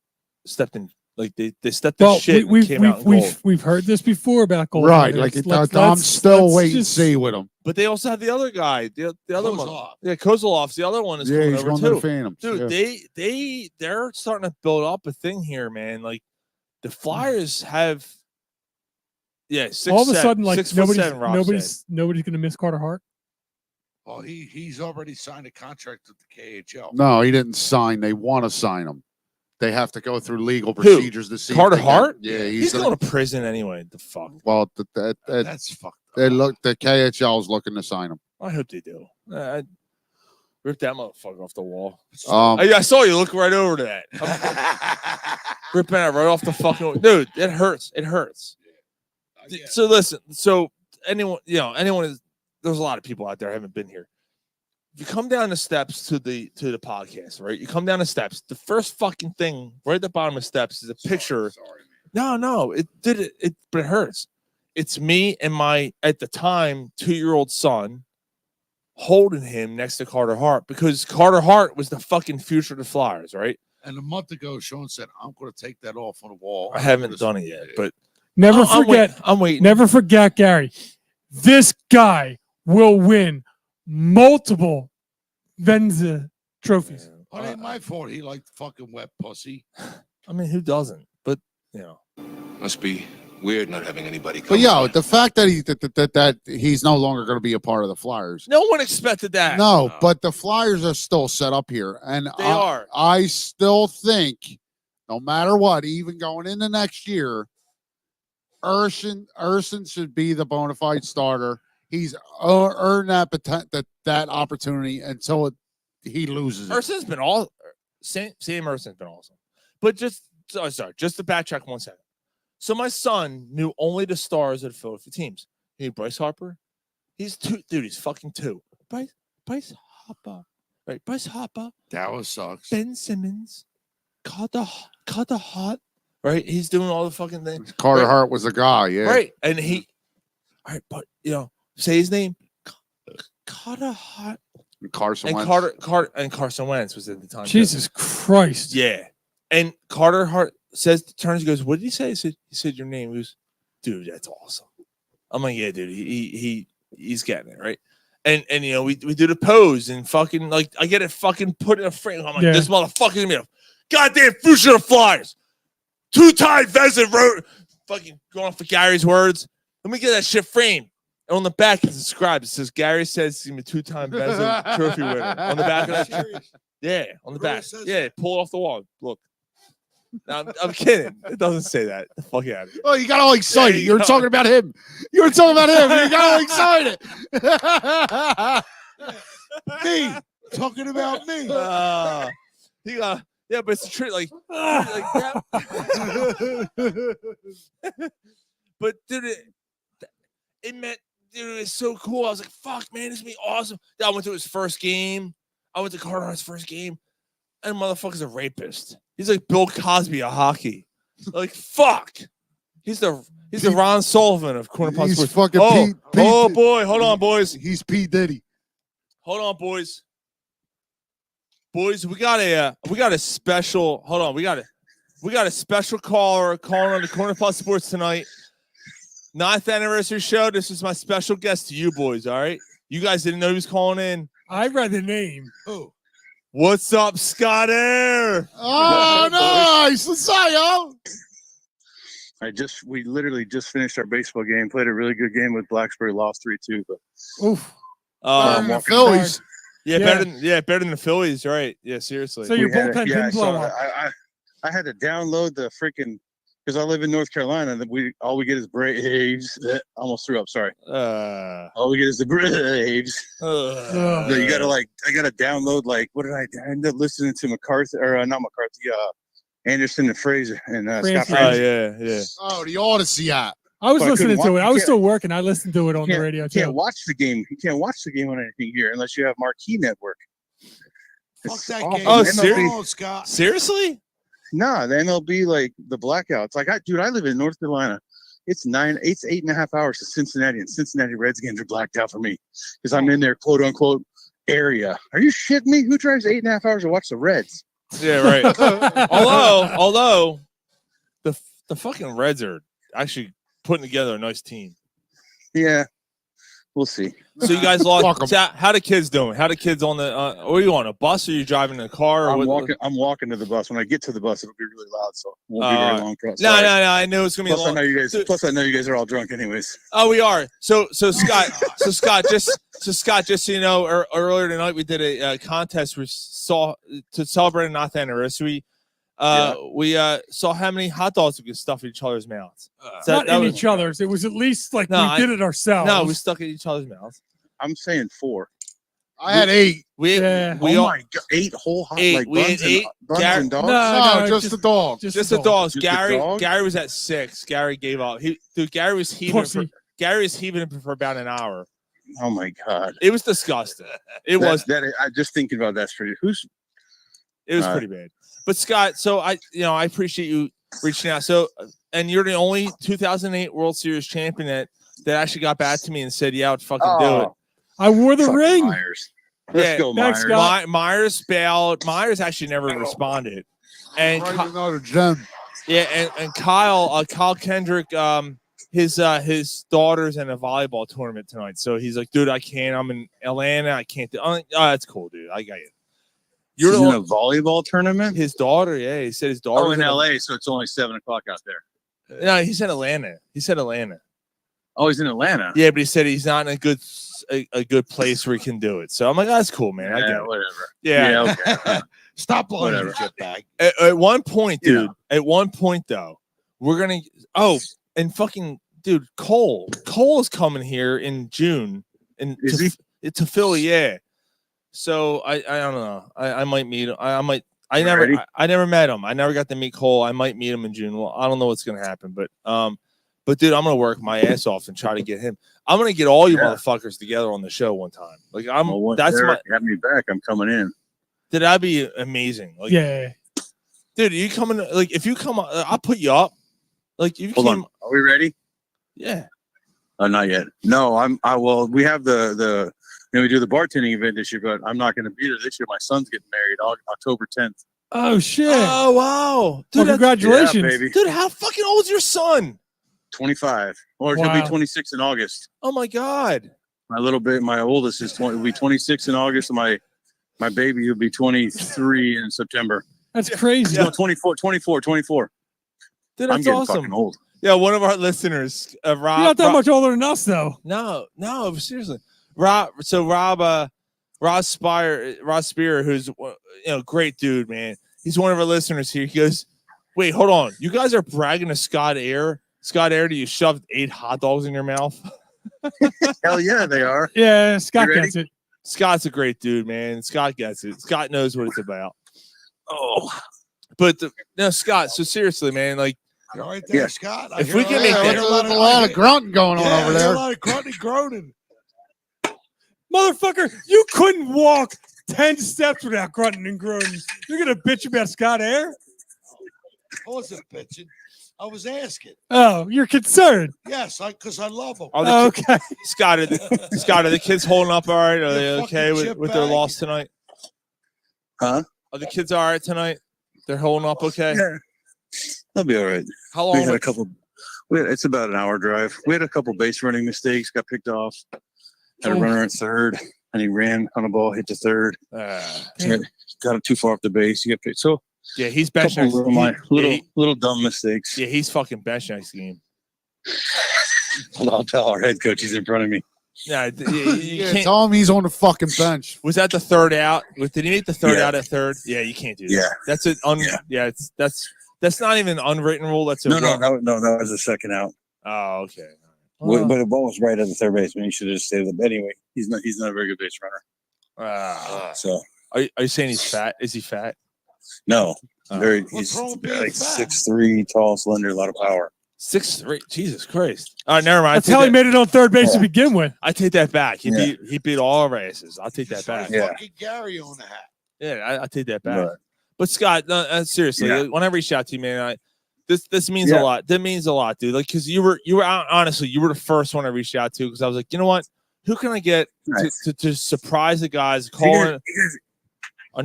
like they stepped in Well, shit we've and came out in goal. we've heard this before about goal. Right. Like I'm still waiting to see with him. But they also have the other guy, the other one. Kozlov. Yeah, Kozalov's the other one is Yeah, coming he's over going too. to the Phantoms. Dude, yeah. they're starting to build up a thing here, man. Like The Flyers have, six. All of a sudden, like 6'7", Rob said. nobody's gonna miss Carter Hart. Oh, he's already signed a contract with the KHL. No, he didn't sign. They want to sign him. They have to go through legal procedures to see Carter if they Hart. Yeah, he's going to prison anyway. The fuck. Well, that's fucked. They look. The KHL is looking to sign him. I hope they do. Rip that motherfucker off the wall. I saw you look right over to that. Ripping that right off the fucking dude. It hurts. It hurts. So listen. So anyone is. There's a lot of people out there who haven't been here. If you come down the steps to the podcast, right? You come down the steps. The first fucking thing right at the bottom of the steps is a picture. No, it did it, but it hurts. It's me and my at the time 2-year-old son holding him next to Carter Hart because Carter Hart was the fucking future of the Flyers, right? And a month ago, Sean said, "I'm going to take that off on the wall." I haven't done it yet, but Never forget. I'm waiting. Never forget, Gary. This guy will win multiple Venza trophies. It ain't my fault. He liked fucking wet pussy. I mean, who doesn't? But Must be weird not having anybody come. But the fact that he's no longer going to be a part of the Flyers. No one expected that. No, but the Flyers are still set up here, and They are. I still think, no matter what, even going into next year, Urson should be the bona fide starter. He's earned that opportunity until he loses it. Urson's been all Sam Urson's been awesome. But just to backtrack 1 second. So my son knew only the stars of the Philadelphia teams. He knew Bryce Harper. He's 2, dude. He's fucking 2. Bryce Harper. Right, Bryce Harper. That was sucks. Ben Simmons. Carter Hart. Right, he's doing all the fucking things. Carter Hart was the guy, yeah. Right, and but say his name. Carter Hart. Carson Wentz. Carson Wentz was at the time. Jesus Christ. Yeah. And Carter Hart turns and goes, "What did he say?" He said your name. He goes, "Dude, that's awesome." I'm like, "Yeah, dude, he's getting it, right?" And we do the pose and fucking like I get it fucking put in a frame. I'm like, this motherfucker's gonna be a goddamn future of the Flyers. 2-time Vezina wrote fucking going off for Gary's words. Let me get that shit framed. And on the back, it's inscribed. It says Gary says he's a 2-time Vezina trophy winner. On the back of that. Yeah, on the back. Yeah, pull it off the wall. Look. No, I'm kidding. It doesn't say that. The fuck out of here. Oh, you got all excited. You were talking about him. You were talking about him. You got all excited. Me talking about me. Yeah, but it's a trick. Like but dude, it meant, dude, it's so cool. I was like, fuck, man, this is gonna be awesome. Then I went to his first game. I went to Carter Hart's first game, and motherfucker's a rapist. He's like Bill Cosby of hockey. Like, fuck. He's the Ron Sullivan of Corner Pop Sports. Fucking Pete. Oh boy, hold on, boys. He's Pete Diddy. Hold on, boys. Boys, we got a special. Hold on, we got a special caller calling on the Corner Pop Sports tonight. 9th anniversary show. This is my special guest to you boys. All right, you guys didn't know he was calling in. I read the name. Oh. What's up, Scott Air? Oh, nice. What's up, yo? We literally just finished our baseball game, played a really good game with Blacksburg, lost 3-2. But oof. Phillies. Better than the Phillies, right? Yeah, seriously. So your bullpen didn't blow up. I had to download the freaking because I live in North Carolina. And all we get is Braves. Almost threw up. Sorry. All we get is the Braves. So you gotta I gotta download what did I end up listening to McCarthy or not McCarthy? Anderson and Fraser and Scott Fraser. Yeah. Oh, the Odyssey app. I was listening to it. I was still working. I listened to it on the radio too. You can't watch the game. You can't watch the game on anything here unless you have Marquee Network. Fuck that game. Oh, seriously? Scott. Seriously? Nah, the MLB the blackouts. I live in North Carolina. It's 8.5 hours to Cincinnati, and Cincinnati Reds games are blacked out for me because I'm in their quote unquote area. Are you shitting me? Who drives 8.5 hours to watch the Reds? Yeah, right. although the fucking Reds are actually putting together a nice team. Yeah, We'll see. So you guys lost. So how the kids doing? How the kids on the? Are you on a bus? Or are you driving in a car? Or I'm what? walking. I'm walking to the bus. When I get to the bus, it'll be really loud, so it won't be very long. No. I know it's gonna be plus, long. I know you guys. Plus, I know you guys are all drunk, anyways. Oh, we are. So Scott. Just so you know, earlier tonight we did a contest. We saw to celebrate a 9th anniversary. We saw how many hot dogs we could stuff in each other's mouths. Not in each other's. It was at least like we did it ourselves. No, we stuck in each other's mouths. I'm saying 4. I had 8. We my God, 8 whole hot like we buns had 8. and dogs. No, just the dogs. Just the dogs. Just Gary the dog? Gary was at 6. Gary gave up. Gary was heaving for about an hour. Oh my God, it was disgusting. It was. I just thinking about that's pretty. It was pretty bad. But Scott, so I appreciate you reaching out. So, and you're the only 2008 World Series champion that actually got back to me and said, "Yeah, I would fucking do it." I wore the ring. Myers. Let's go, thanks, Myers. Scott. Myers bailed. Myers actually never responded. And Another gem. yeah, and Kyle Kendrick, his daughter's in a volleyball tournament tonight. So he's like, dude, I can't. I'm in Atlanta. I can't do. Oh, that's cool, dude. I got you. You're in a volleyball tournament. His daughter, yeah. He said his daughter. Oh, in LA, so it's only 7 o'clock out there. No, he said Atlanta. Oh, he's in Atlanta. Yeah, but he said he's not in a good place where he can do it. So I'm like, oh, that's cool, man. I get it. Whatever. Yeah. Okay. Stop blowing Whatever. your jet bag. At one point, dude. Yeah. At one point, though, we're gonna. Oh, and fucking dude, Cole is coming here in June, and to Philly, yeah. So I don't know. I might meet him. I never met him. I never got to meet Cole. I might meet him in June. Well, I don't know what's gonna happen, but dude, I'm gonna work my ass off and try to get him. I'm gonna get all you motherfuckers together on the show one time. Like have me back. I'm coming in. Dude, that'd be amazing. Like, yeah, dude, you coming? Like, if you come, I'll put you up. Like, you Hold on. Are we ready? Yeah. Oh, not yet. No, well, we have the we do the bartending event this year, but I'm not going to be there this year. My son's getting married October 10th. Oh shit! Oh wow, dude! Well, congratulations, baby. Dude. How fucking old is your son? 25, or he'll be 26 in August. Oh my God! My oldest will be 26 in August, and my baby will be 23 in September. That's crazy. No, 24. Dude, that's I'm getting awesome. fucking old. Yeah, one of our listeners, Rob. You're not that much older than us, though. No, seriously. Rob Spear, who's great dude, man. He's one of our listeners here. He goes, "Wait, hold on. You guys are bragging to Scott Air. Scott Air, do you shoved 8 hot dogs in your mouth?" Hell yeah, they are. Yeah, Scott gets it. Scott's a great dude, man. Scott gets it. Scott knows what it's about. Oh, but no, Scott. So seriously, man, like. You're right there, Scott. If we can make a lot of grunting going on over there. A lot of grunting, groaning. Motherfucker, you couldn't walk 10 steps without grunting and groaning. You're gonna bitch about Scott Air? I wasn't bitching. I was asking. Oh, you're concerned. Yes, because I love him. Okay. Scott, are the kids holding up all right? Are they okay with their loss tonight? Huh? Are the kids all right tonight? They're holding up okay? Yeah. They'll be all right. How long? We had a couple. It's about an hour drive. We had a couple base running mistakes. Got picked off. Had a runner at third, and he ran on a ball, hit the third. Got it too far off the base. He got picked. So yeah, he's bench next. Little dumb mistakes. Yeah, he's fucking bench next game. I'll tell our head coach he's in front of me. Yeah, you can't. Tell him he's on the fucking bench. Was that the third out? Did he make the third out at third? Yeah, you can't do that. Yeah, that's it. That's not even an unwritten rule. That's no. That was the second out. Oh, okay. But the ball was right at the third baseman. He should have stayed with it. Anyway, he's not a very good base runner. So are you saying he's fat? Is he fat? No, he's like 6'3", tall, slender, a lot of power. 6'3". Jesus Christ! All right, never mind. That's how he made it on third base to begin with. I take that back. He beat all our asses. I'll take that back. Yeah. Fucking Gary on the hat. Yeah, I take that back. Right. But Scott, no, seriously, when I reached out to you, man, this means a lot. That means a lot, dude. Like, because you were honestly, you were the first one I reached out to because I was like, you know what? Who can I get to surprise the guys? You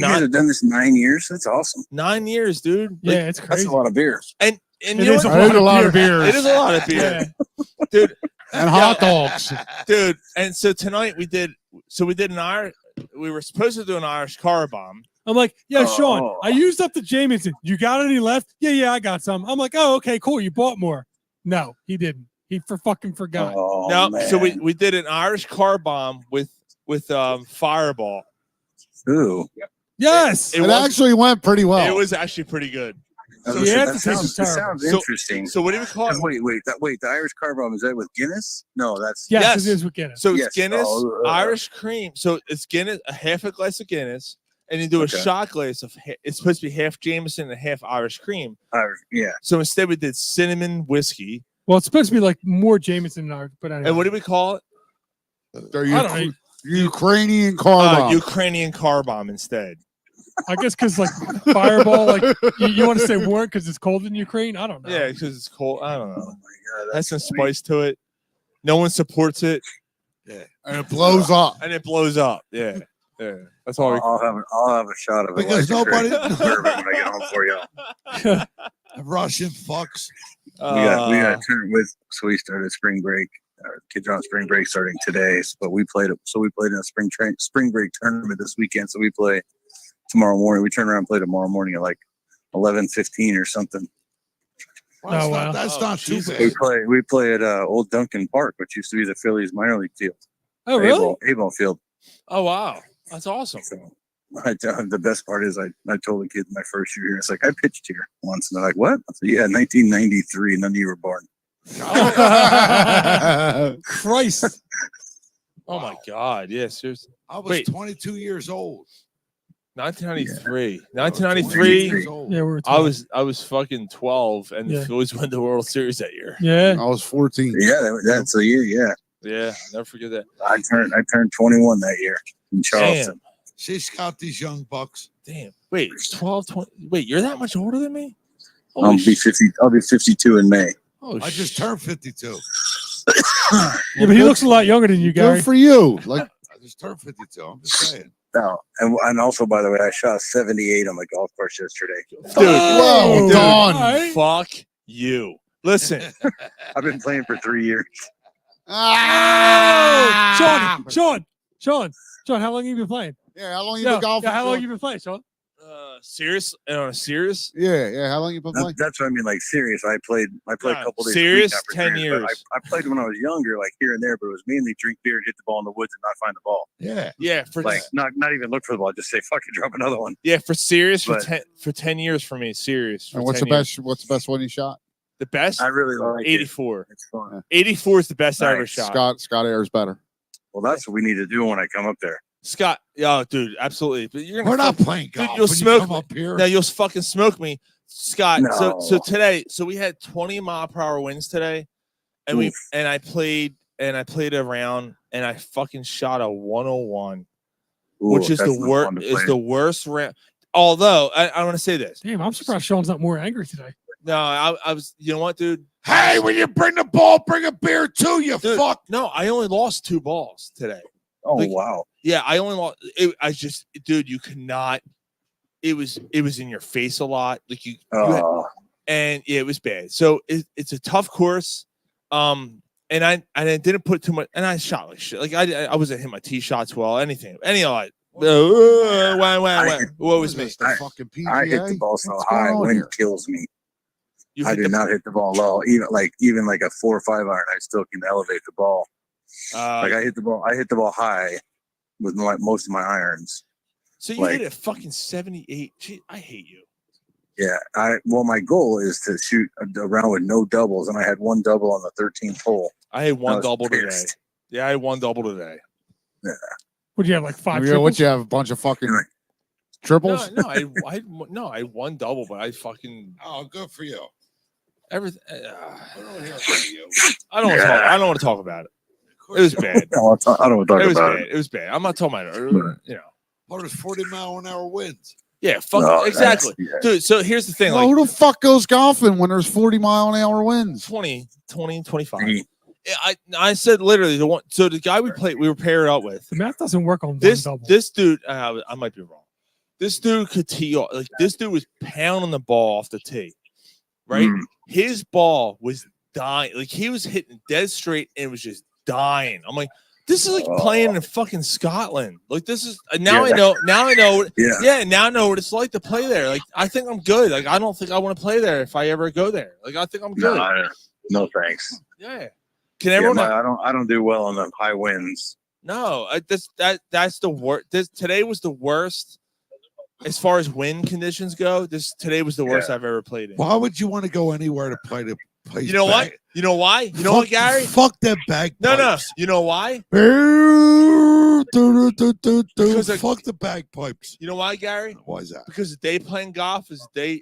guys have done this 9 years. That's awesome. 9 years, dude. Yeah, it's crazy. That's a lot of beers. And it is a lot of beer. It is a lot of beer, dude. and hot dogs, dude. And so tonight we did an Irish. We were supposed to do an Irish car bomb. I'm like, yeah, Sean, I used up the Jameson. You got any left? Yeah, I got some. I'm like, oh, okay, cool. You bought more. No, he didn't. He fucking forgot. No, so we did an Irish car bomb with Fireball. Ooh. Yes. it actually went pretty well. It was actually pretty good. So the that aftertaste was sounds terrible. interesting. So what do we call it? Wait, the Irish car bomb, is that with Guinness? No, that's Yes, it is with Guinness. So it's Yes. Guinness, Oh, Irish cream. So it's Guinness, a half a glass of Guinness, and you do a Okay. shot glass of. It's supposed to be half Jameson and half Irish cream. yeah. So instead, we did cinnamon whiskey. Well, it's supposed to be like more Jameson than ours, but anyway. And what do we call it? I don't know. Ukrainian car bomb. Ukrainian car bomb instead. I guess because like Fireball, like you want to say warm because it's cold in Ukraine. I don't know. Yeah, because it's cold. I don't know. Oh my God, Has some spice to it. No one supports it. Yeah, and it blows up. And it blows up. Yeah, yeah. That's all. I'll have a shot of it. Because nobody when I get home for you. Russian fucks. We got turned with. So we started spring break. Our kids are on spring break starting today, but we played it. So we played in a spring break tournament this weekend. So we play tomorrow morning. We turn around and play tomorrow morning at like 11:15 or something. Well, that's not too bad. We play at Old Duncan Park, which used to be the Phillies minor league field. Oh, really? A-ball field. Oh wow, that's awesome. So the best part is I told the kids my first year here. It's like I pitched here once, and they're like, "What?" I said, "Yeah, 1993. None of you were born." Christ. Oh my God. Yeah, seriously. I was 22 years old. 1993. 1993. Yeah, we were. I was fucking 12, and the Phillies won the World Series that year. Yeah. I was 14. Yeah, that's a year. Yeah. Yeah, never forget that. I turned 21 that year in Charleston. She scout these young bucks. Damn. Wait, 12, 20. Wait, you're that much older than me? I'll be 52 in May. Oh, I just turned 52. Yeah, but he looks a lot younger than you, Gary. Good for you. Like I just turned 52. I'm just saying. No, and also, by the way, I shot 78 on the golf course yesterday. Dude, well done. Fuck you. Listen, I've been playing for 3 years. Sean, how long have you been playing? Yeah, how long you been golfing? How long you been playing, Sean? serious and on a serious. Yeah. How long you been playing? That's what I mean. Like serious. I played a couple days. Serious, a week after 10 serious, years. I played when I was younger, like here and there, but it was mainly drink beer, hit the ball in the woods, and not find the ball. Yeah. For like not even look for the ball, just say fucking drop another one. Yeah, for serious But- for 10 years for me. Serious. And what's the best? What's the best one you shot? The best? I really like 84. It's fun. 84 is the best I ever Nice. shot. Scott Ayers better. Well, that's what we need to do when I come up there. Scott, yeah, dude, absolutely. But you're gonna We're not playing golf. Dude, you'll when smoke you come me. up here. No, you'll fucking smoke me, Scott. No. So today, we had 20 mile per hour winds today, and I played a round, and I fucking shot a 101, which is the worst round. Although I want to say this. Damn, I'm surprised Sean's not more angry today. No, I was. You know what, dude? Hey, when you bring the ball, bring a beer too. You Dude, fuck. No, I only lost 2 balls today. Oh Like, wow. Yeah, I only lost. Dude, you cannot. It was in your face a lot. Like you and yeah, it was bad. So it's a tough course. And I didn't put too much. And I shot like shit. Like I wasn't hitting my tee shots well. Anything. What was me? Fucking I hit the ball so high, wind kills me. I did not hit the ball low. Even like a 4 or 5 iron, I still can elevate the ball. Like I hit the ball high with most of my irons. So you hit a fucking 78. Gee, I hate you. Yeah. My goal is to shoot a round with no doubles, and I had 1 double on the 13th hole. I had 1 was double today. pissed. Yeah, I had 1 double today. Yeah. Would you have like 5 Yeah, triples? what you have? A bunch of fucking triples? No, I had 1 double, but I fucking Oh, good for you. everything. I don't hear from you. I don't want to talk about it. It was bad. I don't want to talk It was about bad. it. It was bad. I'm not talking about it. You know. What is 40-mile-an-hour winds? Yeah, fuck No, exactly. that's- Dude, so here's the thing. Well, Like who the fuck goes golfing when there's 40-mile-an-hour winds? 20, 25. Me. I said literally the one. So the guy we were paired up with. The math doesn't work on This one double. this dude, I might be wrong. This dude could tee off. Like this dude was pounding the ball off the tee, right? Mm. His ball was dying. Like he was hitting dead straight and was just dying. I'm like, this is like playing in fucking Scotland. Like this is now I know. Now I know. Now I know what it's like to play there. Like I think I'm good. Like I don't think I want to play there if I ever go there. Like I think I'm good. No thanks. Yeah. Can everyone? I don't do well on the high winds. No, that's the worst. Today was the worst as far as wind conditions go. Today was the worst I've ever played in. Why would you want to go anywhere to play the place? You know what? You know why? You know what, Gary? Fuck that bag. No. You know why? Fuck the bagpipes. You know why, Gary? Why is that? Because the day playing golf is a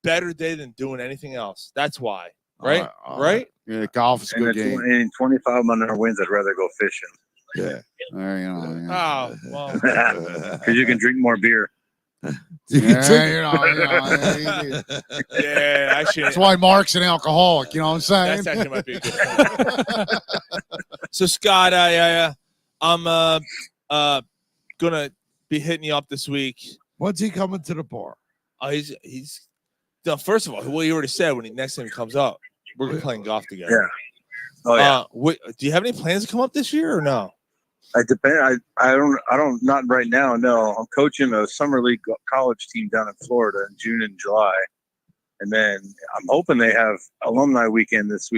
better day than doing anything else. That's why. Right? Right? Yeah, golf is a good game. In 25-mile-an-hour winds, I'd rather go fishing. Yeah. Oh, well. Because you can drink more beer. Yeah, actually. That's why Mark's an alcoholic. You know what I'm saying? That actually might be a good point. So, Scott, I'm gonna be hitting you up this week. When's he coming to the bar? He's. No, first of all, well, he already said when next time he comes up, we're gonna be playing golf together. Yeah. Oh yeah. Do you have any plans to come up this year or no? I depend. I don't. Not right now. No, I'm coaching a summer league college team down in Florida in June and July, and then I'm hoping they have alumni weekend this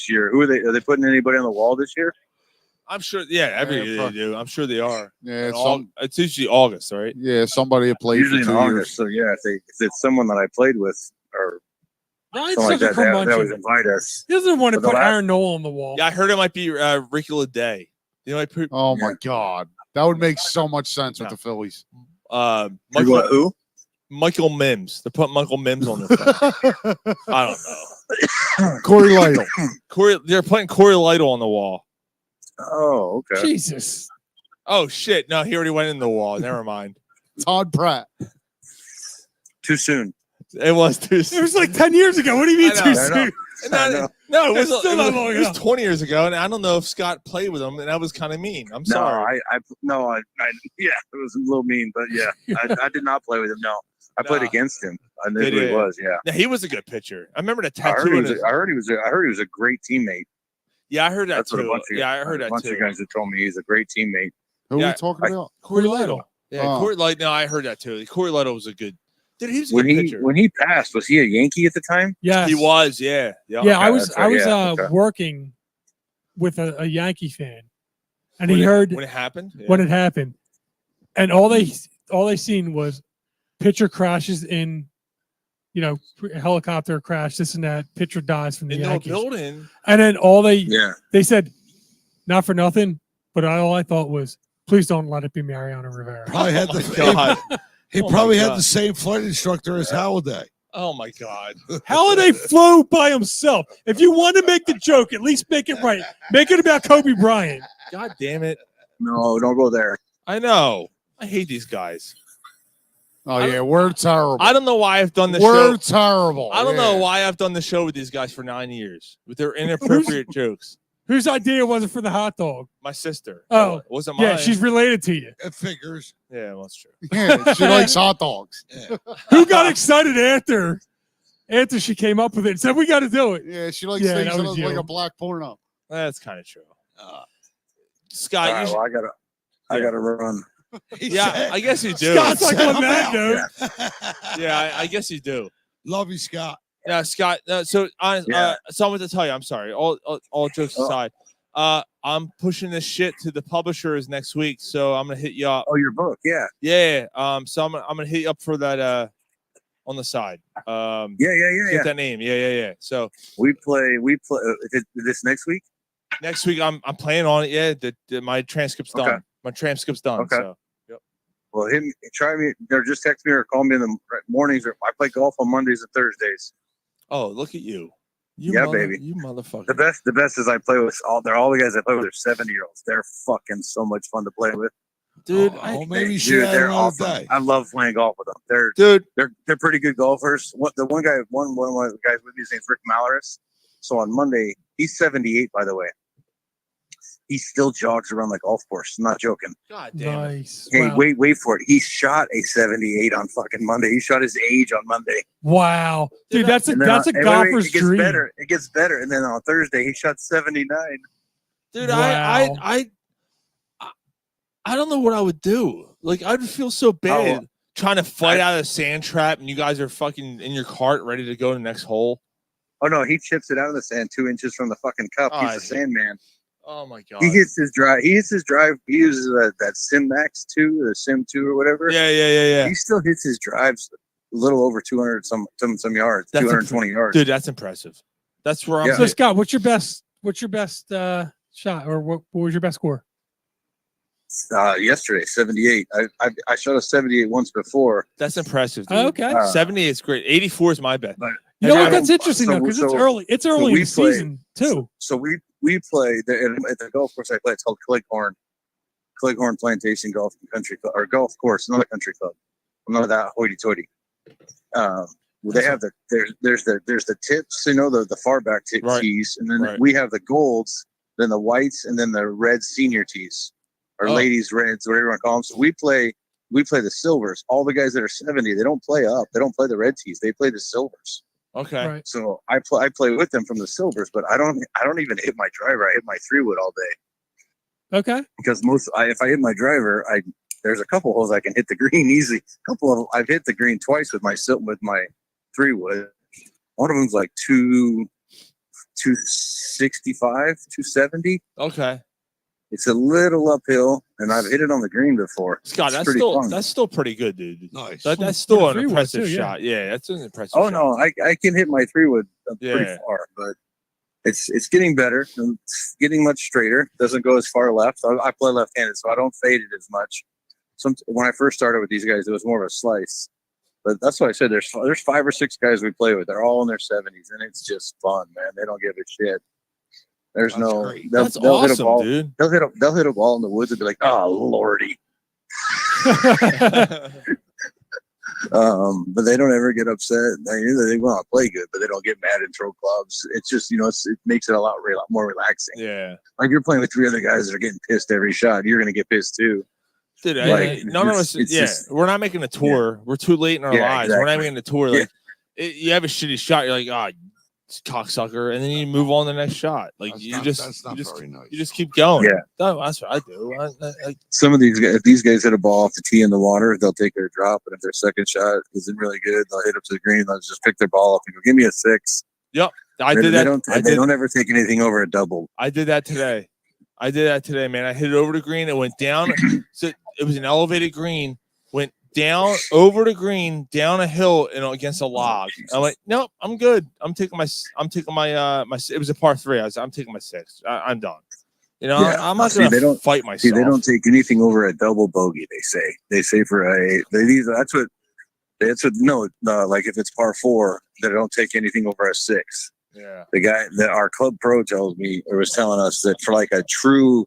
year. Who are they? Are they putting anybody on the wall this year? I'm sure. Yeah, every year they do. I'm sure they are. Yeah, it's usually August, right? Yeah, somebody played usually for in 2 August. years. So yeah, if it's someone that I played with or Ryan's something like such a that, they curmudgeon. always invite us. He doesn't want to But the put last- Aaron Noel on the wall. Yeah, I heard it might be Ricky Leday. You know, Oh my God, that would make so much sense with the Phillies. Who? Michael Mims. They're putting Michael Mims on the thing. I don't know. Corey Lytle. They're putting Corey Lytle on the wall. Oh, okay. Jesus. Oh shit! No, he already went in the wall. Never mind. Todd Pratt. Too soon. It was too soon. It was like 10 years ago. What do you mean I know, too I soon? No, it was Still not long it was enough. 20 years ago, and I don't know if Scott played with him, and that was kind of mean. I'm sorry. No, it was a little mean, but yeah, I did not play with him. No, I played against him. I knew who he was. Yeah. Yeah, he was a good pitcher. I remember the I tattoo. heard he was a great teammate. Yeah, I heard that That's what too. I heard that A bunch of guys have told me he's a great teammate. Who are we talking about? Corey Lytle. Yeah, Oh. Corey Lytle. No, I heard that too. Corey Lytle was a good. Dude, he was a When good he pitcher. when he passed, was he a Yankee at the time? Yeah. He was. Yeah. Yeah, I was that's right, okay. working with a Yankee fan, and When he it- heard when it happened. Yeah. when it happened, and all they seen was pitcher crashes in, helicopter crash, this and that. Pitcher dies from the in the Yankees, building. and then they said, not for nothing, but all I thought was, please don't let it be Mariano Rivera. Probably had God. he Oh, probably my had God. the same flight instructor as Halliday. Oh my God. Halliday flew by himself. If you want to make the joke, at least make it right. Make it about Kobe Bryant. God damn it. No, don't go there. I know. I hate these guys. Oh yeah, we're terrible. I don't know why I've done this We're show. terrible. I don't know Yeah. why I've done the show with these guys for 9 years with their inappropriate jokes. Whose idea was it for the hot dog? My sister. Oh, It wasn't mine. yeah, she's related to you. It figures. Yeah, well, that's true. Yeah, she likes hot dogs. Who got excited after she came up with it and said, we got to do it? Yeah, she likes Yeah, things that that was look like you. a black porno. That's kind of true. Scott, All right, well, I gotta run. yeah, I guess you do. Scott's like on that note. Yeah, I guess you do. Love you, Scott. Yeah, Scott. So I wanted to tell you, I'm sorry. All jokes aside, I'm pushing this shit to the publishers next week, so I'm gonna hit you up. Oh, your book, yeah. Yeah. So I'm gonna hit you up for that on the side. Yeah. Get that name. Yeah. So We play. This next week. next week I'm playing on it. Yeah, my transcript's done. Okay. My transcript's done. Okay. So Well, try me, or just text me or call me in the mornings. I play golf on Mondays and Thursdays. oh, look at you. Baby. You motherfucker. The best is I play with all the guys I play with are 70-year-olds. They're fucking so much fun to play with. Dude, Maybe you should add they're another awesome. day. I love playing golf with them. They're pretty good golfers. The one guy, one of the guys with me, his name's Rick Malaris. So on Monday, he's 78, by the way. he still jogs around the golf course. I'm not joking. God damn Nice. Hey, Wow. wait for it. He shot a 78 on fucking Monday. He shot his age on Monday. Wow. Dude, that's a And then wait, golfer's it gets dream. better. It gets better. And then on Thursday, he shot 79. Dude, Wow. I don't know what I would do. Like, I'd feel so bad trying to fight out of a sand trap, and you guys are fucking in your cart ready to go to the next hole. Oh no, he chips it out of the sand 2 inches from the fucking cup. Oh, He's a sandman. Oh my god. He hits his drive. He uses that Sim Max 2, the Sim 2 or whatever. Yeah. He still hits his drives a little over 200 some yards, That's 220 yards. Dude, that's impressive. That's where I'm. So Scott, what's your best shot, or what was your best score? Yesterday, 78. I shot a 78 once before. That's impressive. Dude. Oh, okay. 78 is great. 84 is my bet. You know what? That's interesting though, because it's early. It's early in the season too. So we play at the golf course I play. It's called Cleghorn Plantation Golf and Country Club, or golf course, not a country club. I'm not that hoity-toity. They have there's the tips, the far back tees, and then we have the golds, then the whites, and then the red senior tees, or ladies reds, whatever you want to call them. So we play the silvers. All the guys that are 70, they don't play up. They don't play the red tees. They play the silvers. Okay. Right. So I play with them from the silvers, but I don't even hit my driver. I hit my 3-wood all day. Okay. Because if I hit my driver, there's a couple holes I can hit the green easy. A couple of I've hit the green twice with my 3-wood. One of them's like 265, 270. Okay. It's a little uphill, and I've hit it on the green before. Scott, it's that's still pretty good, dude. Nice. That's still an 3-wood impressive too, yeah. shot. Yeah, that's an impressive Oh shot. no, I can hit my 3-wood pretty Yeah. far, but it's getting better. It's getting much straighter. Doesn't go as far left. I play left-handed, so I don't fade it as much. When I first started with these guys, it was more of a slice. But that's why I said there's 5 or 6 guys we play with. They're all in their 70s, and it's just fun, man. They don't give a shit. There's great. That's they'll hit a awesome, ball. dude. They'll hit a ball in the woods and be like, "Oh lordy." But they don't ever get upset. They want to play good, but they don't get mad and throw clubs. It's just it makes it a lot more relaxing. Yeah. Like you're playing with 3 other guys that are getting pissed every shot. You're gonna get pissed too. Dude, Like, none of us. it's Yeah, just- we're not making a tour. We're too late in our Yeah, lives. We're not exactly. making a tour. Like, you have a shitty shot. You're like, cocksucker, and then you move on to the next shot. Like That's not very nice. you just keep going. Yeah. That's what I do. Some of these guys, if these guys hit a ball off the tee in the water, they'll take their drop, and if their second shot isn't really good, they'll hit up to the green. They'll just pick their ball up and go, "Give me a 6." Yep, I They did that. They don't ever take anything over a double. I did that today. Man. I hit it over the green. It went down. So it was an elevated green. Went down over the green, down a hill, and against a log. I'm like, nope, I'm good. I'm taking my. It was a par 3. I'm taking my 6. I'm done. I'm not gonna fight myself. See, they don't take anything over a double bogey. They say for that's what like if it's par 4, they don't take anything over a 6. Yeah. The guy that our club pro tells me, or was telling us, that for like a true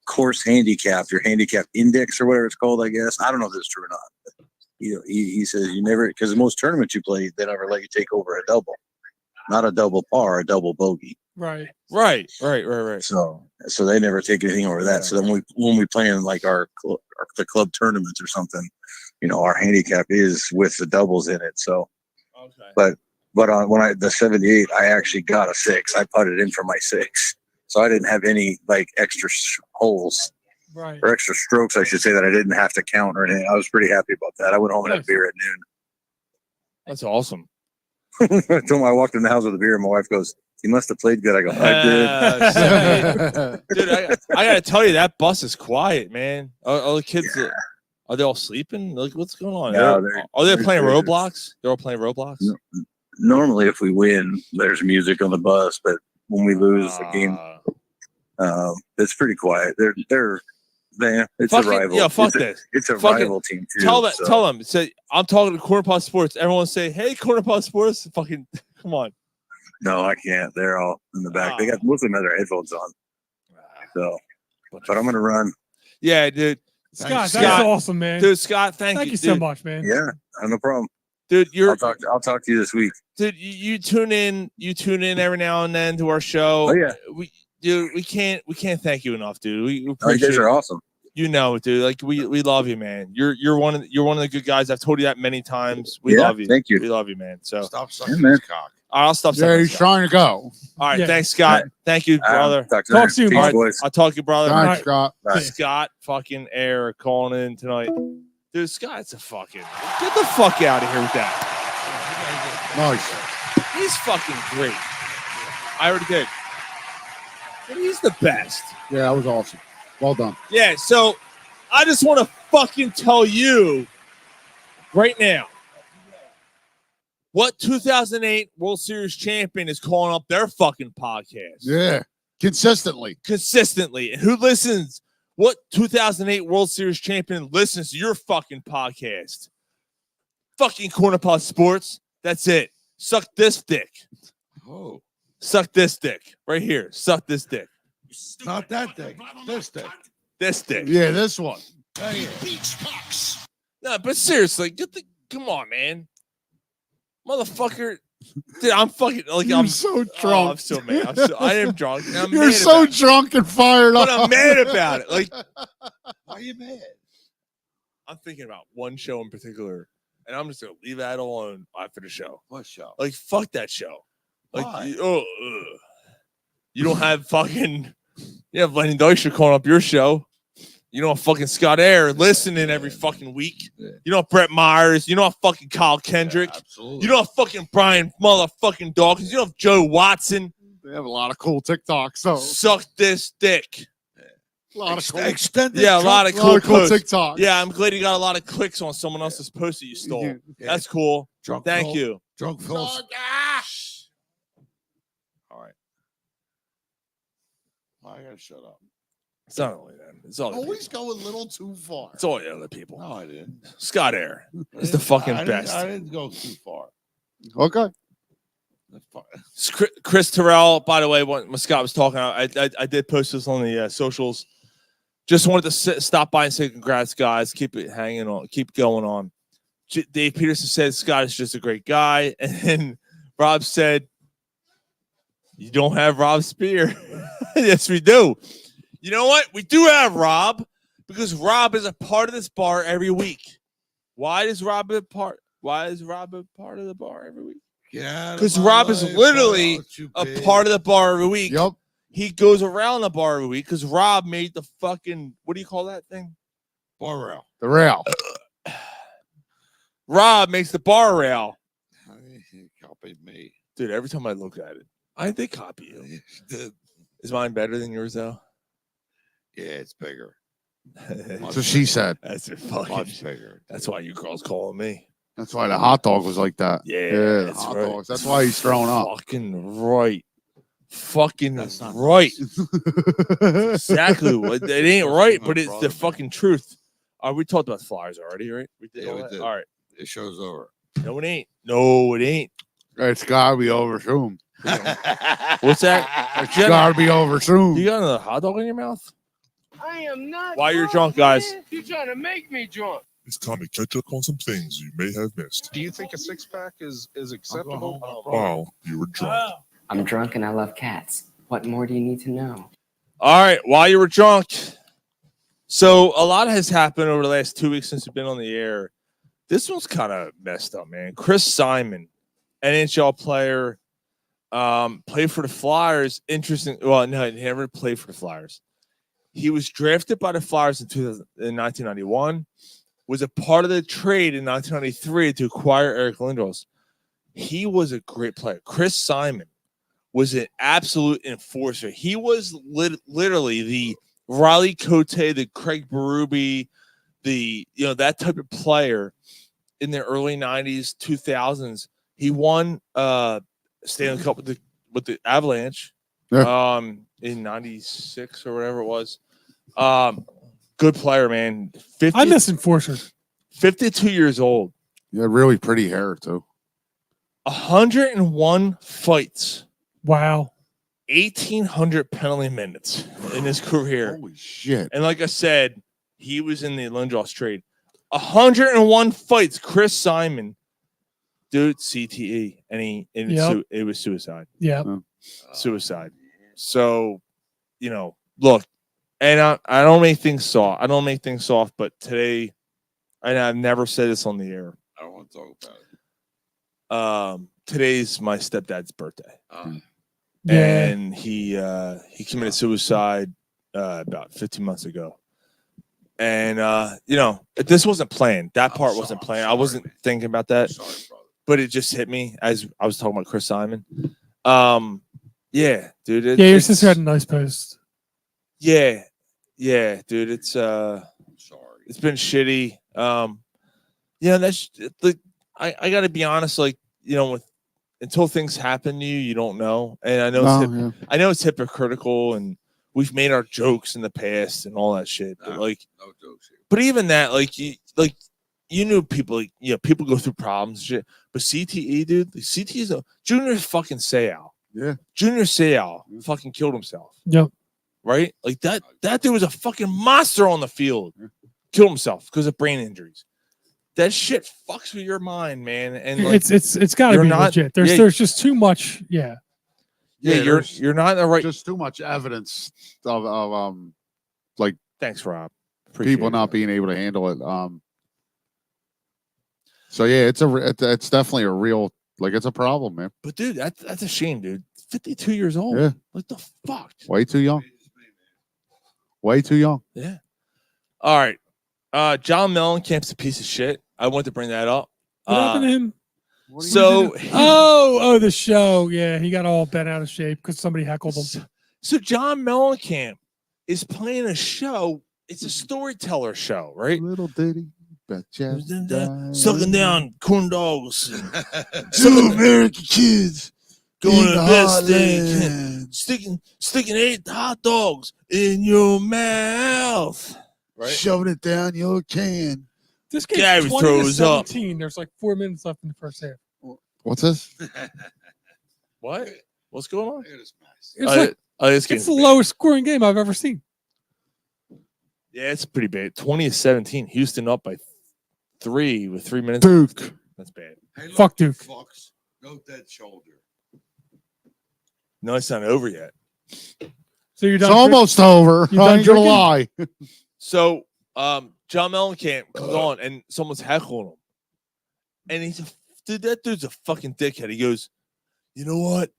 course handicap, your handicap index or whatever it's called, I guess. I don't know if it's true or not. But, he says you never, because most tournaments you play, they never let you take over a double, not a double par, a double bogey. Right. So they never take anything over that. So then when we play in like the club tournaments or something, our handicap is with the doubles in it. So, okay. But on the 78, I actually got a 6. I putted in for my 6, so I didn't have any like extra holes, right, or extra strokes, I should say, that I didn't have to count or anything. I was pretty happy about that. I went home and had a beer at noon. That's awesome. I walked in the house with a beer, and my wife goes, "You must have played good." I go, "I did." Dude, I gotta tell you, that bus is quiet, man. Are the kids? Yeah. Are they all sleeping? Like, what's going on? No, are they playing Roblox? They're all playing Roblox. No. Normally, if we win, there's music on the bus, but when we lose the game, it's pretty quiet. It's a rival. Yeah, fuck this. It's a rival team too. Tell them. Say, I'm talking to Corner Pod Sports. Everyone say, "Hey, Corner Pod Sports." Fucking come on. No, I can't. They're all in the back. They got most of them have their headphones on. So, but I'm gonna run. Yeah, dude. Scott, that's awesome, man. Dude, Scott, thank you so much, man. Yeah, no problem. Dude, I'll talk to you this week. Dude, you tune in every now and then to our show. Oh yeah. dude, we can't thank you enough, dude. We Oh, you appreciate guys are awesome. You know, dude. Like we love you, man. You're one of the good guys. I've told you that many times. We Yeah, love you. thank you. We love you, man. So Stop sucking his cock. I'll stop. Yeah, sucking he's his cock. trying to go. All right, Yeah. thanks, Scott. Thank you, brother. Talk soon, All right, boys. I'll talk to you, brother. Thanks, All right. Scott. Bye. Scott fucking Air calling in tonight. Dude, Scott's a fucking get the fuck out of here with that. Nice. He's fucking great. I already did. And he's the best. Yeah, that was awesome. Well done. Yeah, so I just want to fucking tell you right now what 2008 World Series champion is calling up their fucking podcast. Yeah. Consistently. And who listens? What 2008 World Series champion listens to your fucking podcast? Fucking Corner Pod Sports. That's it. Suck this dick. Oh. Suck this dick. Right here. Suck this dick. Not that dick. This dick. This dick. Yeah, this one. Oh, yeah. No, but seriously, come on, man. Motherfucker. Dude, I'm fucking like You're I'm so oh, drunk. I'm so mad. I am drunk. And I'm You're mad so about it. drunk and fired But up. I'm mad about it. Like Why are you mad? I'm thinking about one show in particular, and I'm just gonna leave that alone after the show. What show? Like fuck that show. Like Why? you don't have fucking you have Lenny Dykstra calling up your show. You don't have fucking Scott Air listening every fucking week. Yeah. You don't have Brett Myers. You don't have fucking Kyle Kendrick. Yeah, absolutely. You don't have fucking Brian motherfucking Dawkins. You don't have Joe Watson. They have a lot of cool TikToks. So Suck this dick. a lot of cool. Extended. Yeah, a lot of a lot of cool posts. TikToks. Yeah, I'm glad you got a lot of clicks on someone else's post that you stole. Yeah. That's cool. Drunk Thank Phil. you. Drunk Phil. All right. I gotta shut up. It's not only them. It's all the Always people. go a little too far. It's all the other people. No, I didn't. Scott Air is the fucking best. I didn't go too far. Okay. That's fine. Chris Terrell, by the way, when Scott was talking, I did post this on the socials. Just wanted to stop by and say congrats, guys. Keep it hanging on. Keep going on. Dave Peterson said Scott is just a great guy. And then Rob said, you don't have Rob Spear. Yes, we do. You know what? We do have Rob because Rob is a part of this bar every week. Why is Rob a part of the bar every week? Yeah. Because Rob is literally a part of the bar every week. Yep. He goes around the bar every week because Rob made the fucking, what do you call that thing? bar rail. The rail. Rob makes the bar rail. He copied me. Dude, every time I look at it, I think copy you. Is mine better than yours, though? Yeah, it's bigger. That's what she said. That's a fucking. Much bigger. That's why you girls calling me. That's why the hot dog was like that. Yeah, the that's hot right. dogs. That's why he's throwing up. Fucking right. Fucking That's not right. Exactly. It ain't right, but it's the brother, fucking truth. We talked about Flyers already, right? We did. Yeah, all we that? did. All right. It show's over. No, it ain't. No, it ain't. It's gotta be over soon. What's that? It's gotta be over soon. You got another hot dog in your mouth? I am not. Why you're drunk, guys? You're trying to make me drunk. It's time to catch up on some things you may have missed. Do you think a six-pack is acceptable? Wow, you were drunk. I'm drunk and I love cats. What more do you need to know? All right. While you were drunk. So a lot has happened over the last 2 weeks since we've been on the air. This one's kind of messed up, man. Chris Simon, NHL player, played for the Flyers. Interesting. Well, no, he never played for the Flyers. He was drafted by the Flyers in 1991, was a part of the trade in 1993 to acquire Eric Lindros. He was a great player. Chris Simon was an absolute enforcer. He was literally the Riley Cote, the Craig Berube, that type of player in the early 90s, 2000s. He won Stanley Cup with the Avalanche in 96 or whatever it was. Good player, man. I miss enforcers. 52 years old. Yeah, really pretty hair too. 101 fights. Wow. 1,800 penalty minutes in his career. Holy shit. And like I said, he was in the Lindros trade. 101 fights. Chris Simon, dude, CTE. And it was suicide. Yeah. Suicide. So look, and I don't make things soft. I don't make things soft, but today, and I've never said this on the air. I don't want to talk about it. Today's my stepdad's birthday. Yeah. And he committed suicide about 15 months ago. And this wasn't planned. That part wasn't planned. I wasn't thinking about that. But it just hit me as I was talking about Chris Simon. Yeah, dude. Your sister had a nice post. Yeah, dude. It's been shitty. That's like I got to be honest. Like until things happen to you, you don't know. And I know I know it's hypocritical, and we've made our jokes in the past and all that shit. But no jokes here. but even that, you knew people, people go through problems and shit. But CTE, dude, CTE is a Junior fucking Seau. Yeah. Junior Seau fucking killed himself. Yep. Right? Like that dude was a fucking monster on the field. Killed himself because of brain injuries. That shit fucks with your mind, man. And it's got to be legit. There's just too much. Yeah. Yeah, you're not in the right. Just too much evidence of like. Thanks, Rob. Appreciate people not being able to handle it. So yeah, it's definitely a real, like, it's a problem, man. But dude, that's a shame, dude. 52 years old. Yeah. What the fuck? Way too young. Way too young. Yeah. All right. John Mellencamp's a piece of shit. I want to bring that up. What happened to him? So the show. Yeah, he got all bent out of shape because somebody heckled him. So John Mellencamp is playing a show. It's a storyteller show, right? Little Diddy. Sucking down corn dogs. Two American kids going in to the best heartland. sticking 8 hot dogs in your mouth. Right? Shoving it down your can. This game's Gary 20 throws to up. 17. There's like 4 minutes left in the first half. What's this? What? What's going on? It's the lowest scoring game I've ever seen. Yeah, it's pretty bad. 20-17. Houston up by 3 with 3 minutes. Duke. That's bad. Hey, look, Fuck Duke. Fucks. No dead shoulder. No, it's not over yet. So you're done. It's almost over. You I done ain't gonna drinking? lie. So, John Mellencamp comes on and someone's heckling him. And dude, that dude's a fucking dickhead. He goes, you know what?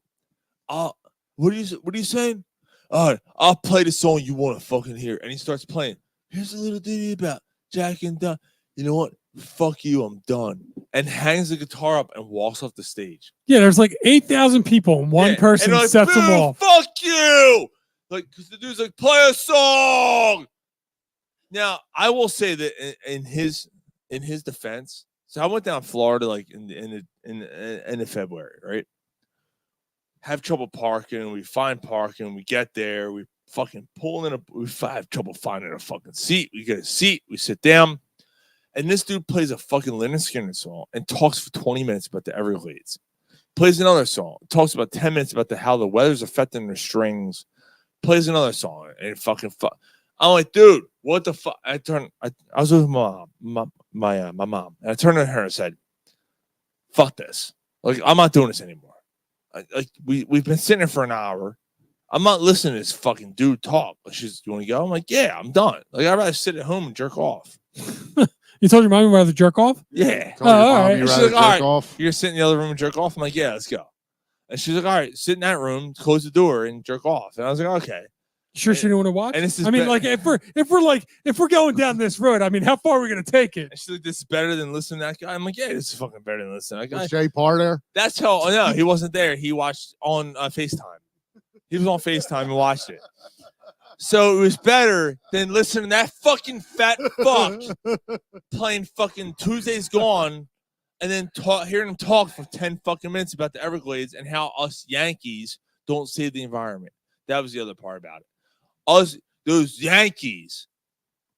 What are you saying? All right, I'll play the song you want to fucking hear. And he starts playing. Here's a little ditty about Jack and Don. You know what? Fuck you, I'm done. And hangs the guitar up and walks off the stage. Yeah, there's like 8,000 people and one person and sets them "Boo, off. Fuck you! Like, because the dude's like, play a song. Now, I will say that in his defense, so I went down Florida like in the February, right? Have trouble parking. We find parking. We get there. We fucking pull in we have trouble finding a fucking seat. We get a seat. We sit down. And this dude plays a fucking Lynyrd Skynyrd song and talks for 20 minutes about the Everglades. Plays another song. Talks about 10 minutes about how the weather's affecting their strings. Plays another song and fucking I'm like, dude, what the fuck? I was with my mom, and I turned to her and said, fuck this. Like, I'm not doing this anymore. We've been sitting here for an hour. I'm not listening to this fucking dude talk. Like, she's, you want to go? I'm like, yeah, I'm done. Like, I'd rather sit at home and jerk off. You told your mom you'd rather jerk off? Yeah. All right. And she's like, all right, you're sitting in the other room and jerk off. I'm like, yeah, let's go. And she's like, all right, sit in that room, close the door, and jerk off. And I was like, okay. Sure, she didn't want to watch. And this is I mean, like, if we're going down this road, I mean, how far are we gonna take it? And she's like, this is better than listening to that guy. I'm like, yeah, this is fucking better than listening to that guy. Was Jay Parr there? That's how. Oh, no, he wasn't there. He watched on FaceTime. He was on FaceTime and watched it. So it was better than listening to that fucking fat fuck playing fucking Tuesday's Gone and then hearing him talk for 10 fucking minutes about the Everglades and how us Yankees don't save the environment. That was the other part about it. Those Yankees.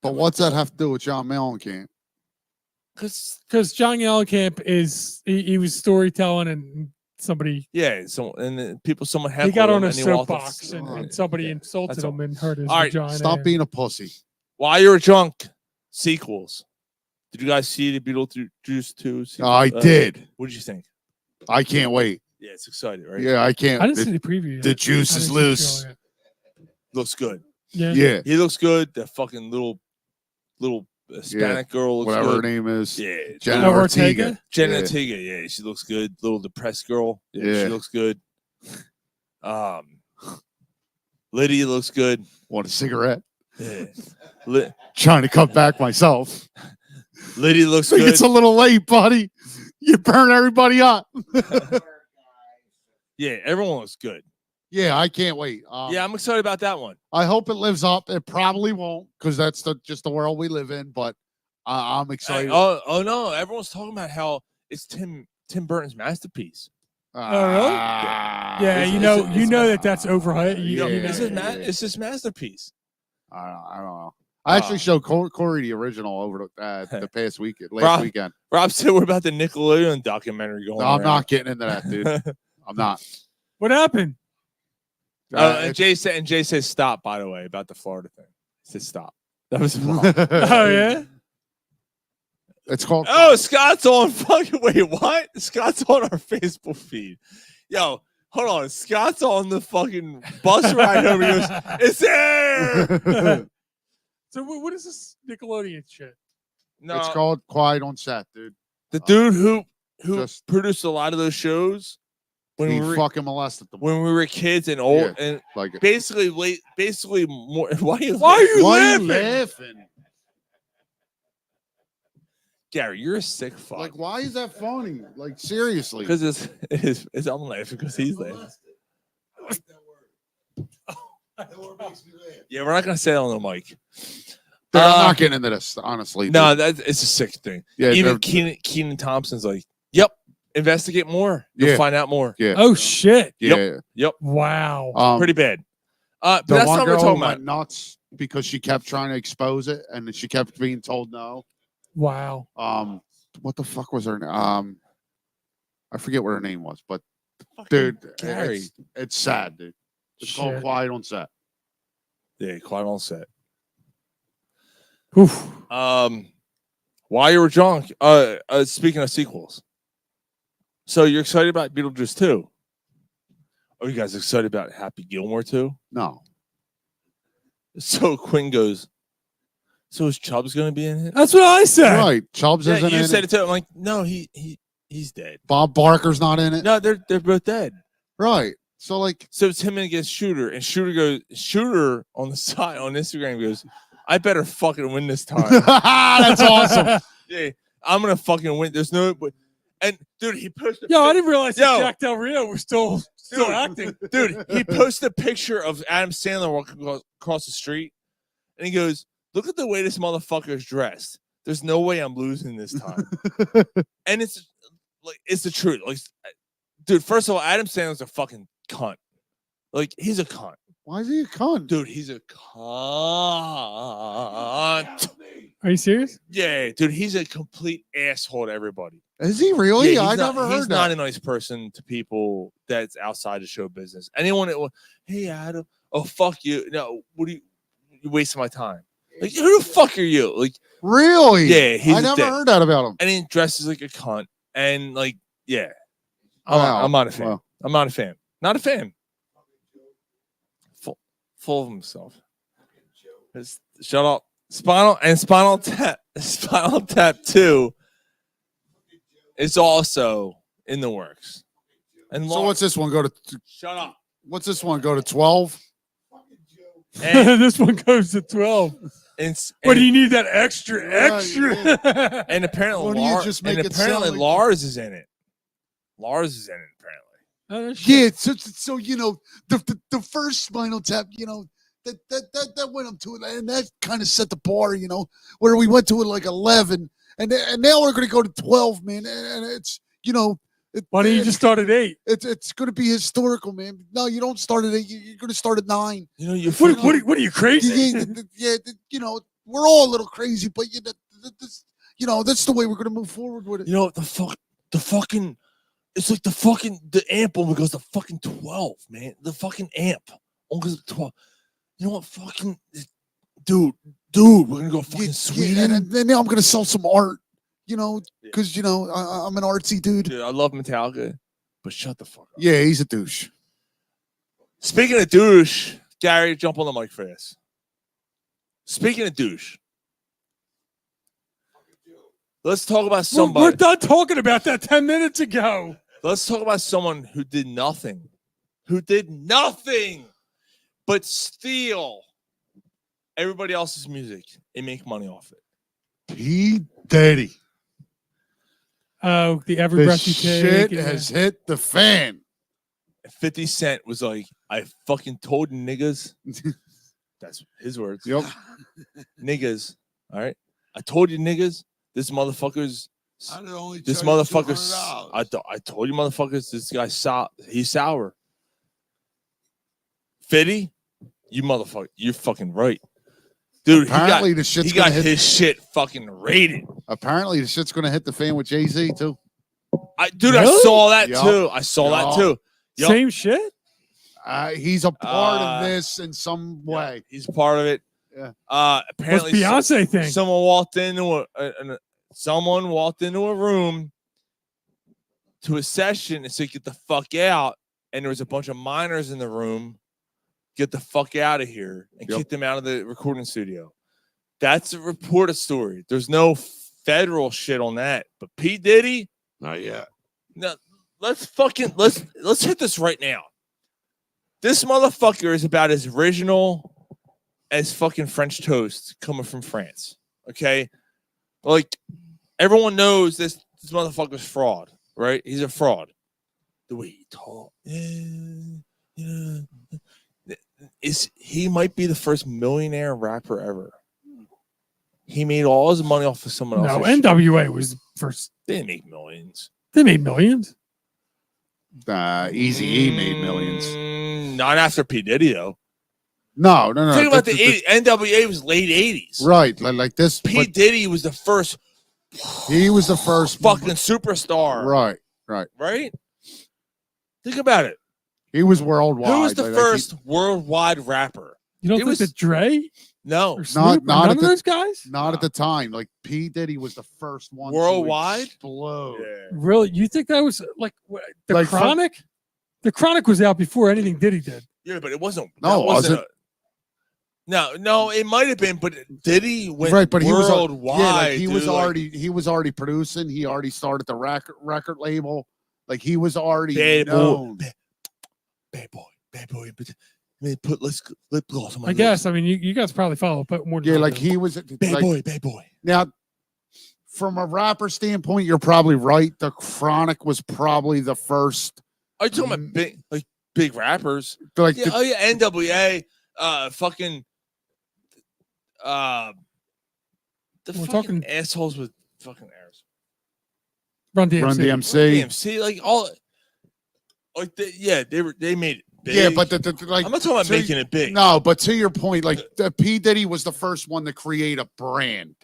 But what's that have to do with John Mellencamp? Because John Mellencamp he was storytelling and somebody. Yeah, someone he got on a soapbox and somebody insulted him and hurt his vagina. Stop being a pussy. While you were drunk, sequels. Did you guys see the Beetlejuice 2? I did. What did you think? I can't wait. Yeah, it's exciting, right? Yeah, I can't. I didn't see the preview yet. The juice is loose. looks good. Yeah. He looks good. That fucking little Hispanic girl looks whatever good. her name is. Yeah. Jenna Ortega. Jenna Yeah. Ortega. Yeah, she looks good. Little depressed girl. Yeah, Yeah. she looks good. Lydia looks good. Want a cigarette? Yeah. Trying to cut back myself. Lydia looks Think good. it's a little late, buddy. You burn everybody up. Yeah, everyone looks good. Yeah, I can't wait. Yeah, I'm excited about that one. I hope it lives up. It probably won't, because that's just the world we live in. But I'm excited. Oh no! Everyone's talking about how it's Tim Burton's masterpiece. Oh, really? Yeah, you know that's overhyped. It's his masterpiece. I don't know. I actually showed Corey the original over the past weekend, last weekend. Rob said, "What about the Nickelodeon documentary going?" No, I'm not getting into that, dude. I'm not. What happened? And Jay said stop. By the way, about the Florida thing, he said stop. That was wrong. Oh yeah. It's called. Oh, Scott's on fucking. Wait, what? Scott's on our Facebook feed. Yo, hold on. Scott's on the fucking bus ride over. He goes, "It's there." So what is this Nickelodeon shit? No, It's called Quiet on Set, dude. The dude who Just- produced a lot of those shows when He we were fucking molested them. when we were kids and old Yeah, and like it. basically more. Why are you laughing? Gary? You're a sick fuck. Like, why is that funny? Like, seriously. Because it's I'm laughing because he's laughing. Yeah, we're not gonna say it on the mic. Dude, I'm not getting into this, honestly. No, dude. it's a sick thing. Yeah, Even Keenan Thompson's like, "Yep, investigate more. You'll Yeah. find out more." Yeah. Oh shit. Yeah. Yep. Wow. Pretty bad. But The that's one not what we're girl talking went about. nuts because she kept trying to expose it, and she kept being told no. Wow. What the fuck was her name? I forget what her name was, but dude, Gary. it's sad, dude. It's called Shit. Quiet on Set. Yeah, quite all set. Oof. While you were drunk, speaking of sequels, so you're excited about Beetlejuice 2? Are you guys excited about Happy Gilmore 2? No. So Quinn goes, so is Chubbs going to be in it? That's what I said. Right. Chubbs Yeah, isn't you in said it. it too. I'm like, no, he's dead. Bob Barker's not in it. No, they're both dead. Right. So like, So it's him against Shooter, and Shooter on the side on Instagram goes, I better fucking win this time. that's awesome. Yeah, I'm gonna fucking win. There's no, and dude, he posted. Yo, I didn't realize that Yo. Jack Del Rio was still acting. Dude, he posted a picture of Adam Sandler walking across the street, and he goes, "Look at the way this motherfucker's dressed. There's no way I'm losing this time." And it's the truth. Like, dude, first of all, Adam Sandler's a fucking cunt. Like, he's a cunt. Why is he a cunt? Dude, he's a cunt. Are you serious? Yeah, dude, he's a complete asshole to everybody. Is he really? Yeah, I he's never heard He's that. not a nice person to people that's outside the show business. Anyone that will, hey Adam, oh fuck you. No, what are you wasting my time? Like, who the fuck are you? Like, Really? yeah, he's I a never dick. heard that about him. And he dresses like a cunt. And like, yeah. Wow. I'm not a fan. Wow. I'm not a fan. Not a fan. Full of himself. Shut up. Spinal Tap 2 is also in the works. And So what's this one go to? Shut up. What's this one go to 12? This one goes to 12. What do you need that extra? And apparently, Why don't you just make it sound like- Lars is in it. Lars is in it. Apparently. Yeah, so you know the first Spinal Tap, you know, that went up to it, and that kind of set the bar, you know, where we went to it like 11, and now we're gonna go to 12, man, and it's, you know. Why don't you just start at 8? It's gonna be historical, man. No, you don't start at 8. You're gonna start at 9. You know, you What are you crazy? Yeah, you know, we're all a little crazy, but you know, that's the way we're gonna move forward with it. You know the fucking. It's like the amp only goes to fucking 12, man. The fucking amp only goes to 12. You know what? Fucking dude, we're gonna go fucking Sweden. Yeah, and then now I'm gonna sell some art, you know, because you know I'm an artsy dude. Dude, I love Metallica, but shut the fuck up. Yeah, he's a douche. Speaking of douche, Gary, jump on the mic for this. Speaking of douche, let's talk about somebody. We're done talking about that 10 minutes ago. Let's talk about someone who did nothing but steal everybody else's music and make money off it. P. Diddy. Oh, the every breath you take. Shit has hit the fan. 50 Cent was like, I fucking told niggas. That's his words. Yep. Niggas. All right. I told you niggas, this motherfucker's. I'd only This charge motherfucker's. $200. I told you motherfuckers, this guy's he's sour. 50, you motherfucker, you're fucking right. Dude, Apparently the shit's he got gonna hit- his shit fucking rated. Apparently the shit's gonna hit the fan with Jay-Z too. I Really? saw that Yup. too. I saw that too. Yup. Same shit? He's a part of this in some way. He's part of it. Yeah. Apparently, What's Beyonce thing? Someone walked into a room to a session and said, "Get the fuck out!" And there was a bunch of minors in the room. Get the fuck out of here and kick them out of the recording studio. That's a reported story. There's no federal shit on that. But P. Diddy, not yet. No, let's hit this right now. This motherfucker is about as original as fucking French toast coming from France. Okay, like everyone knows this motherfucker's fraud, right? He's a fraud. The way he talks, he might be the first millionaire rapper ever. He made all his money off of someone else. No, NWA was the first. They didn't make millions. They made millions. Eazy-E made millions. Not after P. Diddy, though. No. Think about the 80s. NWA was late 80s. Right, like this. P. Diddy was the first. He was the first fucking superstar. Right. Right? Think about it. He was worldwide. Who was the first worldwide rapper? You don't think that Dre? No. Or Snoop, Not none at of the, those guys? Not at the time. Like P. Diddy was the first one worldwide. to explode. Really? You think that was like the Like Chronic? The Chronic was out before anything Diddy did. Yeah, but it wasn't. No, that wasn't. No, it might have been, but Diddy went Right, but he was worldwide. yeah, like he dude, was like, already producing. He already started the record label. Like he was already Bad boy. known. Bad boy. But man, put lip gloss on my I guess. I mean, you guys probably follow more. Yeah, like he was bad boy. Now, from a rapper standpoint, you're probably right. The Chronic was probably the first. Are you talking about big rappers? Like NWA, fucking the We're fucking talking- assholes with fucking airs. Run DMC. Run DMC. DMC, like all, like they made it big. Yeah, but like I'm not talking about making it big. No, but to your point, like P. Diddy was the first one to create a brand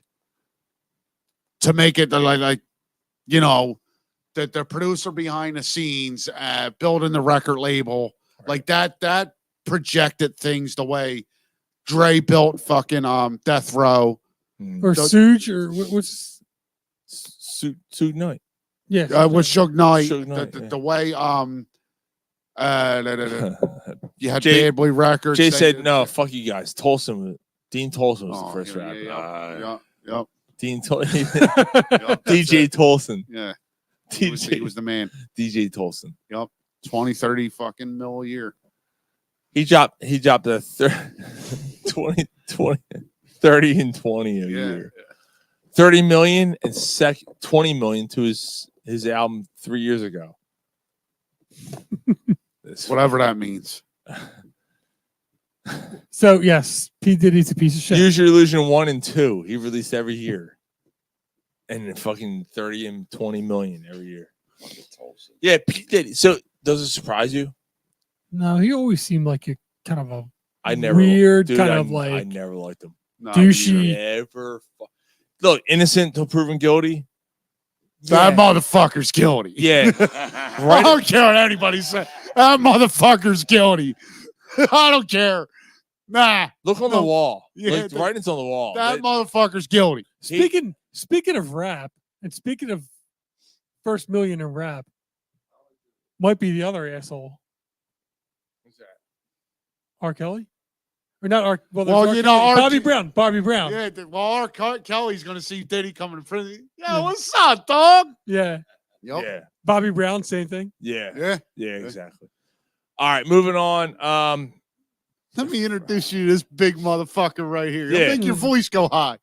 to make it like you know, the producer behind the scenes, building the record label, like that projected things the way Dre built fucking Death Row Or Suge, or what's Suge Knight. Yeah. with Suge Knight, Suge Knight, the way you had Jay- Bad Boy Records. Jay they- said no. Fuck you guys. Dean Tolson was the first rapper. Yep. Dean DJ Tolson. Yeah. DJ He was the man. DJ Tolson. Yep. 20, 30 fucking mil a year. He dropped the 30 and 20 a year. 30 million and 20 million to his album 3 years ago. Whatever that means. So yes, P. Diddy's a piece of shit. Use Your Illusion 1 and 2. He released every year. And then fucking 30 and 20 million every year. Yeah, P. Diddy. So does it surprise you? No, he always seemed like a kind of a I never weird dude, kind I, of like I never liked him. douchey. Never. Look, innocent till proven guilty. That motherfucker's guilty. Yeah. I don't care what anybody says. That motherfucker's guilty. I don't care. Nah. Look on the wall. Yeah, Like, the writing's on the wall. That motherfucker's guilty. Speaking of rap, and speaking of first million in rap, might be the other asshole. Who's that? R. Kelly. Or not R. Well, Well, there's you R. know, Kelly. R. Bobby Brown. Bobby Brown. Yeah, well, Kelly's gonna see Diddy coming in front of you. Yo, what's up, dog? Yeah. Yep. Yeah. Bobby Brown, same thing. Yeah. Yeah. Yeah, exactly. All right, moving on. Let me introduce you to this big motherfucker right here. Yeah. Make your voice go high.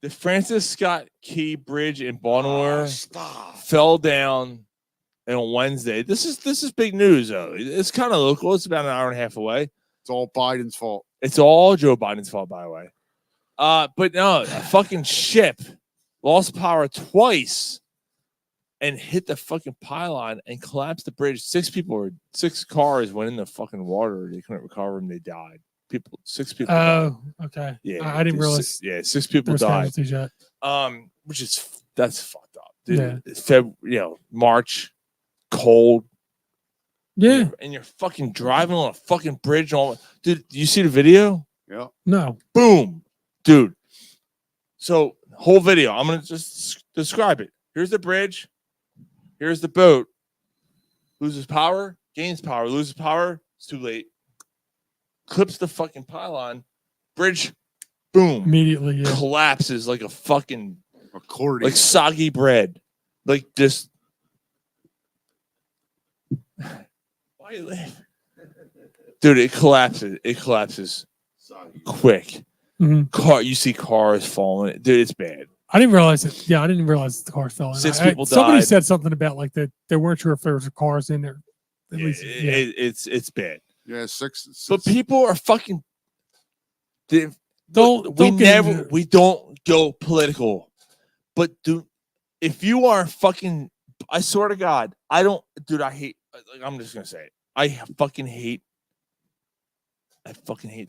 The Francis Scott Key Bridge in Baltimore Stop. fell down on Wednesday. This is big news, though. It's kind of local. It's about an hour and a half away. It's all Biden's fault. It's all Joe Biden's fault, by the way. But no, a fucking ship lost power twice and hit the fucking pylon and collapsed the bridge. 6 cars went in the fucking water. They couldn't recover them. They died. 6 people. Oh, okay. Yeah, I didn't realize. 6 people died. Yet. That's fucked up. Dude, Yeah. It's March, cold. Yeah. And you're fucking driving on a fucking bridge. Dude, you see the video? Yeah. No. Boom, dude. So whole video. I'm gonna just describe it. Here's the bridge. Here's the boat. Loses power, gains power. Loses power. It's too late. Clips the fucking pylon. Bridge. Boom. Immediately. Yeah. Collapses like a fucking accordion. like soggy bread. Like just. Why are you laughing? Dude, it collapses. It collapses quick. Mhm. You see cars falling. Dude, it's bad. I didn't realize it. Yeah, I didn't realize the car fell in. 6 people Somebody died. said something about like that they weren't sure if there was cars in there. At Yeah, least, yeah. it's bad. Yeah, six. But people are fucking. Don't get into it. We don't go political. But dude, if you are fucking, I swear to God, I don't, dude. I hate. Like, I'm just gonna say it. I fucking hate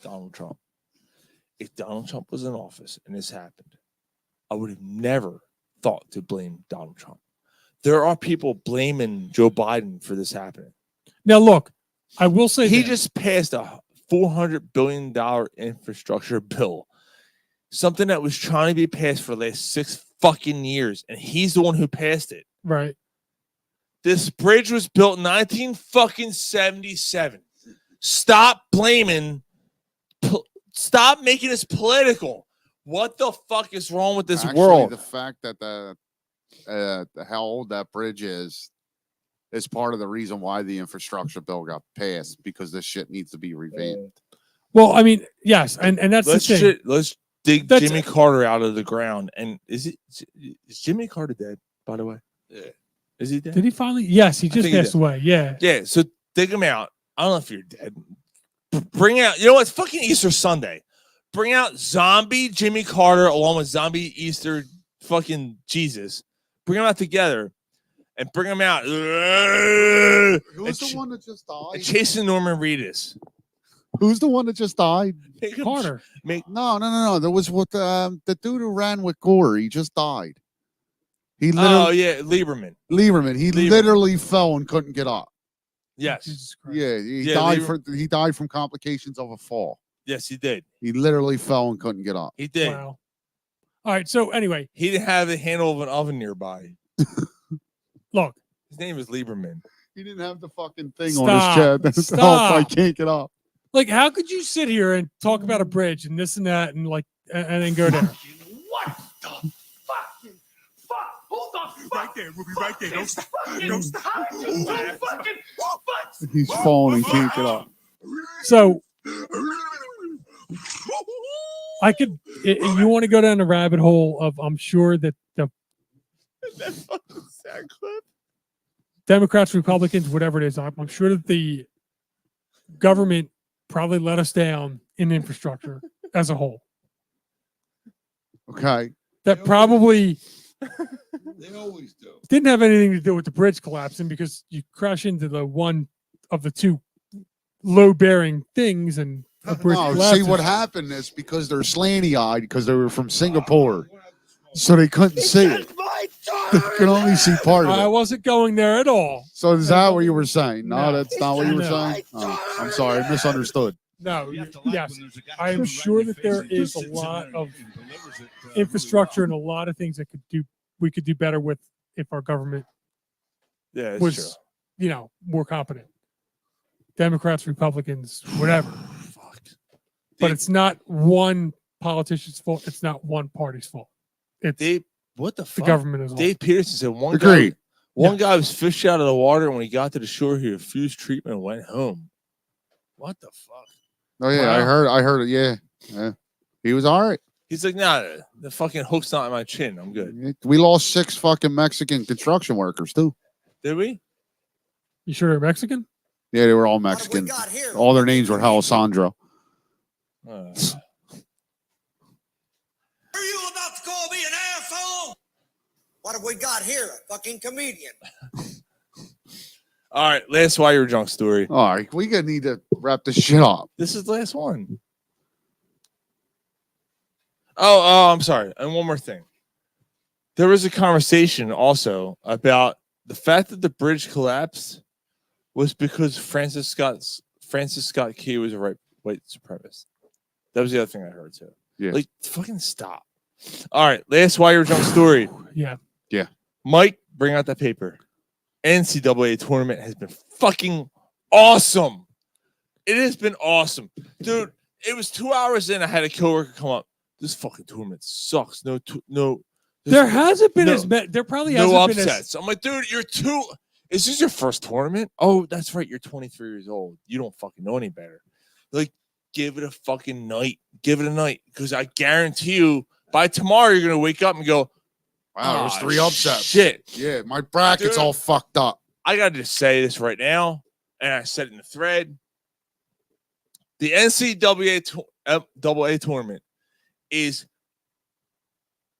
Donald Trump. If Donald Trump was in office and this happened, I would have never thought to blame Donald Trump. There are people blaming Joe Biden for this happening. Now, look, I will say He that. just passed a $400 billion infrastructure bill, something that was trying to be passed for the last 6 fucking years, and he's the one who passed it. Right. This bridge was built in 1977. Stop blaming. Stop making this political. What the fuck is wrong with this Actually, world? the fact that how old that bridge is part of the reason why the infrastructure bill got passed, because this shit needs to be revamped. Well, I mean, yes, and that's the thing. Let's dig Jimmy Carter out of the ground. And is Jimmy Carter dead, by the way? Yeah. Is he dead? Did he finally? Yes, he just think he passed did. away. Yeah. Yeah, so dig him out. I don't know if you're dead. Bring out, you know what? It's fucking Easter Sunday. Bring out zombie Jimmy Carter along with zombie Easter fucking Jesus. Bring them out together and bring them out. Who's the one that just died? And Jason Norman Reedus. Who's the one that just died? Carter. No. There was the dude who ran with Gore. He just died. He literally, Lieberman. Lieberman. He literally fell and couldn't get up. Yes. Yeah, he died from complications of a fall. Yes, he did. He literally fell and couldn't get up. He did. Wow. All right. So anyway, He didn't have the handle of an oven nearby. look. His name was Lieberman. He didn't have the fucking thing on his chest. That's Stop. I can't get up. Like, how could you sit here and talk about a bridge and this and that and like and then go there? What the fucking fuck? Hold the fuck. Right there, Ruby, right there. Don't stop. Don't stop. Don't fucking fuck. He's falling and can't get up. So I could. You want to go down the rabbit hole of? I'm sure that the That fucking sad clip. Democrats, Republicans, whatever it is, I'm sure that the government probably let us down in infrastructure as a whole. Okay. That probably They always do. didn't have anything to do with the bridge collapsing because you crash into the one of the two load-bearing things and a bridge No, collapses. see what happened is because they're slanty-eyed because they were from Singapore, so they couldn't see it. They could only see part of I it. wasn't going there at all. So is that what you were saying? No, that's not what you were No. saying. Oh, I'm sorry, I misunderstood. No, yes, I am sure that there is a lot of infrastructure and a lot of things that we could do better with if our government Yeah, it's was, true. more competent. Democrats, Republicans, whatever. Fuck. But it's not one politician's fault. It's not one party's fault. It's what the the fuck? government as a whole. Dave Peterson said one Agreed. guy. One guy was fished out of the water, and when he got to the shore, he refused treatment and went home. What the fuck? Oh yeah, Wow. I heard it. Yeah. He was all right. He's like, nah, the fucking hook's not in my chin. I'm good. We lost 6 fucking Mexican construction workers too. Did we? You sure they're Mexican? Yeah, they were all Mexican. All their names were Alessandro. Are you about to call me an asshole? What have we got here? A fucking comedian. All right, last Why You're Drunk story. All right, we gonna need to wrap this shit up. This is the last one. Oh, I'm sorry. And one more thing. There was a conversation also about the fact that the bridge collapsed was because Francis Scott Key was a white supremacist. That was the other thing I heard too. Yeah. Like, fucking stop. All right, last Why You're Drunk story. Yeah. Yeah. Mike, bring out that paper. NCAA tournament has been fucking awesome. It has been awesome. Dude, it was 2 hours in. I had a coworker come up. This fucking tournament sucks. No. There hasn't been as many. There probably hasn't no been upsets. I'm like, dude, is this your first tournament? Oh, that's right. You're 23 years old. You don't fucking know any better. Like, give it a fucking night. Give it a night. Because I guarantee you, by tomorrow, you're going to wake up and go, wow, there's 3 upsets. Shit. Yeah, my bracket's all fucked up. I got to just say this right now, and I said it in the thread. The NCAA tournament is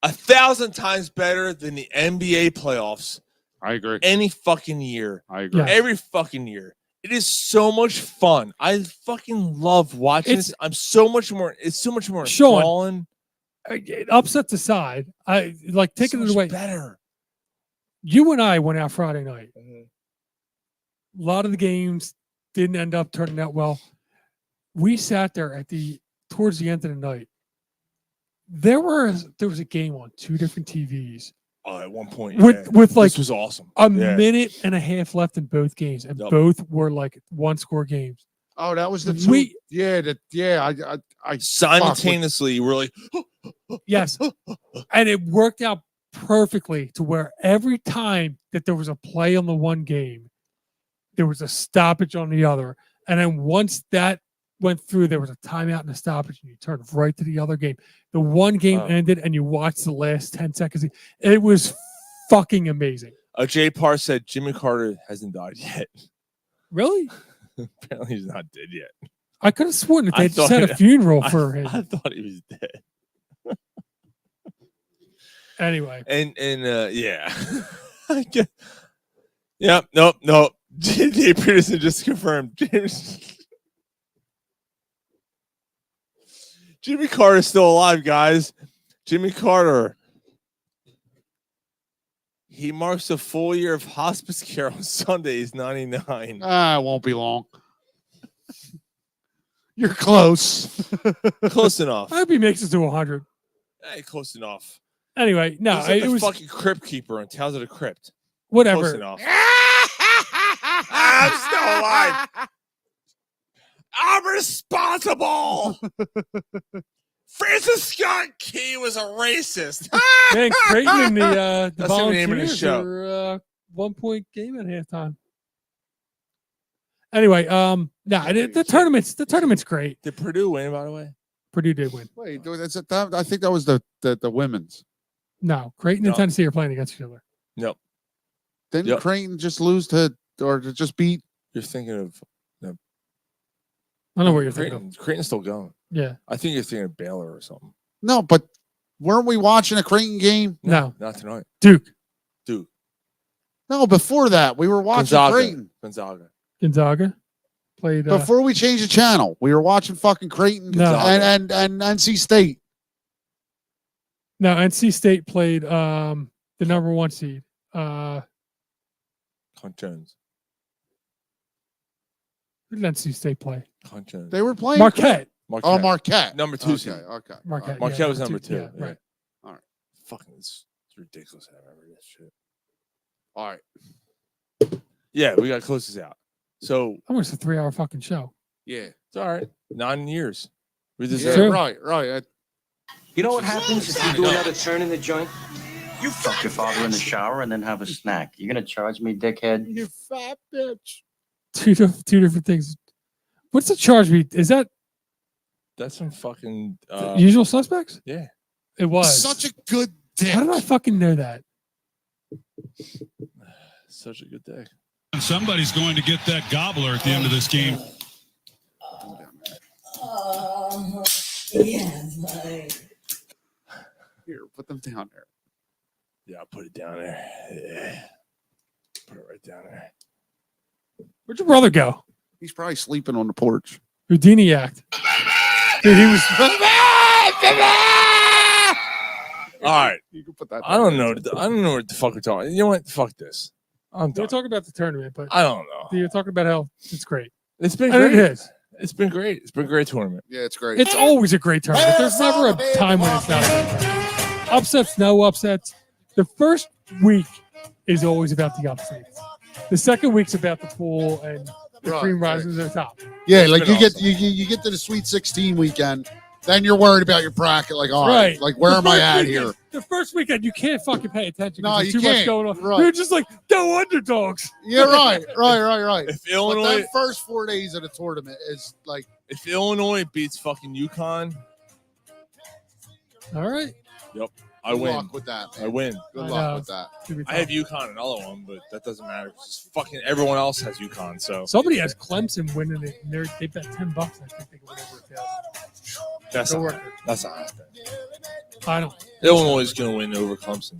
1,000 times better than the NBA playoffs. I agree. Any fucking year. I agree. Every fucking year. It is so much fun. I fucking love watching this. It's so much more Sean, upsets aside, I like taking it away. Better. You and I went out Friday night. A lot of the games didn't end up turning out well. We sat there towards the end of the night. There was a game on 2 different TVs. Oh, at one point, with like this was awesome. A minute and a half left in both games, and both were like 1-score games. Oh, that was the two. I simultaneously we're like, yes, and it worked out perfectly to where every time that there was a play on the one game, there was a stoppage on the other, and then once that went through, there was a timeout and a stoppage, and you turned right to the other game. The one game ended, and you watched the last 10 seconds. It was fucking amazing. Jay Parr said Jimmy Carter hasn't died yet. Really? Apparently he's not dead yet. I could have sworn that they just had a funeral for him. I thought he was dead. Anyway. And yeah. Yeah, nope. Dave Peterson just confirmed. Jimmy Carter's still alive, guys. Jimmy Carter. He marks a full year of hospice care on Sunday. He's 99. It won't be long. You're close. Close enough. I hope he makes it to 100. Hey, close enough. Anyway, no, He's like it the was fucking crypt keeper in Tales of the Crypt. Whatever. Close enough. I'm still alive. I'm responsible. Francis Scott Key was a racist. Man, Creighton and the That's the name of the Volunteers show. are 1-point game at halftime. Anyway, the tournament's great. Did Purdue win, by the way? Purdue did win. Wait, I think that was the women's. No, Creighton and Tennessee are playing against each other. Nope. Didn't Creighton just lose to just beat? You're thinking of. No. I don't know what you're thinking of. Creighton's still going. Yeah. I think you're thinking of Baylor or something. No, but weren't we watching a Creighton game? No. Not tonight. Duke. No, before that we were watching Creighton. Gonzaga played before we changed the channel. We were watching fucking Creighton and NC State. No, NC State played the number 1 seed. Hunt Jones. Who did NC State play? Hunt Jones. They were playing Marquette. Oh, Marquette. Number 2 seed. Okay. Marquette was number 2. Yeah, right. All right. Fucking, it's ridiculous. I remember this shit. All right. Yeah, we got to close this out. So almost a 3-hour fucking show. Yeah, it's all right. 9 years. We yeah, deserve. right. You know what happens if you do another turn in the joint? You fuck your father in the shower and then have a snack. You're gonna charge me, dickhead? You fat bitch. Two different things. What's the charge be? Is that That's some fucking Usual Suspects? Yeah. It was. Such a good dick. How did I fucking know that? Such a good day. And somebody's going to get that gobbler at the end of this game. Yeah, buddy. Here, put them down there. Yeah, I'll put it down there. Yeah. Put it right down there. Where'd your brother go? He's probably sleeping on the porch. Houdini act. Dude, he was. All right. You can put that. I don't know. I don't know what the fuck we're talking. You know what? Fuck this. I'm We're done. talking about the tournament, but I don't know. you're talking about how it's great. It's been And great. it is. It's been great. It's been a great tournament. Yeah, it's great. It's always a great tournament. There's never a time when it's not a great tournament. Upsets, no upsets. The first week is always about the upsets. The second week's about the pool and the Right, cream rises to the top. Yeah, It's like been you get awesome. you get to the Sweet 16 weekend, then you're worried about your bracket. Like, all right, Right. like where The am I first at weekend- here? The first weekend, you can't fucking pay attention. 'cause No, there's you too much can't. going on. Right. You're just like, go underdogs. Yeah, right. If But Illinois, that first 4 days of the tournament is like, if Illinois beats fucking UConn, All right. yep, I good win. luck with that. I win. Good I luck know. with that. Should be I have tough. UConn another one, but that doesn't matter. 'Cause fucking everyone else has UConn. So Somebody has Clemson winning it, and they bet $10. I think they can win over a thousand. that's Go not, Rutgers. that's not happening. I don't. Illinois is going to win over Clemson.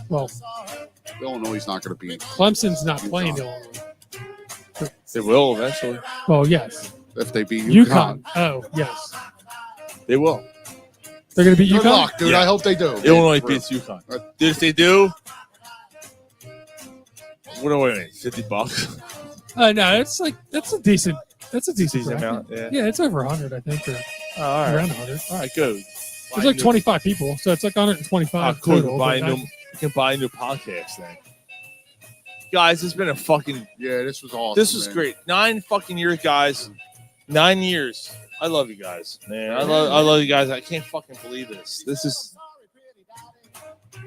Well, Illinois is not going to be. Clemson's not playing Illinois. They will eventually. Well, yes. If they beat UConn. Oh, yes. They will. They're going to beat Good UConn. luck, dude. Yeah. I hope they do. Illinois For real. beats UConn. Dude, if they do, what do I mean? $50? No, it's like that's a decent Decent bracket. amount, yeah. Yeah, it's over 100, I think, or Oh, all right. around 100. All right, good. There's like 25 people, so it's like 125 Oh, cool. total. You can buy a new podcast then. Guys, it's been a fucking. Yeah, this was awesome. This was man. great. 9 fucking years, guys. 9 years. I love you guys, man. I love you guys. I can't fucking believe this. This is.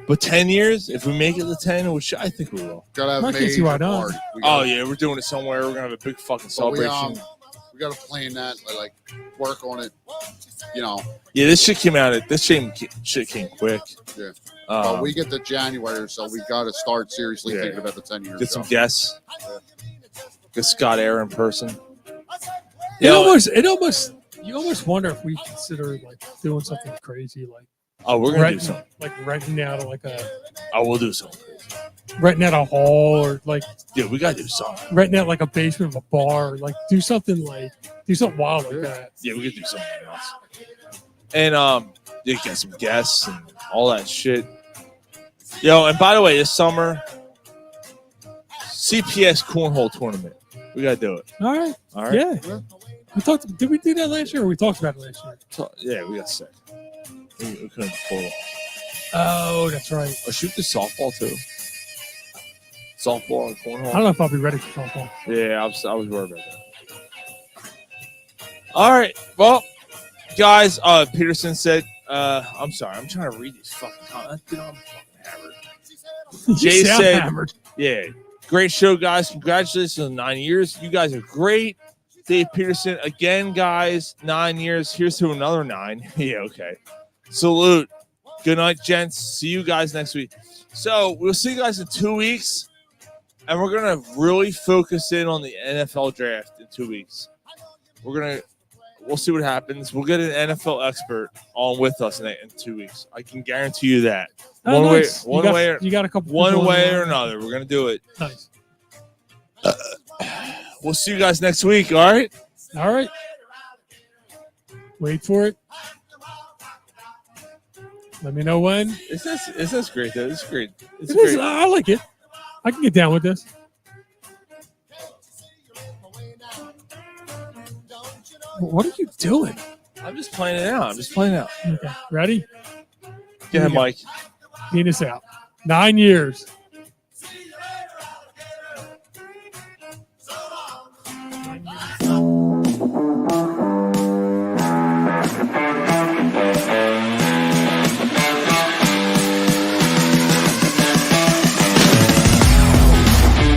But 10 years, if we make it to 10, which I think we will. Gotta have I a can't see major why not. party. We Oh gotta- yeah, we're doing it somewhere. We're gonna have a big fucking but we, celebration. we got to plan that, like work on it. You know, Yeah, this shit came out. This shit came quick. yeah. Um, But we get to January, so we got to start seriously Yeah. thinking about the 10 years. get some guests. Get Scott Air in person. You almost wonder if we consider like doing something crazy, like Oh, we're gonna do something. like renting out like a Oh, we'll do something. renting out a hall, or like Yeah, we gotta do something. renting out like a basement of a bar, or like do something wild like that. Yeah, we could do something else. And you get some guests and all that shit. Yo, and by the way, this summer, CPS cornhole tournament. We gotta do it. All right. All right. Yeah. We talked. Did we do that last year, or we talked about it last year? Yeah, we got sick. We couldn't pull it off. Oh, that's right. Or shoot the softball too. Softball and cornhole. I don't know if I'll be ready for softball. Yeah, I was worried about that. All right. Well, guys, Peterson said, I'm sorry, I'm trying to read these fucking comments. Dude, I'm fucking hammered. Jay sound said, hammered. yeah, great show, guys. Congratulations on 9 years. You guys are great. Dave Peterson, again, guys, 9 years. Here's to another 9. Yeah, okay. Salute. Good night, gents. See you guys next week. So we'll see you guys in 2 weeks. And we're going to really focus in on the NFL draft in 2 weeks. We'll see what happens. We'll get an NFL expert on with us in 2 weeks. I can guarantee you that. Oh, One nice. way, You got a couple. one people way in or there. another. We're going to do it. Nice. We'll see you guys next week. All right. All right. Wait for it. Let me know when. Is this great though? It's great. It's It is. great. I like it. I can get down with this. What are you doing? I'm just playing it out. Okay. Ready? Get him, we go. Mike. Penis out. 9 years.